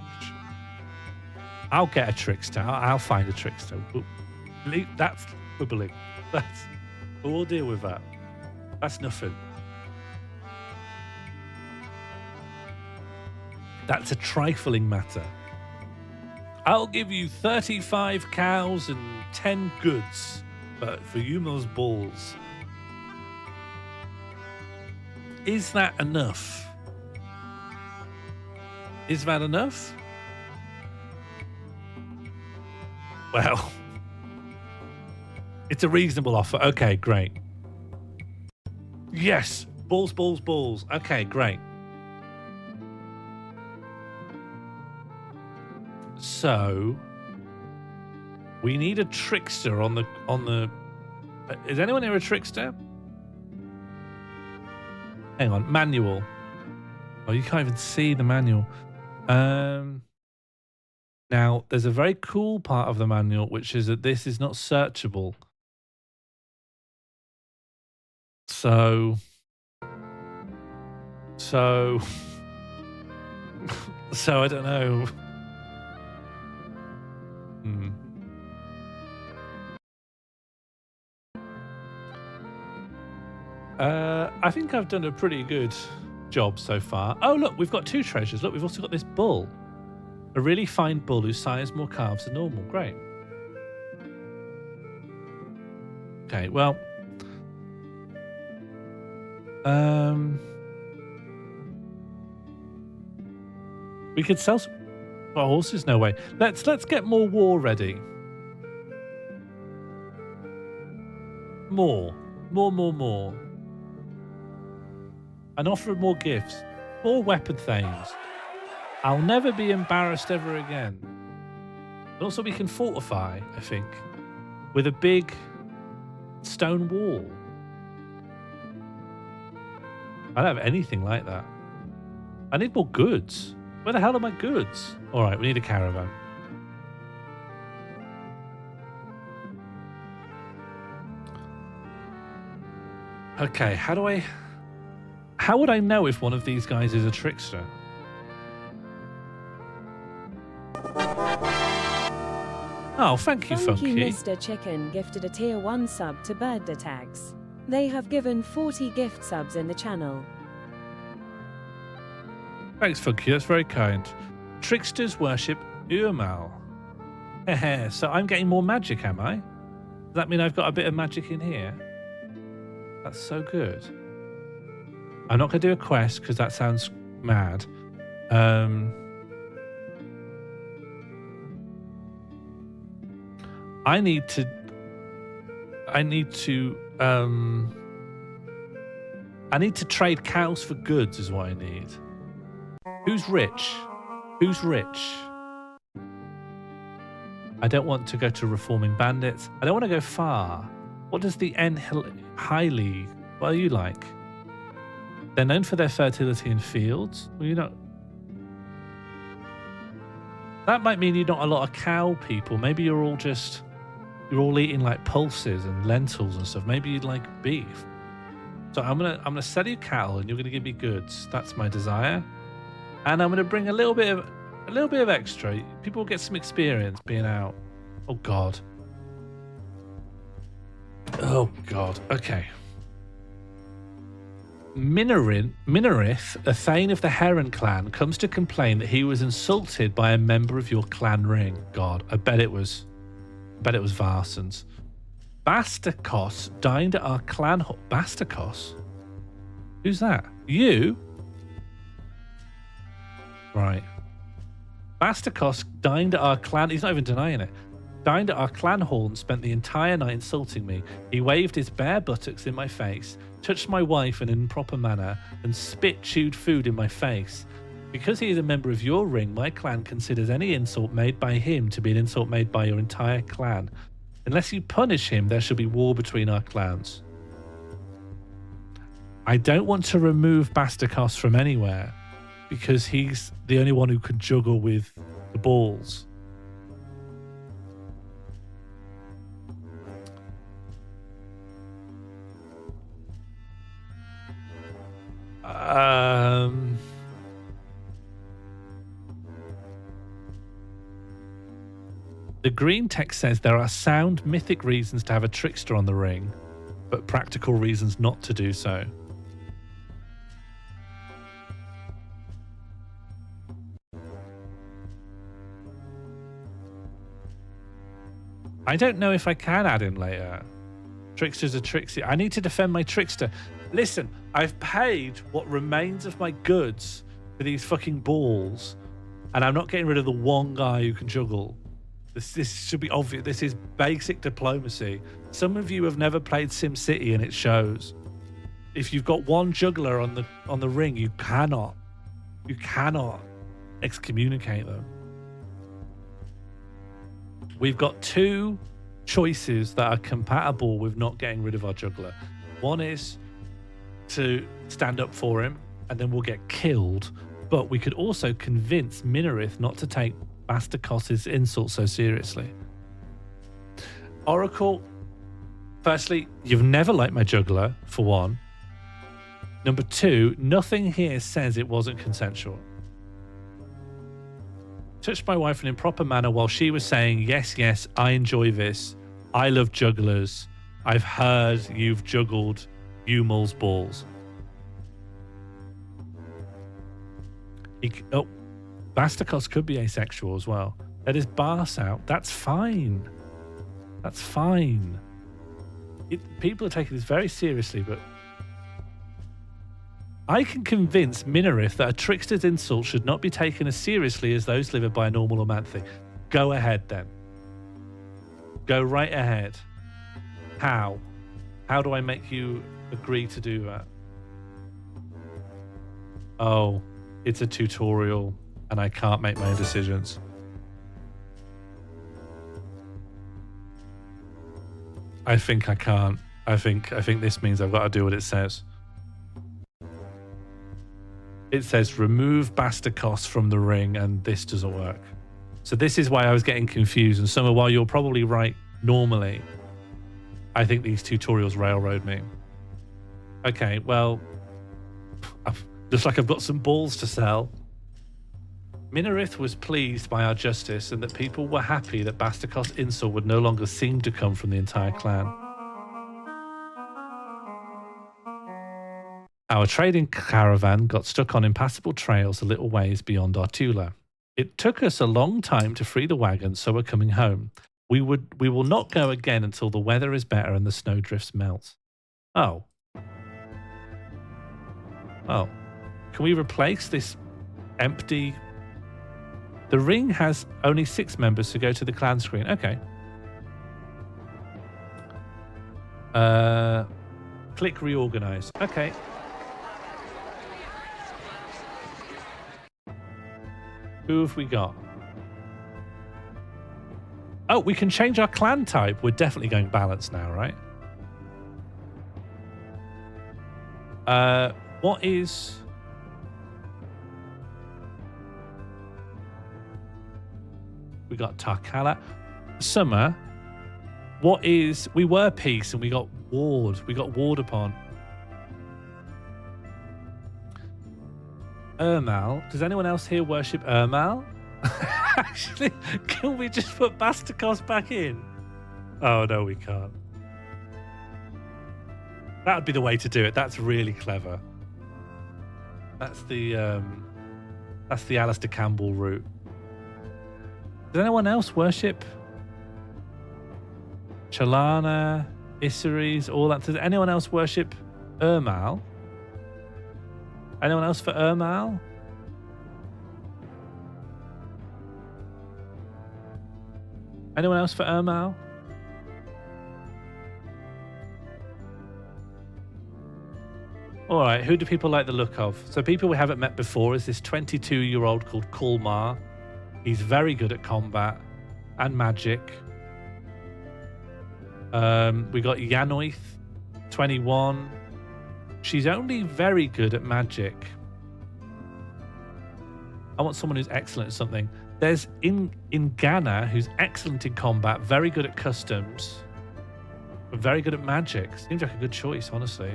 I'll get a trickster. I'll find a trickster. That's quibbling. We'll deal with that. That's nothing. That's a trifling matter. I'll give you 35 cows and 10 goods for Yumo's balls. Is that enough? Is that enough? Well, it's a reasonable offer. Okay, great. Yes, balls, balls, balls. Okay, great. So we need a trickster on the. Is anyone here a trickster? Hang on, manual. Oh, you can't even see the manual. Now, there's a very cool part of the manual, which is that this is not searchable. So I don't know. I think I've done a pretty good job so far. Oh, look, we've got 2 treasures. Look, we've also got this bull. A really fine bull who sires more calves than normal. Great. Okay, well. We could sell some horses. No way. Let's get more war ready. More. And offer more gifts. More weapon things. I'll never be embarrassed ever again. And also we can fortify, I think, with a big stone wall. I don't have anything like that. I need more goods. Where the hell are my goods? All right, we need a caravan. Okay, how would I know if one of these guys is a trickster? Oh, thank you, Thank Funky. you, Mr. Chicken gifted a tier 1 sub to Bird Attacks. They have given 40 gift subs in the channel. Thanks, Funky. That's very kind. Tricksters worship Urmal. Hehe, so I'm getting more magic, am I? Does that mean I've got a bit of magic in here? That's so good. I'm not going to do a quest because that sounds mad. I need to trade cows for goods is what I need. Who's rich? Who's rich? I don't want to go to Reforming Bandits. I don't want to go far. What does the Highly? What are you like? They're known for their fertility in fields. Well, you're not. That might mean you're not a lot of cow people. Maybe you're all eating like pulses and lentils and stuff. Maybe you'd like beef. So I'm gonna sell you cattle and you're gonna give me goods. That's my desire. And I'm gonna bring a little bit of extra. People will get some experience being out. Oh God. Oh God. Okay. Minarith, a Thane of the Heron clan, comes to complain that he was insulted by a member of your clan ring. God, I bet it was Varsons. Bastakos dined at our clan hall. Bastakos? Who's that? You? Right. Bastakos dined at our clan. He's not even denying it. Dined at our clan hall and spent the entire night insulting me. He waved his bare buttocks in my face, touched my wife in an improper manner, and spit chewed food in my face. Because he is a member of your ring, my clan considers any insult made by him to be an insult made by your entire clan. Unless you punish him, there shall be war between our clans. I don't want to remove Bastakos from anywhere, because he's the only one who can juggle with the balls. The green text says there are sound mythic reasons to have a trickster on the ring, but practical reasons not to do so. I don't know if I can add him later. Trickster's a tricksy. I need to defend my trickster. Listen, I've paid what remains of my goods for these fucking balls, and I'm not getting rid of the one guy who can juggle. This should be obvious. This is basic diplomacy. Some of you have never played SimCity, and it shows. If you've got one juggler on the ring, you cannot excommunicate them. We've got two choices that are compatible with not getting rid of our juggler. One is to stand up for him, and then we'll get killed. But we could also convince Minarith not to take Bastakos' insult so seriously. Oracle, firstly, you've never liked my juggler, for one. Number two, nothing here says it wasn't consensual. Touched my wife in an improper manner while she was saying, yes, I enjoy this. I love jugglers. I've heard you've juggled Yumul's balls. Bastakos could be asexual as well. Let his Bars out. That's fine. That's fine. People are taking this very seriously, but I can convince Minarith that a trickster's insult should not be taken as seriously as those delivered by a normal Omanthe. Go ahead then. Go right ahead. How? How do I make you agree to do that? Oh, it's a tutorial and I can't make my own decisions. I think I can't. I think this means I've got to do what it says. It says remove Bastakos from the ring, and this doesn't work. So this is why I was getting confused. And Summer, while you're probably right normally, I think these tutorials railroad me. Okay, well, looks like I've got some balls to sell. Minarith was pleased by our justice and that people were happy that Bastakos' insult would no longer seem to come from the entire clan. Our trading caravan got stuck on impassable trails a little ways beyond Artula. It took us a long time to free the wagon, so we're coming home. We will not go again until the weather is better and the snowdrifts melt. Oh. Oh. Can we replace this empty... The ring has only 6 members to go to the clan screen. Okay. Click reorganize. Okay. Who have we got? Oh, we can change our clan type. We're definitely going balanced now, right? What is... We got Tarkala. Summer. What is... We were peace and we got ward. We got ward upon. Ermal. Does anyone else here worship Ermal? Actually, can we just put Bastakos back in? Oh, no, we can't. That would be the way to do it. That's really clever. That's the Alistair Campbell route. Does anyone else worship Chalana, Isseries, all that? Does anyone else worship Ermal? Anyone else for Ermal? Anyone else for Ermal? All right, who do people like the look of? So people we haven't met before is this 22-year-old called Kulmar. He's very good at combat and magic. We got Yanoith, 21. She's only very good at magic. I want someone who's excellent at something. There's Ingana, who's excellent in combat, very good at customs, but very good at magic. Seems like a good choice, honestly.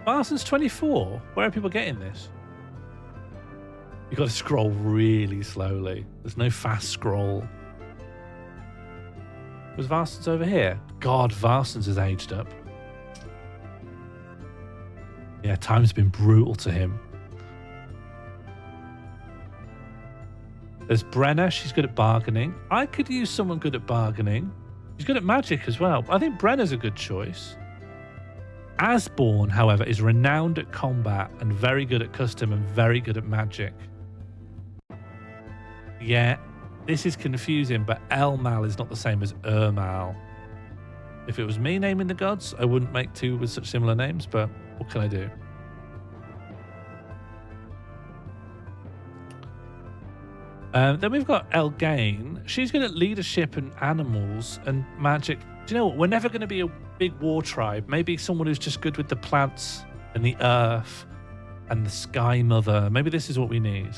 Varson's 24. Where are people getting this? You've got to scroll really slowly. There's no fast scroll. Was Varson's over here? God, Varson's has aged up. Yeah, time's been brutal to him. There's Brenna. She's good at bargaining. I could use someone good at bargaining. She's good at magic as well. I think Brenna's a good choice. Asborn, however, is renowned at combat and very good at custom and very good at magic. Yeah, this is confusing, but Elmal is not the same as Ermal. If it was me naming the gods, I wouldn't make two with such similar names, but what can I do? Then we've got Elgain. She's good at leadership and animals and magic. Do you know what? We're never going to be a big war tribe. Maybe someone who's just good with the plants and the earth and the Sky Mother. Maybe this is what we need.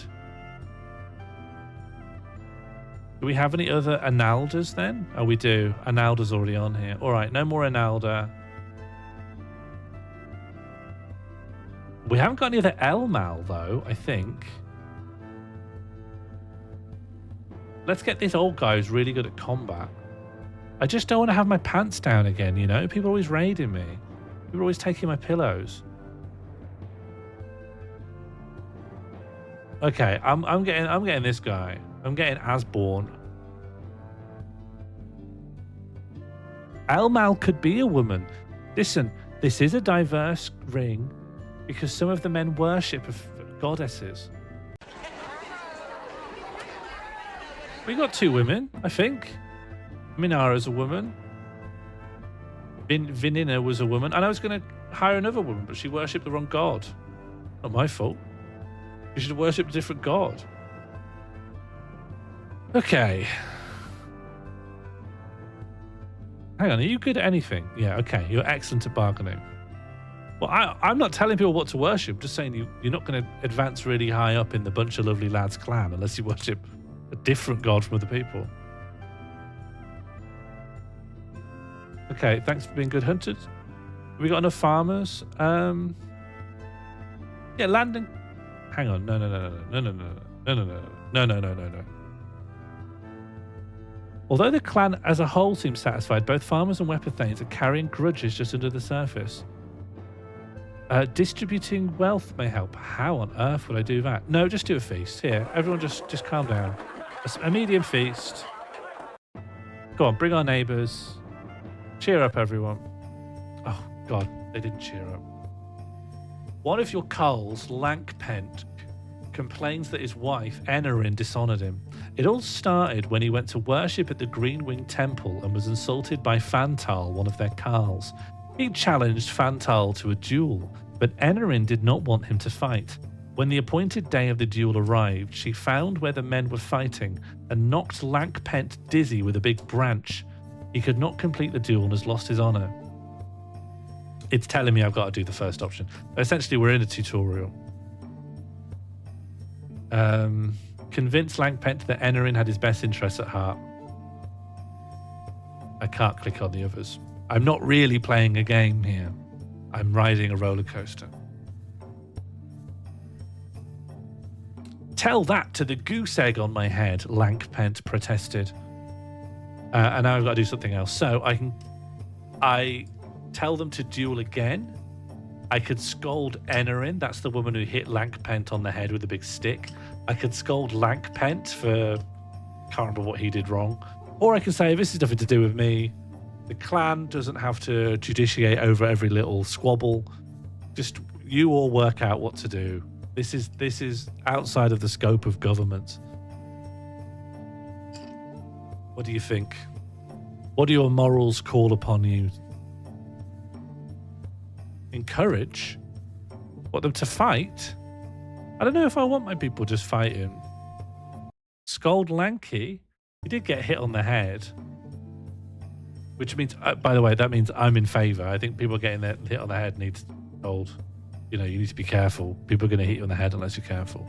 Do we have any other Analdas then? Oh, we do. Analda's already on here. All right, no more Analda. We haven't got any other Elmal, though, I think. Let's get this old guy who's really good at combat. I just don't want to have my pants down again, you know? People are always raiding me. People are always taking my pillows. Okay, I'm getting this guy. I'm getting Asborn. Elmal could be a woman. Listen, this is a diverse ring because some of the men worship goddesses. We got two women, I think. Minara's a woman. Vinina was a woman. And I was going to hire another woman, but she worshipped the wrong god. Not my fault. You should have worshipped a different god. Okay. Hang on, are you good at anything? Yeah, okay. You're excellent at bargaining. Well, I'm not telling people what to worship. Just saying you're not going to advance really high up in the Bunch of Lovely Lads clan unless you worship a different god from other people. Okay, thanks for being good hunters. We got enough farmers. Yeah, landing. Hang on. No. Although the clan as a whole seems satisfied, both farmers and Weapathanes are carrying grudges just under the surface. Distributing wealth may help. How on earth would I do that? No, just do a feast. Here, everyone just calm down. A medium feast. Go on, bring our neighbours. Cheer up, everyone. Oh, God, they didn't cheer up. One of your culls, Lankpent, complains that his wife, Enarin, dishonoured him. It all started when he went to worship at the Greenwing Temple and was insulted by Fantal, one of their carls. He challenged Fantal to a duel, but Enarin did not want him to fight. When the appointed day of the duel arrived, she found where the men were fighting and knocked Lankpent dizzy with a big branch. He could not complete the duel and has lost his honour. It's telling me I've got to do the first option. Essentially, we're in a tutorial. Convince Lankpent that Enarin had his best interests at heart. I can't click on the others. I'm not really playing a game here. I'm riding a roller coaster. Tell that to the goose egg on my head, Lankpent protested. And now I've got to do something else. So I tell them to duel again. I could scold Enarin, that's the woman who hit Lankpent on the head with a big stick. I could scold Lankpent for, can't remember what he did wrong. Or I could say, this is nothing to do with me. The clan doesn't have to judiciate over every little squabble. Just you all work out what to do. This is outside of the scope of government. What do you think? What do your morals call upon you? Encourage? Want them to fight? I don't know if I want my people just fighting. Scold Lanky? He did get hit on the head. Which means, by the way, that means I'm in favour. I think people getting hit on the head need told. You know, you need to be careful. People are going to hit you on the head unless you're careful.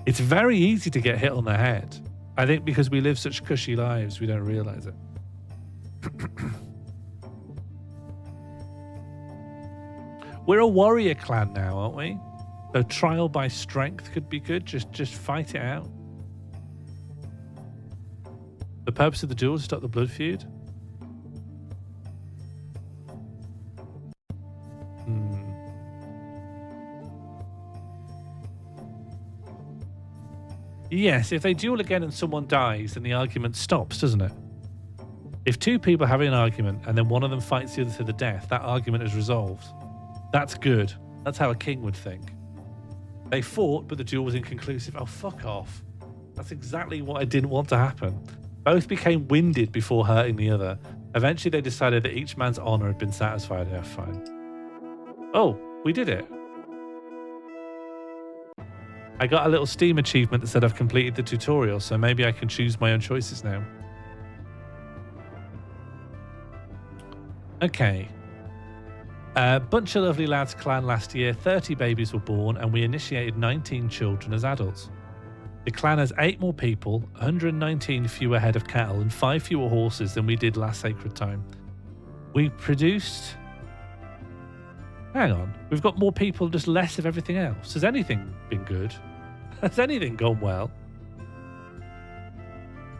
It's very easy to get hit on the head. I think because we live such cushy lives, we don't realise it. We're a warrior clan now, aren't we? So trial by strength could be good. Just fight it out. The purpose of the duel is to stop the blood feud. Yes, if they duel again and someone dies, then the argument stops, doesn't it? If two people are having an argument and then one of them fights the other to the death, that argument is resolved. That's good. That's how a king would think. They fought, but the duel was inconclusive. Oh, fuck off. That's exactly what I didn't want to happen. Both became winded before hurting the other. Eventually, they decided that each man's honor had been satisfied. Yeah, fine. Oh, we did it. I got a little Steam achievement that said I've completed the tutorial, so maybe I can choose my own choices now. Okay. Bunch of Lovely Lads clan last year, 30 babies were born, and we initiated 19 children as adults. The clan has 8 more people, 119 fewer head of cattle, and 5 fewer horses than we did last Sacred Time. We produced... Hang on. We've got more people, just less of everything else. Has anything been good? Has anything gone well?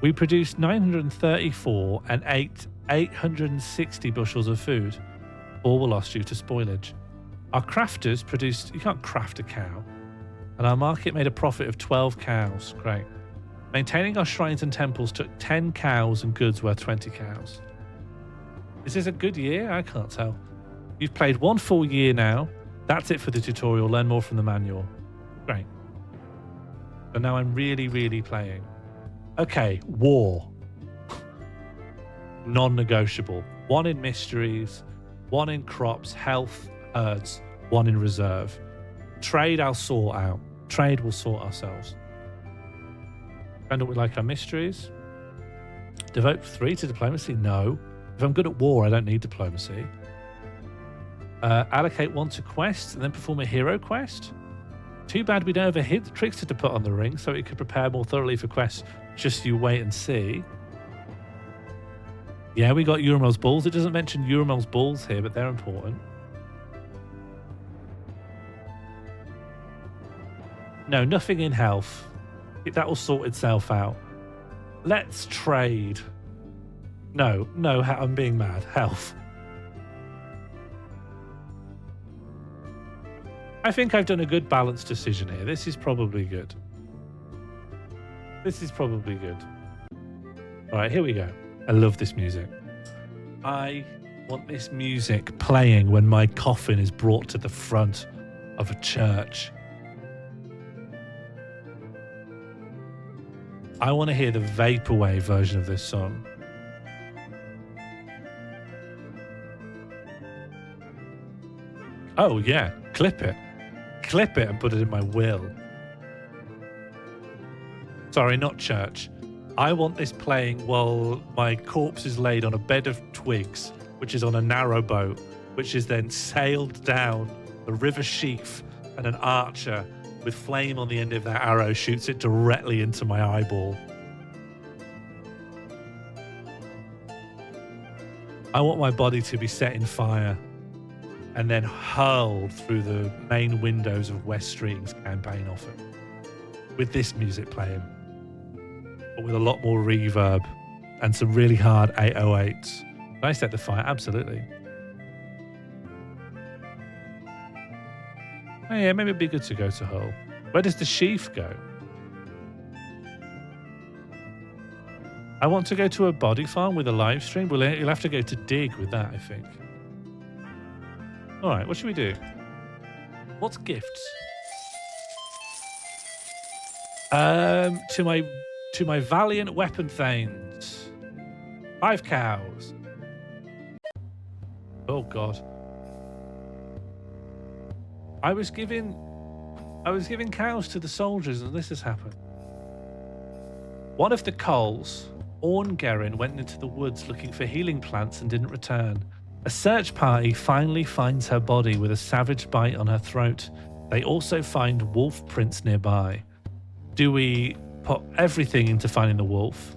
We produced 934 and 860 bushels of food. All were lost due to spoilage. Our crafters produced... You can't craft a cow. And our market made a profit of 12 cows. Great. Maintaining our shrines and temples took 10 cows and goods worth 20 cows. Is this a good year? I can't tell. You've played 1 full year now. That's it for the tutorial. Learn more from the manual. Great. But now I'm really, really playing. Okay, war. Non-negotiable. 1 in mysteries, 1 in crops, health, herds, 1 in reserve. Trade I'll sort out. Trade will sort ourselves. Find out we like our mysteries. Devote 3 to diplomacy? No. If I'm good at war, I don't need diplomacy. Allocate 1 to quests and then perform a hero quest. Too bad we don't have a hit trickster to put on the ring so it could prepare more thoroughly for quests. Just you wait and see. Yeah, we got Uramel's balls. It doesn't mention Uramel's balls here, but they're important. No, nothing in health. That will sort itself out. Let's trade. No, I'm being mad. Health. I think I've done a good balanced decision here. This is probably good. This is probably good. All right, here we go. I love this music. I want this music playing when my coffin is brought to the front of a church. I want to hear the vaporwave version of this song. Oh, yeah. Clip it. Clip it and put it in my will. Sorry, not church. I want this playing while my corpse is laid on a bed of twigs, which is on a narrow boat, which is then sailed down the river Sheaf, and an archer with flame on the end of that arrow shoots it directly into my eyeball. I want my body to be set in fire and then hurled through the main windows of West Stream's campaign offer. With this music playing, but with a lot more reverb and some really hard 808s. Can I set the fire? Absolutely. Oh yeah, maybe it'd be good to go to Hull. Where does the sheaf go? I want to go to a body farm with a live stream. Well, you'll have to go to Dig with that, I think. All right, what should we do? What's gifts? To my valiant weapon thanes. 5 cows. Oh God. I was giving cows to the soldiers, and this has happened. One of the Coles, Orngerin, went into the woods looking for healing plants and didn't return. A search party finally finds her body with a savage bite on her throat. They also find wolf prints nearby. Do we put everything into finding the wolf?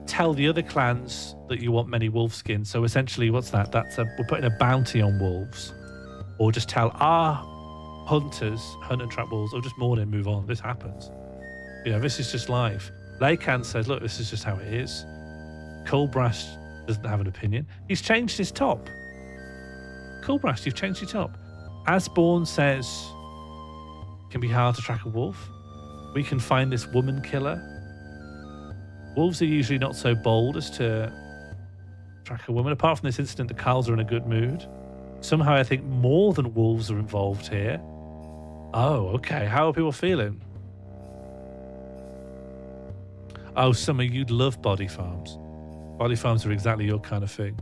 Tell the other clans that you want many wolf skins. So essentially, what's that? We're putting a bounty on wolves. or just tell our hunters, hunt and trap wolves, or just mourn and move on. This happens. You know, this is just life. Lacan says, look, this is just how it is. Colbrash doesn't have an opinion. He's changed his top. Colbrash, you've changed your top. Asborn says, it can be hard to track a wolf. We can find this woman killer. Wolves are usually not so bold as to track a woman. Apart from this incident, the Carls are in a good mood. Somehow I think more than wolves are involved here. Oh, okay. How are people feeling? Oh, Summer, you'd love body farms. Body farms are exactly your kind of thing.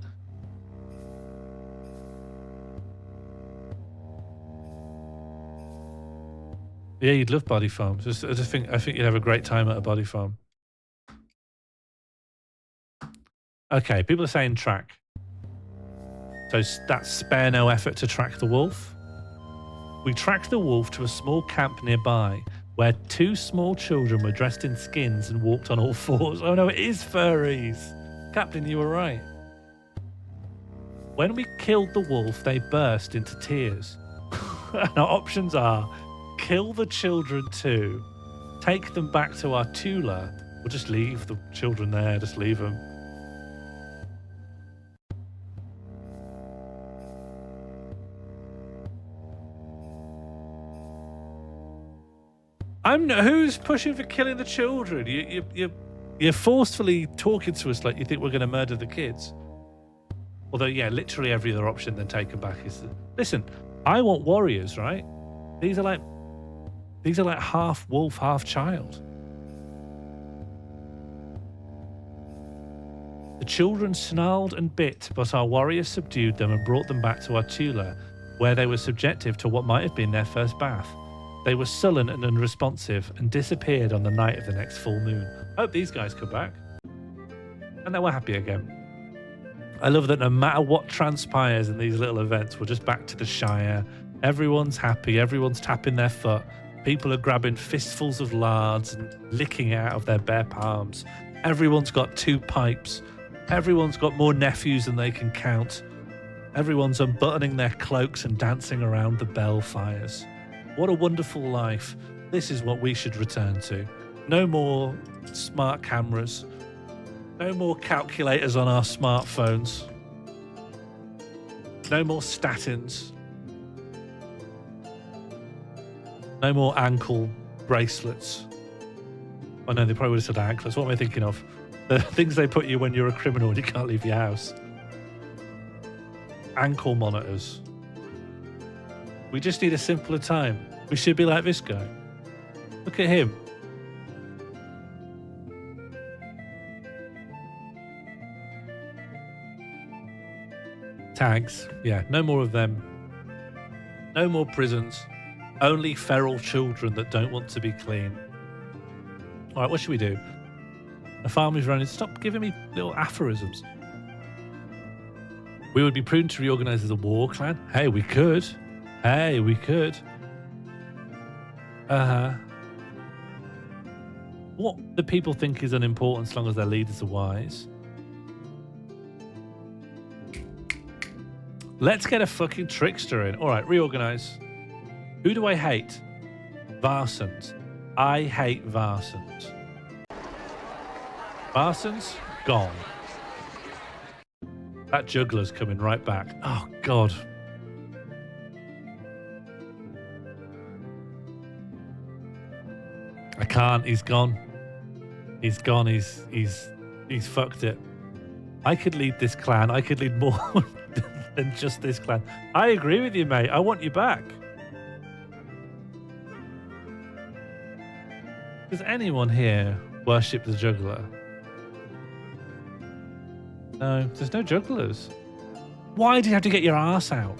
Yeah, you'd love body farms. I think you'd have a great time at a body farm. Okay, people are saying track. So that's spare no effort to track the wolf. We tracked the wolf to a small camp nearby where 2 small children were dressed in skins and walked on all 4s. Oh no, it is furries. Captain, you were right. When we killed the wolf, they burst into tears. And our options are kill the children too, take them back to our Tula, or just leave the children there, just leave them. Who's pushing for killing the children? You're forcefully talking to us like you think we're going to murder the kids. Although, yeah, literally every other option then taken back is... Listen, I want warriors, right? These are like half wolf, half child. The children snarled and bit, but our warriors subdued them and brought them back to our Tula, where they were subjective to what might have been their first bath. They were sullen and unresponsive and disappeared on the night of the next full moon. Hope these guys come back. And then we're happy again. I love that no matter what transpires in these little events, we're just back to the Shire. Everyone's happy. Everyone's tapping their foot. People are grabbing fistfuls of lards and licking it out of their bare palms. Everyone's got 2 pipes. Everyone's got more nephews than they can count. Everyone's unbuttoning their cloaks and dancing around the bell fires. What a wonderful life. This is what we should return to. No more smart cameras. No more calculators on our smartphones. No more statins. No more ankle bracelets. Oh no, they probably would have said anklets. What am I thinking of? The things they put you when you're a criminal and you can't leave your house. Ankle monitors. We just need a simpler time. We should be like this guy. Look at him. Tags. Yeah, no more of them. No more prisons. Only feral children that don't want to be clean. All right, what should we do? A farm is running. Stop giving me little aphorisms. We would be prudent to reorganize as a war clan. Hey, we could. Hey, we could. What the people think is unimportant as long as their leaders are wise. Let's get a fucking trickster in. All right, reorganize. Who do I hate? Varsant. I hate Varsant. Varsant's gone. That juggler's coming right back. Oh, God. I can't. He's gone. He's gone. He's fucked it. I could lead this clan. I could lead more than just this clan. I agree with you, mate. I want you back. Does anyone here worship the juggler? No, there's no jugglers. Why did you have to get your ass out?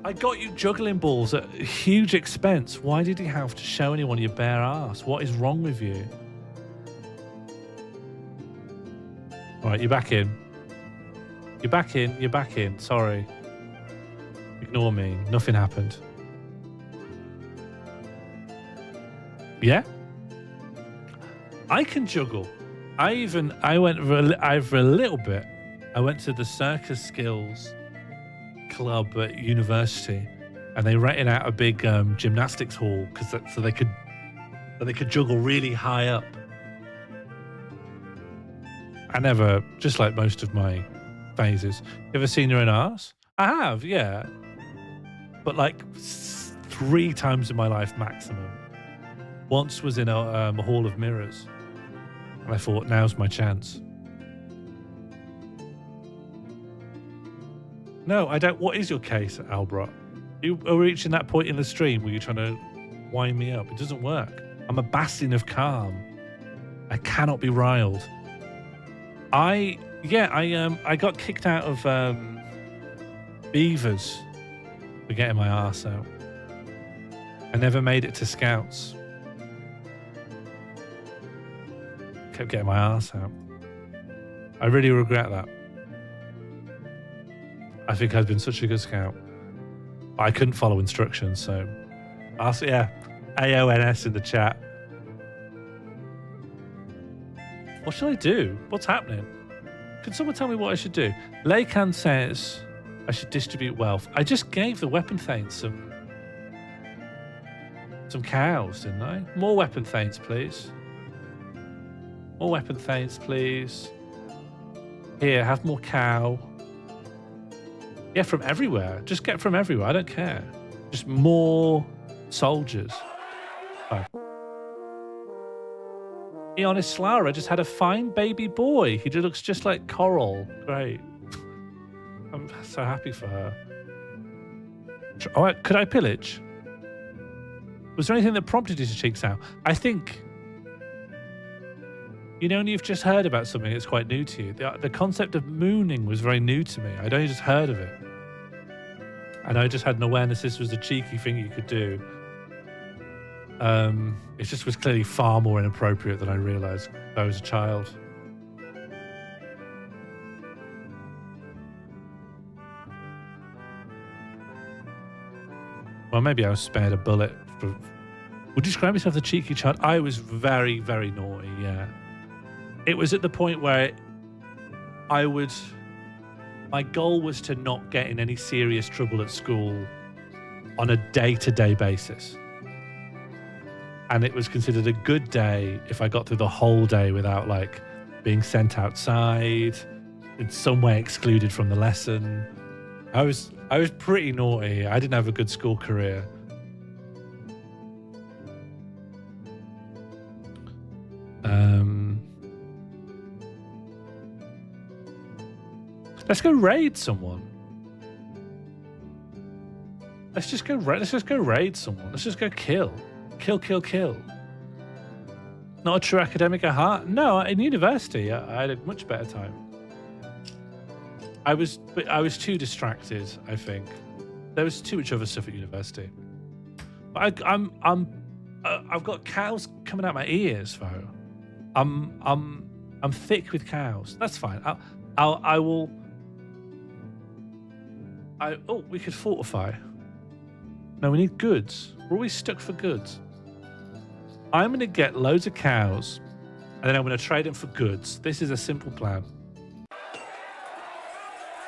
I got you juggling balls at a huge expense. Why did you have to show anyone your bare ass? What is wrong with you? All right, you're back in. You're back in. You're back in. Sorry. Ignore me. Nothing happened. Yeah? I can juggle. I went for a little bit. I went to the circus skills club at university, and they rented out a big gymnastics hall so they could juggle really high up. I never, just like most of my phases, you ever seen your own arse? I have, yeah, but like 3 times in my life maximum. Once was in a hall of mirrors, and I thought, now's my chance. No, I don't. What is your case, Albert? You are reaching that point in the stream where you're trying to wind me up. It doesn't work. I'm a bastion of calm. I cannot be riled. I got kicked out of Beavers for getting my arse out. I never made it to Scouts. Kept getting my arse out. I really regret that. I think I've been such a good scout. I couldn't follow instructions, so AONS in the chat. What should I do? What's happening? Can someone tell me what I should do? Laycan says I should distribute wealth. I just gave the weapon thanes some cows, didn't I? More weapon thanes, please. More weapon thanes, please. Here, have more cow. Yeah, from everywhere. Just get from everywhere. I don't care. Just more soldiers. Oh. Ionis Slara just had a fine baby boy. He looks just like Coral. Great. I'm so happy for her. Oh, could I pillage? Was there anything that prompted you to cheeks out? I think, you've just heard about something that's quite new to you. The concept of mooning was very new to me. I'd only just heard of it. And I just had an awareness this was a cheeky thing you could do. It just was clearly far more inappropriate than I realised I was a child. Well, maybe I was spared a bullet. Would you describe yourself as a cheeky child? I was very, very naughty, yeah. It was at the point where my goal was to not get in any serious trouble at school on a day-to-day basis. And it was considered a good day if I got through the whole day without being sent outside, in some way excluded from the lesson. I was pretty naughty. I didn't have a good school career. Let's go raid someone. Let's just go raid someone. Let's just go kill. Kill. Not a true academic at heart. No, in university, I had a much better time. I was too distracted, I think. There was too much other stuff at university. But I've got cows coming out my ears, though. I'm thick with cows. That's fine. I will. We could fortify. No, we need goods. We're always stuck for goods. I'm going to get loads of cows, and then I'm going to trade them for goods. This is a simple plan.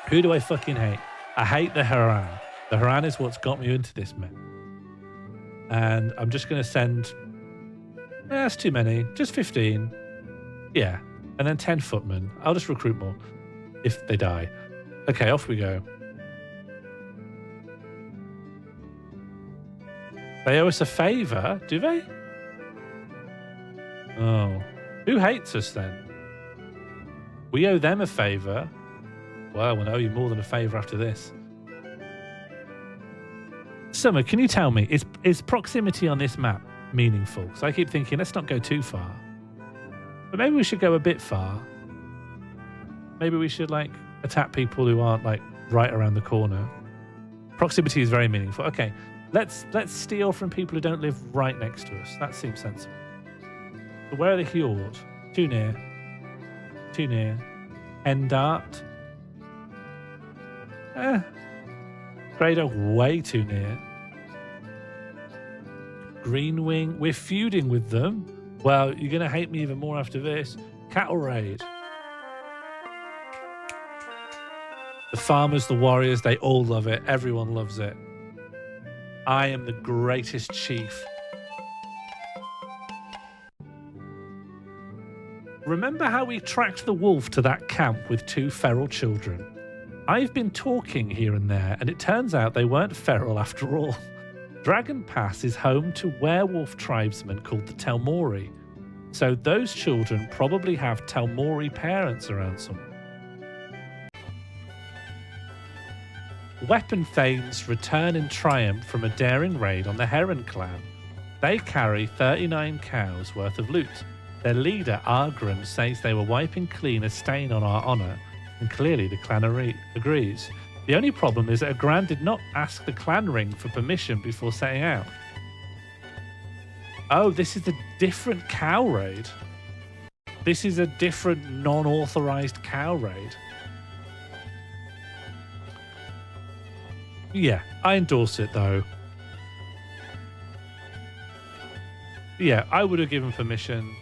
Who do I fucking hate? I hate the Haran. The Haran is what's got me into this, man. And I'm just going to send... that's too many. Just 15. Yeah. And then 10 footmen. I'll just recruit more if they die. Okay, off we go. They owe us a favour, do they? Oh. Who hates us then? We owe them a favour. Well, we'll owe you more than a favour after this. Summer, can you tell me, is proximity on this map meaningful? Because I keep thinking, let's not go too far. But maybe we should go a bit far. Maybe we should, attack people who aren't, right around the corner. Proximity is very meaningful. Okay. Let's steal from people who don't live right next to us. That seems sensible. But where are the Horde? Too near. Endart. Grado way too near. Greenwing. We're feuding with them. Well, you're going to hate me even more after this. Cattle Raid. The farmers, the warriors, they all love it. Everyone loves it. I am the greatest chief. Remember how we tracked the wolf to that camp with 2 feral children? I've been talking here and there, and it turns out they weren't feral after all. Dragon Pass is home to werewolf tribesmen called the Telmori, so those children probably have Telmori parents around somewhere. Weapon Thanes return in triumph from a daring raid on the Heron clan. They carry 39 cows worth of loot. Their leader, Argren, says they were wiping clean a stain on our honour, and clearly the clan agrees. The only problem is that Agran did not ask the clan ring for permission before setting out. Oh, this is a different cow raid. This is a different non-authorised cow raid. Yeah, I endorse it though. Yeah, I would have given permission.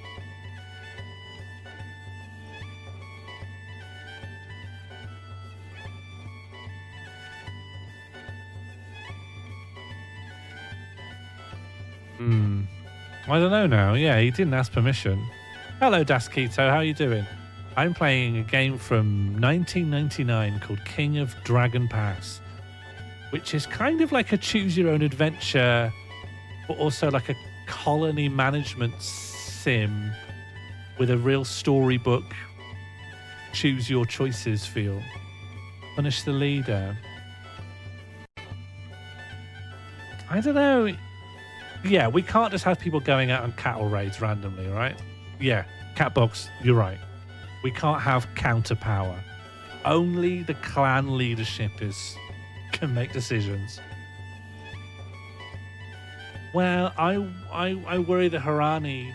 I don't know now. Yeah, he didn't ask permission. Hello, Daskito. How are you doing? I'm playing a game from 1999 called King of Dragon Pass, which is kind of like a choose-your-own-adventure, but also like a colony management sim with a real storybook, choose-your-choices feel. Punish the leader. I don't know. Yeah, we can't just have people going out on cattle raids randomly, right? Yeah, Catbox, you're right. We can't have counter power. Only the clan leadership can make decisions. Well, I worry the Harani.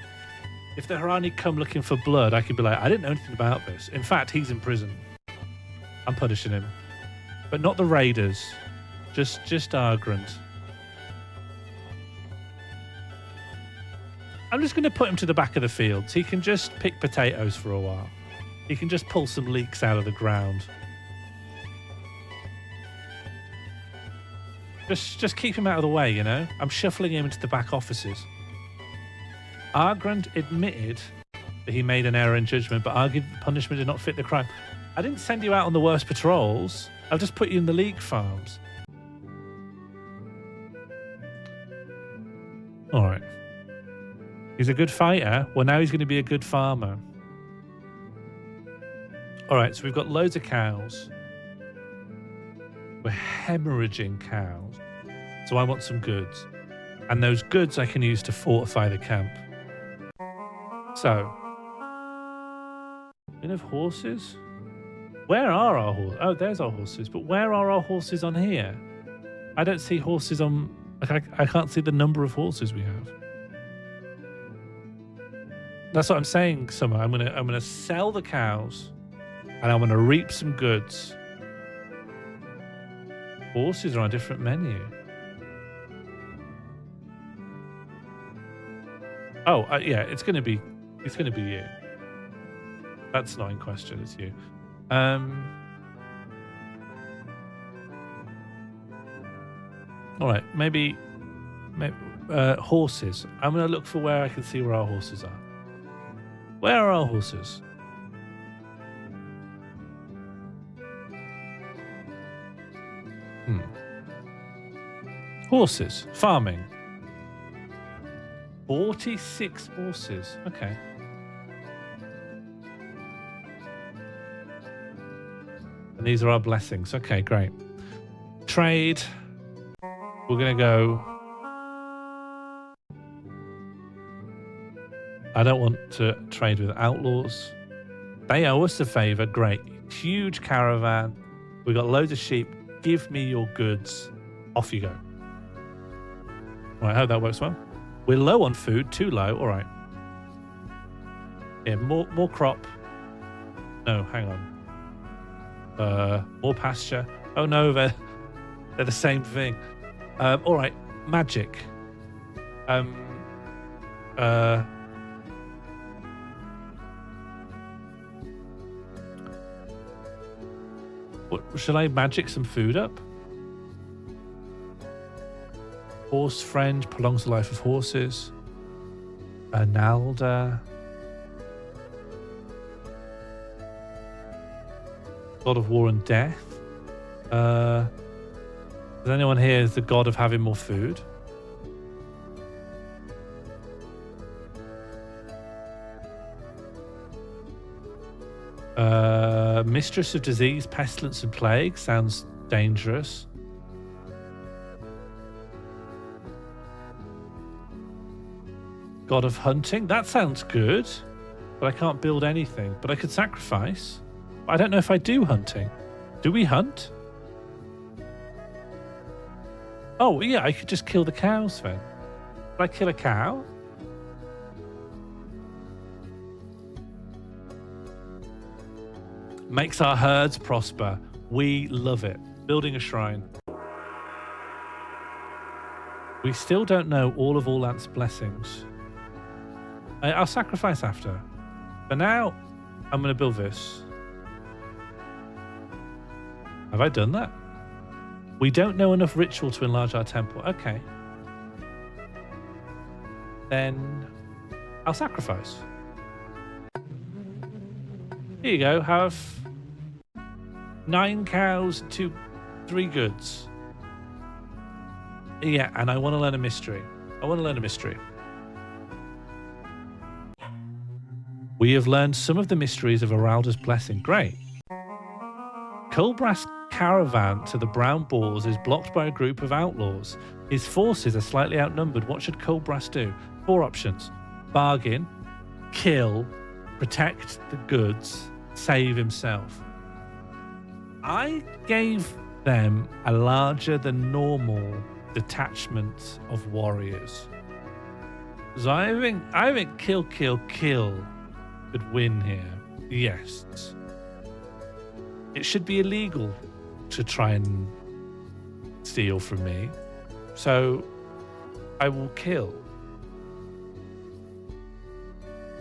If the Harani come looking for blood, I could be like, I didn't know anything about this. In fact, he's in prison. I'm punishing him. But not the raiders. Just Argrand. I'm just going to put him to the back of the field so he can just pick potatoes for a while. He can just pull some leeks out of the ground. Just keep him out of the way, you know? I'm shuffling him into the back offices. Argrand admitted that he made an error in judgment, but argued the punishment did not fit the crime. I didn't send you out on the worst patrols. I'll just put you in the leek farms. All right. He's a good fighter. Well, now he's going to be a good farmer. All right, so we've got loads of cows. We're hemorrhaging cows. So I want some goods. And those goods I can use to fortify the camp. So, we have horses? Where are our horses? Oh, there's our horses. But where are our horses on here? I don't see horses on... I can't see the number of horses we have. That's what I'm saying, Summer. I'm gonna sell the cows, and I'm gonna reap some goods. Horses are on a different menu. Oh, yeah, it's gonna be you. That's not in question. It's you. All right, maybe horses. I'm gonna look for where I can see where our horses are. Where are our horses? Horses. Farming. 46 horses. Okay. And these are our blessings. Okay, great. Trade. We're going to go... I don't want to trade with outlaws. They owe us a favor. Great. Huge caravan. We got loads of sheep. Give me your goods. Off you go. All right, I hope that works well. We're low on food. Too low. All right. Yeah, more crop. No, hang on. More pasture. Oh no, they're the same thing. All right. Magic. What, should I magic some food up? Horse friend prolongs the life of horses. Analda. God of war and death. Is anyone here the god of having more food? Mistress of disease, pestilence, and plague sounds dangerous. God of hunting, that sounds good, but I can't build anything. But I could sacrifice. I don't know if I do hunting. Do we hunt? Oh, yeah, I could just kill the cows then. Could I kill a cow? Makes our herds prosper. We love it. Building a shrine. We still don't know all of Orlant's blessings. I'll sacrifice after. But now, I'm going to build this. Have I done that? We don't know enough ritual to enlarge our temple. Okay. Then I'll sacrifice. Here you go. Have 9 cows, 3 goods. Yeah, and I want to learn a mystery. We have learned some of the mysteries of Aralda's blessing. Great. Colbrass caravan to the Brown Boars is blocked by a group of outlaws. His forces are slightly outnumbered. What should Colbrass do? 4 options. Bargain, kill, protect the goods, save himself. I gave them a larger than normal detachment of warriors. So I think kill could win here. Yes. It should be illegal to try and steal from me. So I will kill.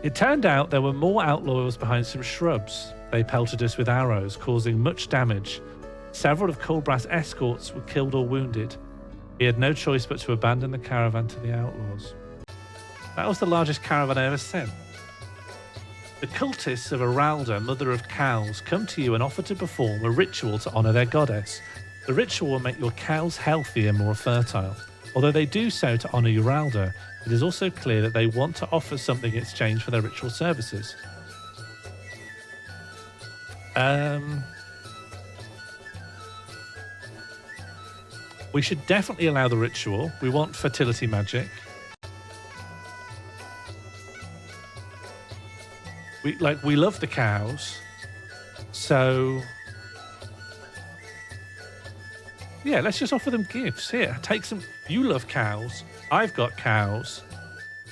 It turned out there were more outlaws behind some shrubs. They pelted us with arrows, causing much damage. Several of Colbrass' escorts were killed or wounded. He had no choice but to abandon the caravan to the outlaws. That was the largest caravan I ever sent. The cultists of Aralda, Mother of Cows, come to you and offer to perform a ritual to honour their goddess. The ritual will make your cows healthy and more fertile. Although they do so to honour Aralda, it is also clear that they want to offer something in exchange for their ritual services. We should definitely allow the ritual. We want fertility magic. We love the cows. So yeah, let's just offer them gifts. Here, take some. You love cows. I've got cows.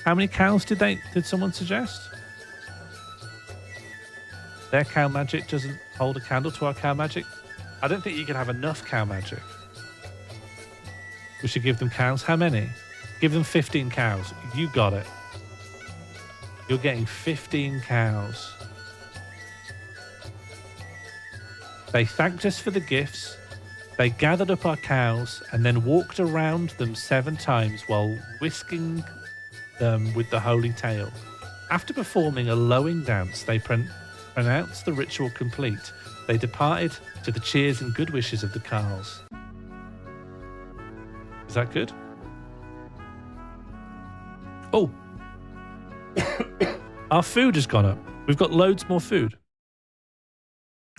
How many cows did someone suggest? Their cow magic doesn't hold a candle to our cow magic. I don't think you can have enough cow magic. We should give them cows. How many? Give them 15 cows. You got it. You're getting 15 cows. They thanked us for the gifts. They gathered up our cows and then walked around them 7 times while whisking them with the holy tail. After performing a lowing dance, they pronounced the ritual complete. They departed to the cheers and good wishes of the Carls. Is that good? Oh! Our food has gone up. We've got loads more food.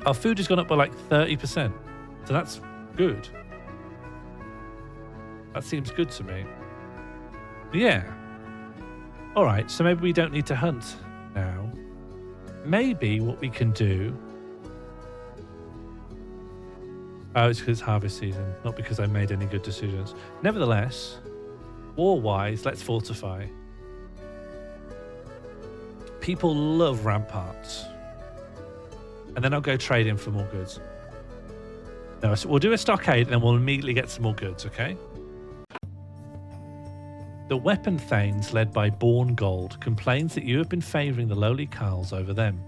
Our food has gone up by like 30%. So that's good. That seems good to me. Yeah. All right, so maybe we don't need to hunt now. Maybe what we can do... Oh, it's because it's harvest season, not because I made any good decisions. Nevertheless, war-wise, let's fortify. People love ramparts. And then I'll go trade in for more goods. No, so we'll do a stockade and then we'll immediately get some more goods, okay? The Weapon Thanes, led by Born Gold, complains that you have been favouring the lowly Carls over them.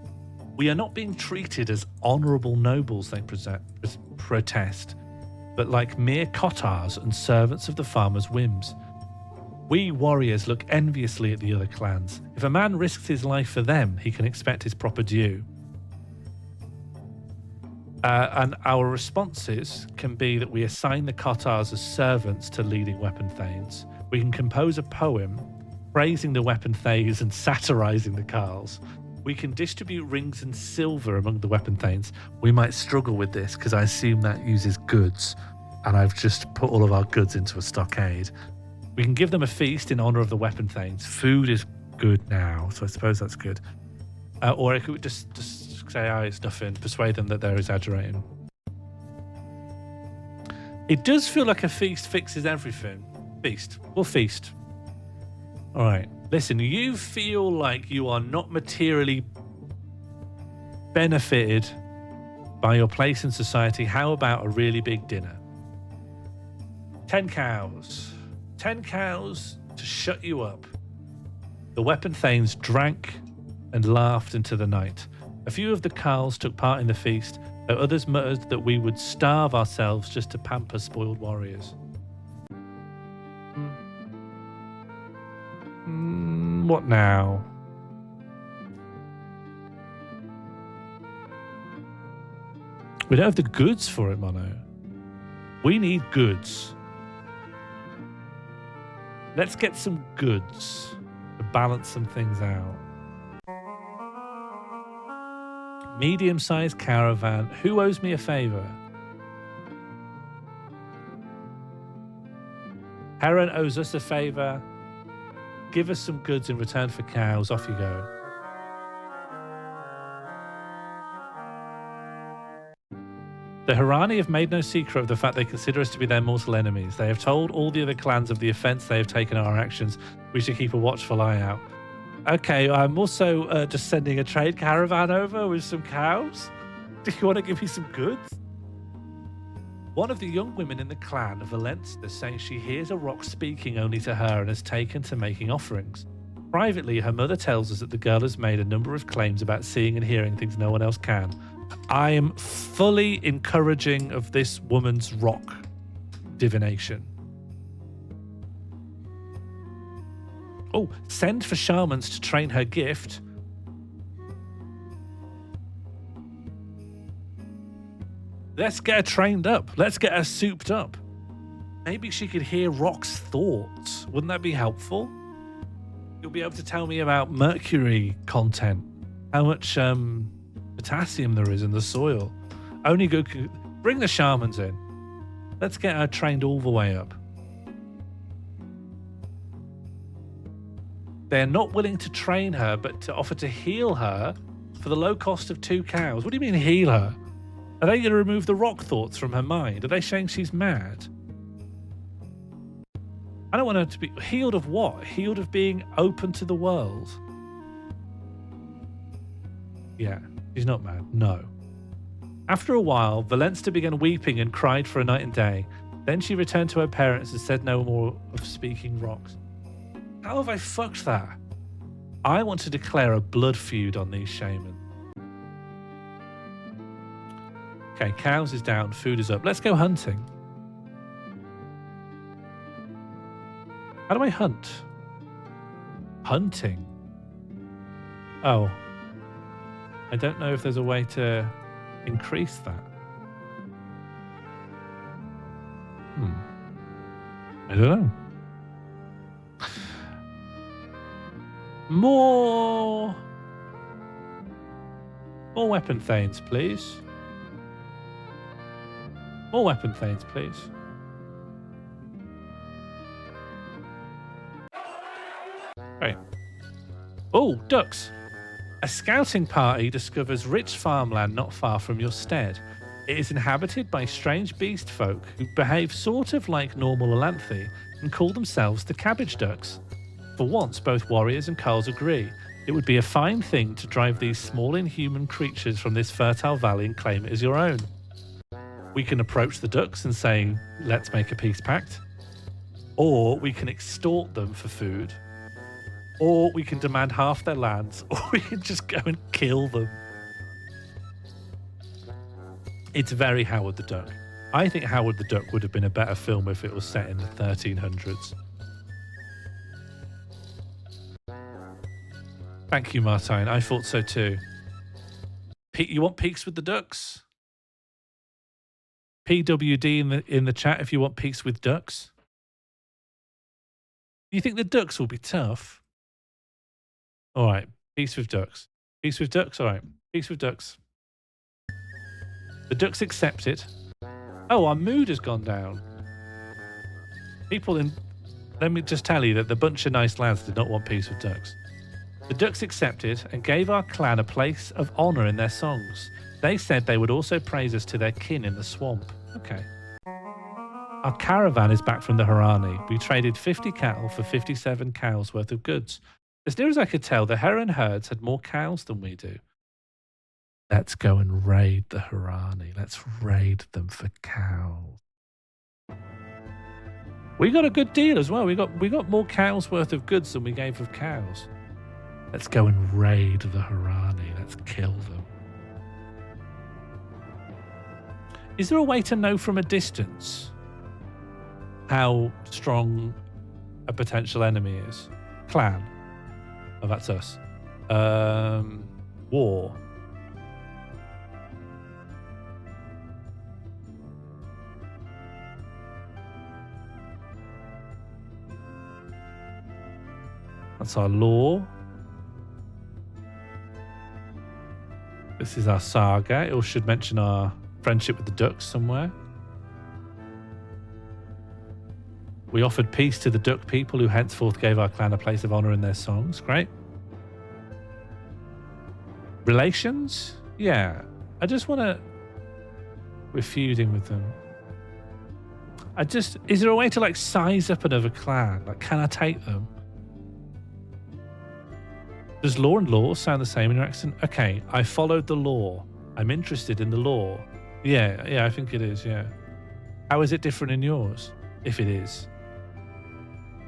We are not being treated as honourable nobles, they protest, but like mere cottars and servants of the farmer's whims. We warriors look enviously at the other clans. If a man risks his life for them, he can expect his proper due. And our responses can be that we assign the cottars as servants to leading weapon thanes. We can compose a poem praising the weapon thanes and satirizing the carls. We can distribute rings and silver among the weapon thanes. We might struggle with this because I assume that uses goods, and I've just put all of our goods into a stockade. We can give them a feast in honor of the weapon thanes. Food is good now, so I suppose that's good. Or I could just say, oh, it's nothing, persuade them that they're exaggerating. It does feel like a feast fixes everything. Feast. We'll feast. All right. Listen, you feel like you are not materially benefited by your place in society. How about a really big dinner? 10 cows. 10 cows to shut you up. The weapon thanes drank and laughed into the night. A few of the carls took part in the feast, though others muttered that we would starve ourselves just to pamper spoiled warriors. What now? We don't have the goods for it, Mono. We need goods. Let's get some goods to balance some things out. Medium-sized caravan. Who owes me a favor? Heron owes us a favor. Give us some goods in return for cows. Off you go. The Harani have made no secret of the fact they consider us to be their mortal enemies. They have told all the other clans of the offence they have taken at our actions. We should keep a watchful eye out. Okay, I'm also just sending a trade caravan over with some cows. Do you want to give me some goods? One of the young women in the clan of Valence is saying she hears a rock speaking only to her and has taken to making offerings. Privately, her mother tells us that the girl has made a number of claims about seeing and hearing things no one else can. I am fully encouraging of this woman's rock divination. Oh, send for shamans to train her gift. Let's get her trained up. Let's get her souped up. Maybe she could hear Rock's thoughts. Wouldn't that be helpful? You'll be able to tell me about mercury content, how much potassium there is in the soil. Only good. Bring the shamans in. Let's get her trained all the way up. They're not willing to train her, but to offer to heal her for the low cost of 2 cows. What do you mean heal her? Are they going to remove the rock thoughts from her mind? Are they saying she's mad? I don't want her to be healed of what? Healed of being open to the world. Yeah, she's not mad. No. After a while, Valensta began weeping and cried for a night and day. Then she returned to her parents and said no more of speaking rocks. How have I fucked that? I want to declare a blood feud on these shamans. Okay, cows is down, food is up. Let's go hunting. How do I hunt? Hunting? Oh. I don't know if there's a way to increase that. I don't know. More weapon thanes, please. More weapon thanes, please. Right. Oh, ducks. A scouting party discovers rich farmland not far from your stead. It is inhabited by strange beast folk who behave sort of like normal Olanthi and call themselves the cabbage ducks. For once, both warriors and carls agree. It would be a fine thing to drive these small inhuman creatures from this fertile valley and claim it as your own. We can approach the ducks and say, let's make a peace pact. Or we can extort them for food. Or we can demand half their lands. Or we can just go and kill them. It's very Howard the Duck. I think Howard the Duck would have been a better film if it was set in the 1300s. Thank you, Martine. I thought so too. You want Peaks with the Ducks? PWD in the chat if you want Peaks with Ducks. You think the Ducks will be tough? All right, Peaks with Ducks. Peaks with Ducks, all right. Peaks with Ducks. The Ducks accept it. Oh, our mood has gone down. People in... Let me just tell you that the bunch of nice lads did not want Peace with Ducks. The Ducks accepted and gave our clan a place of honour in their songs. They said they would also praise us to their kin in the swamp. Okay. Our caravan is back from the Harani. We traded 50 cattle for 57 cows worth of goods. As near as I could tell, the Heron herds had more cows than we do. Let's go and raid the Harani. Let's raid them for cows. We got a good deal as well. We got more cows worth of goods than we gave of cows. Let's go and raid the Harani. Let's kill them. Is there a way to know from a distance how strong a potential enemy is? Clan. Oh, that's us. War. That's our law. This is our saga. It should mention our friendship with the Ducks somewhere. We offered peace to the Duck people who henceforth gave our clan a place of honour in their songs. Great. Relations? Yeah. I just want to... We're feuding with them. Is there a way to like size up another clan? Like, can I take them? Does law and law sound the same in your accent? Okay, I followed the law. I'm interested in the law. Yeah, I think it is, yeah. How is it different in yours? If it is.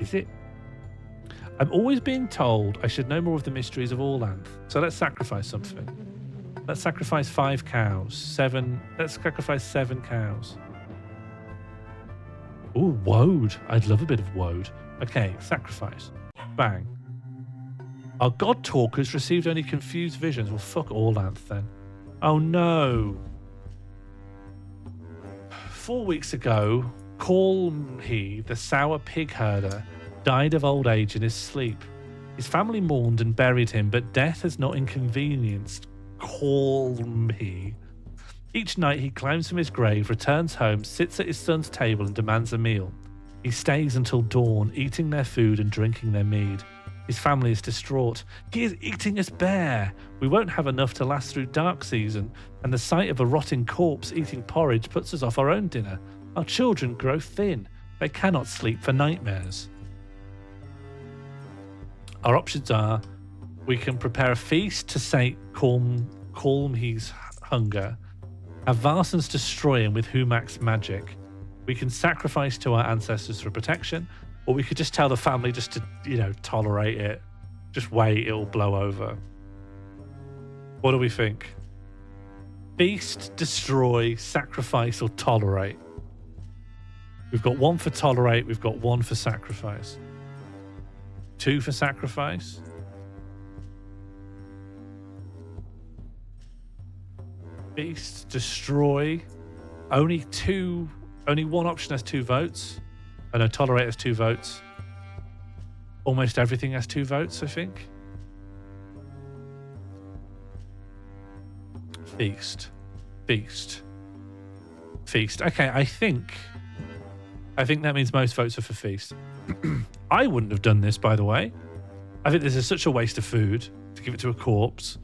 Is it? I'm always being told I should know more of the mysteries of Orlanth. So let's sacrifice something. Let's sacrifice 5 cows. Let's sacrifice 7 cows. Ooh, woad. I'd love a bit of woad. Okay, sacrifice. Bang. Our god talkers received only confused visions. Well, fuck Orlanth then. Oh no. 4 weeks ago, Colmhe, the sour pig herder, died of old age in his sleep. His family mourned and buried him, but death has not inconvenienced Colmhe. Each night he climbs from his grave, returns home, sits at his son's table and demands a meal. He stays until dawn, eating their food and drinking their mead. His family is distraught. He is eating us bare. We won't have enough to last through dark season, and the sight of a rotting corpse eating porridge puts us off our own dinner. Our children grow thin. They cannot sleep for nightmares. Our options are: we can prepare a feast to sate Colmhe's hunger, have Varsons destroy him with Humak's magic. We can sacrifice to our ancestors for protection, or we could just tell the family just to, tolerate it. Just wait, it'll blow over. What do we think? Feast, destroy, sacrifice, or tolerate? We've got 1 for tolerate, we've got 1 for sacrifice. 2 for sacrifice. Feast, destroy. Only 1 option has 2 votes. I know tolerate has 2 votes. Almost everything has 2 votes, I think. Feast. Feast. Feast. Okay, I think that means most votes are for feast. I wouldn't have done this, by the way. I think this is such a waste of food to give it to a corpse.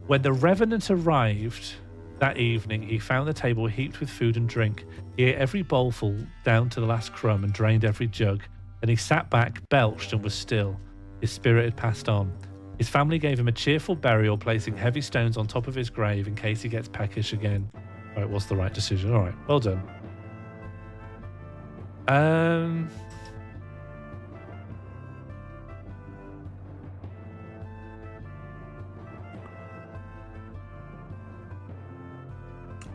When the Revenant arrived that evening, he found the table heaped with food and drink. He ate every bowlful down to the last crumb and drained every jug. Then he sat back, belched, and was still. His spirit had passed on. His family gave him a cheerful burial, placing heavy stones on top of his grave in case he gets peckish again. All right, what's the right decision? All right, well done.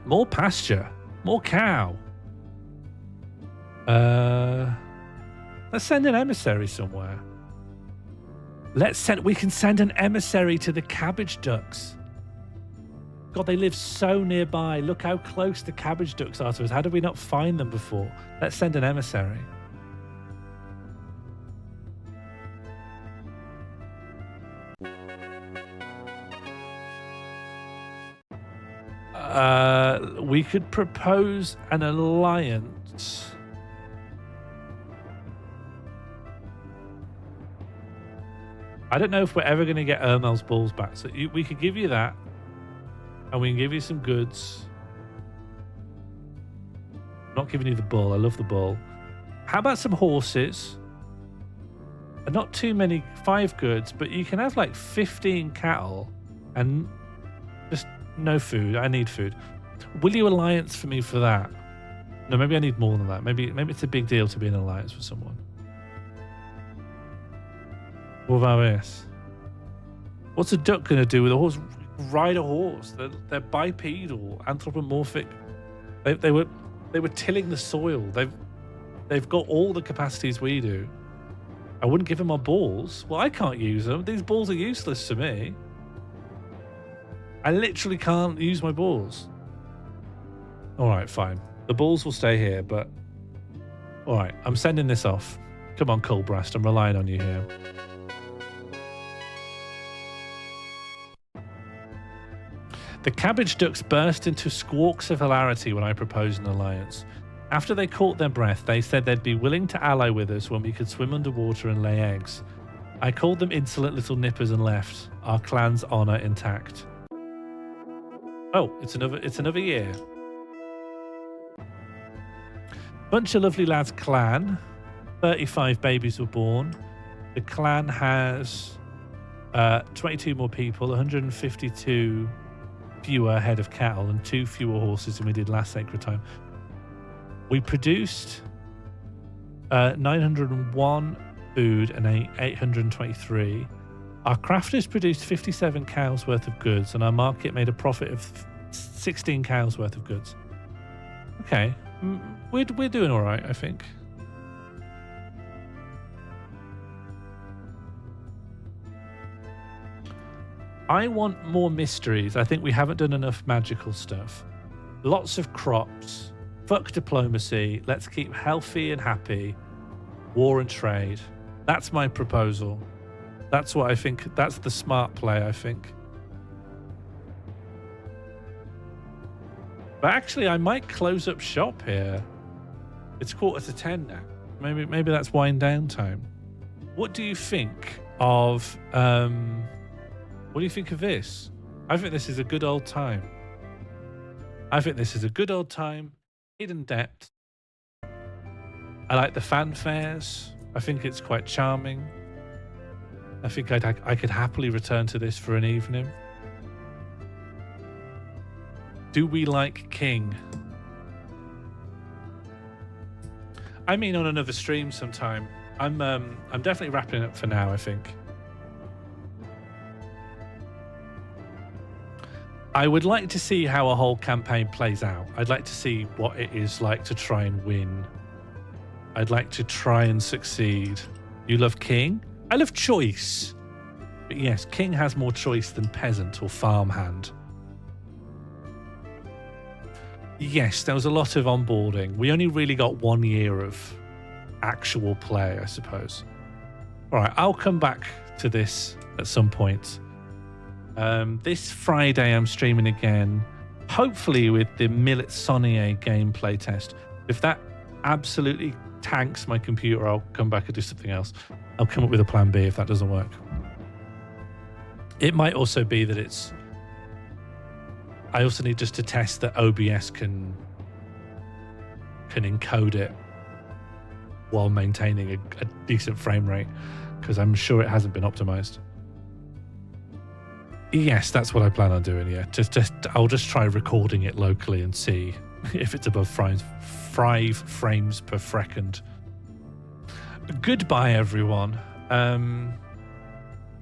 More pasture. More cow. Let's send an emissary somewhere. We can send an emissary to the cabbage ducks. God, they live so nearby. Look how close the cabbage ducks are to us. How did we not find them before? Let's send an emissary. We could propose an alliance. I don't know if we're ever going to get Ermel's balls back. So we could give you that. And we can give you some goods. I'm not giving you the bull. I love the bull. How about some horses? And not too many, 5 goods, but you can have like 15 cattle and just no food. I need food. Will you alliance for me for that? No, maybe I need more than that. Maybe it's a big deal to be in an alliance with someone. What about this? What's a duck going to do with a horse? Ride a horse. They're bipedal, anthropomorphic. They were tilling the soil. They've got all the capacities we do. I wouldn't give them my balls. Well, I can't use them. These balls are useless to me. I literally can't use my balls. All right, fine. The balls will stay here, but all right, I'm sending this off. Come on, Colbrast, I'm relying on you here. The cabbage ducks burst into squawks of hilarity when I proposed an alliance. After they caught their breath, they said they'd be willing to ally with us when we could swim underwater and lay eggs. I called them insolent little nippers and left, our clan's honour intact. Oh, it's another year. Bunch of lovely lads clan. 35 babies were born. The clan has 22 more people, 152 fewer head of cattle and 2 fewer horses than we did last sacred time. We produced 901 food and 823. Our crafters produced 57 cows worth of goods, and our market made a profit of 16 cows worth of goods. Okay, we're doing all right, I think. I want more mysteries. I think we haven't done enough magical stuff. Lots of crops. Fuck diplomacy. Let's keep healthy and happy. War and trade. That's my proposal. That's what I think. That's the smart play, I think. But actually, I might close up shop here. It's 9:45 now. Maybe that's wind down time. What do you think of... what do you think of this? I think this is a good old time. Hidden depth. I like the fanfares. I think it's quite charming. I think I could happily return to this for an evening. Do we like King? I mean, on another stream sometime. I'm definitely wrapping it up for now, I think. I would like to see how a whole campaign plays out. I'd like to see what it is like to try and win. I'd like to try and succeed. You love King? I love choice. But yes, King has more choice than peasant or farmhand. Yes, there was a lot of onboarding. We only really got 1 year of actual play, I suppose. All right, I'll come back to this at some point. This Friday I'm streaming again, hopefully with the Millet Saunier gameplay test. If that absolutely tanks my computer, I'll come back and do something else. I'll come up with a plan B if that doesn't work. It might also be that I also need just to test that OBS can encode it while maintaining a decent frame rate, because I'm sure it hasn't been optimized. Yes, that's what I plan on doing. Yeah, I'll just try recording it locally and see if it's above 5 frames per second. Goodbye, everyone.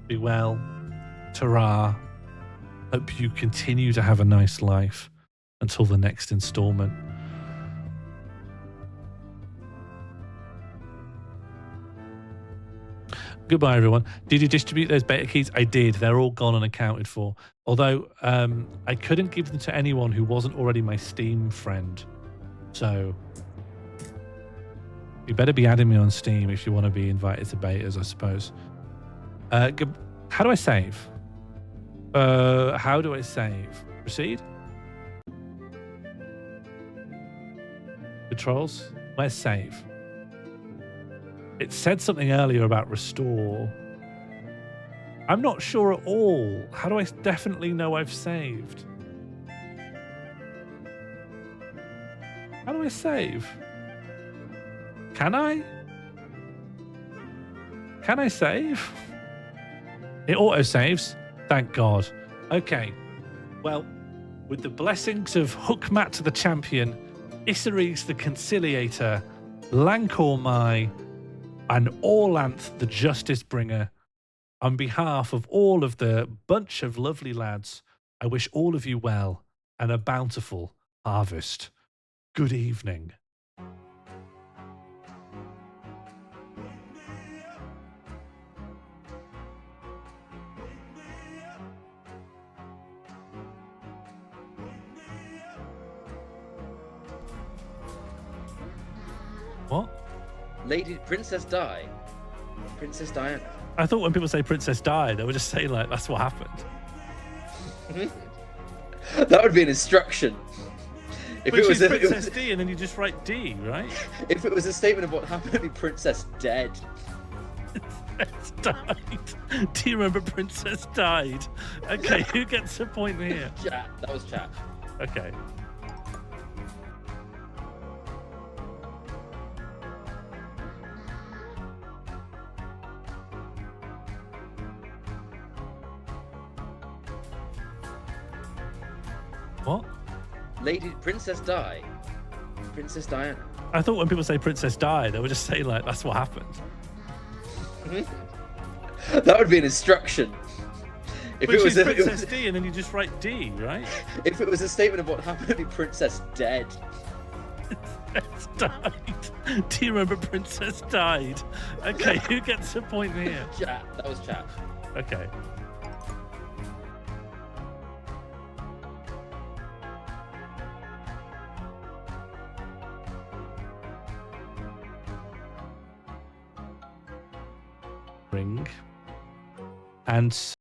Be well. Ta-ra. Hope you continue to have a nice life. until the next installment. Goodbye, everyone. Did you distribute those beta keys? I did. They're all gone and accounted for. Although I couldn't give them to anyone who wasn't already my Steam friend. So you better be adding me on Steam if you want to be invited to betas, I suppose. How do I save? How do I save? Proceed? Controls? Where's save? It said something earlier about restore. I'm not sure at all. How do I definitely know I've saved? How do I save? Can I? Can I save? It auto-saves. Thank God. Okay. Well, with the blessings of Hookmat the Champion, Isseries the Conciliator, Lancor Mai, and Orlanth the Justice Bringer, on behalf of all of the bunch of lovely lads, I wish all of you well and a bountiful harvest. Good evening. What? Lady Princess Di. Princess Diana. I thought when people say Princess Di, they were just saying like that's what happened. That would be an instruction. If Which it was is a, Princess D, and then you just write D, right? if it was a statement of what happened, it'd be Princess Dead. Princess died. Do you remember Princess died? Okay, who gets a point here? Chat. That was chat. Okay. What? Lady Princess Di. Princess Diana. I thought when people say Princess Di, they were just saying like that's what happened. That would be an instruction. If Which it was is a, Princess D, and then you just write D, right? if it was a statement of what happened, it'd be Princess Dead. Princess died. Do you remember Princess died? Okay, who gets a point here? Chat. That was chat. Okay. Ring and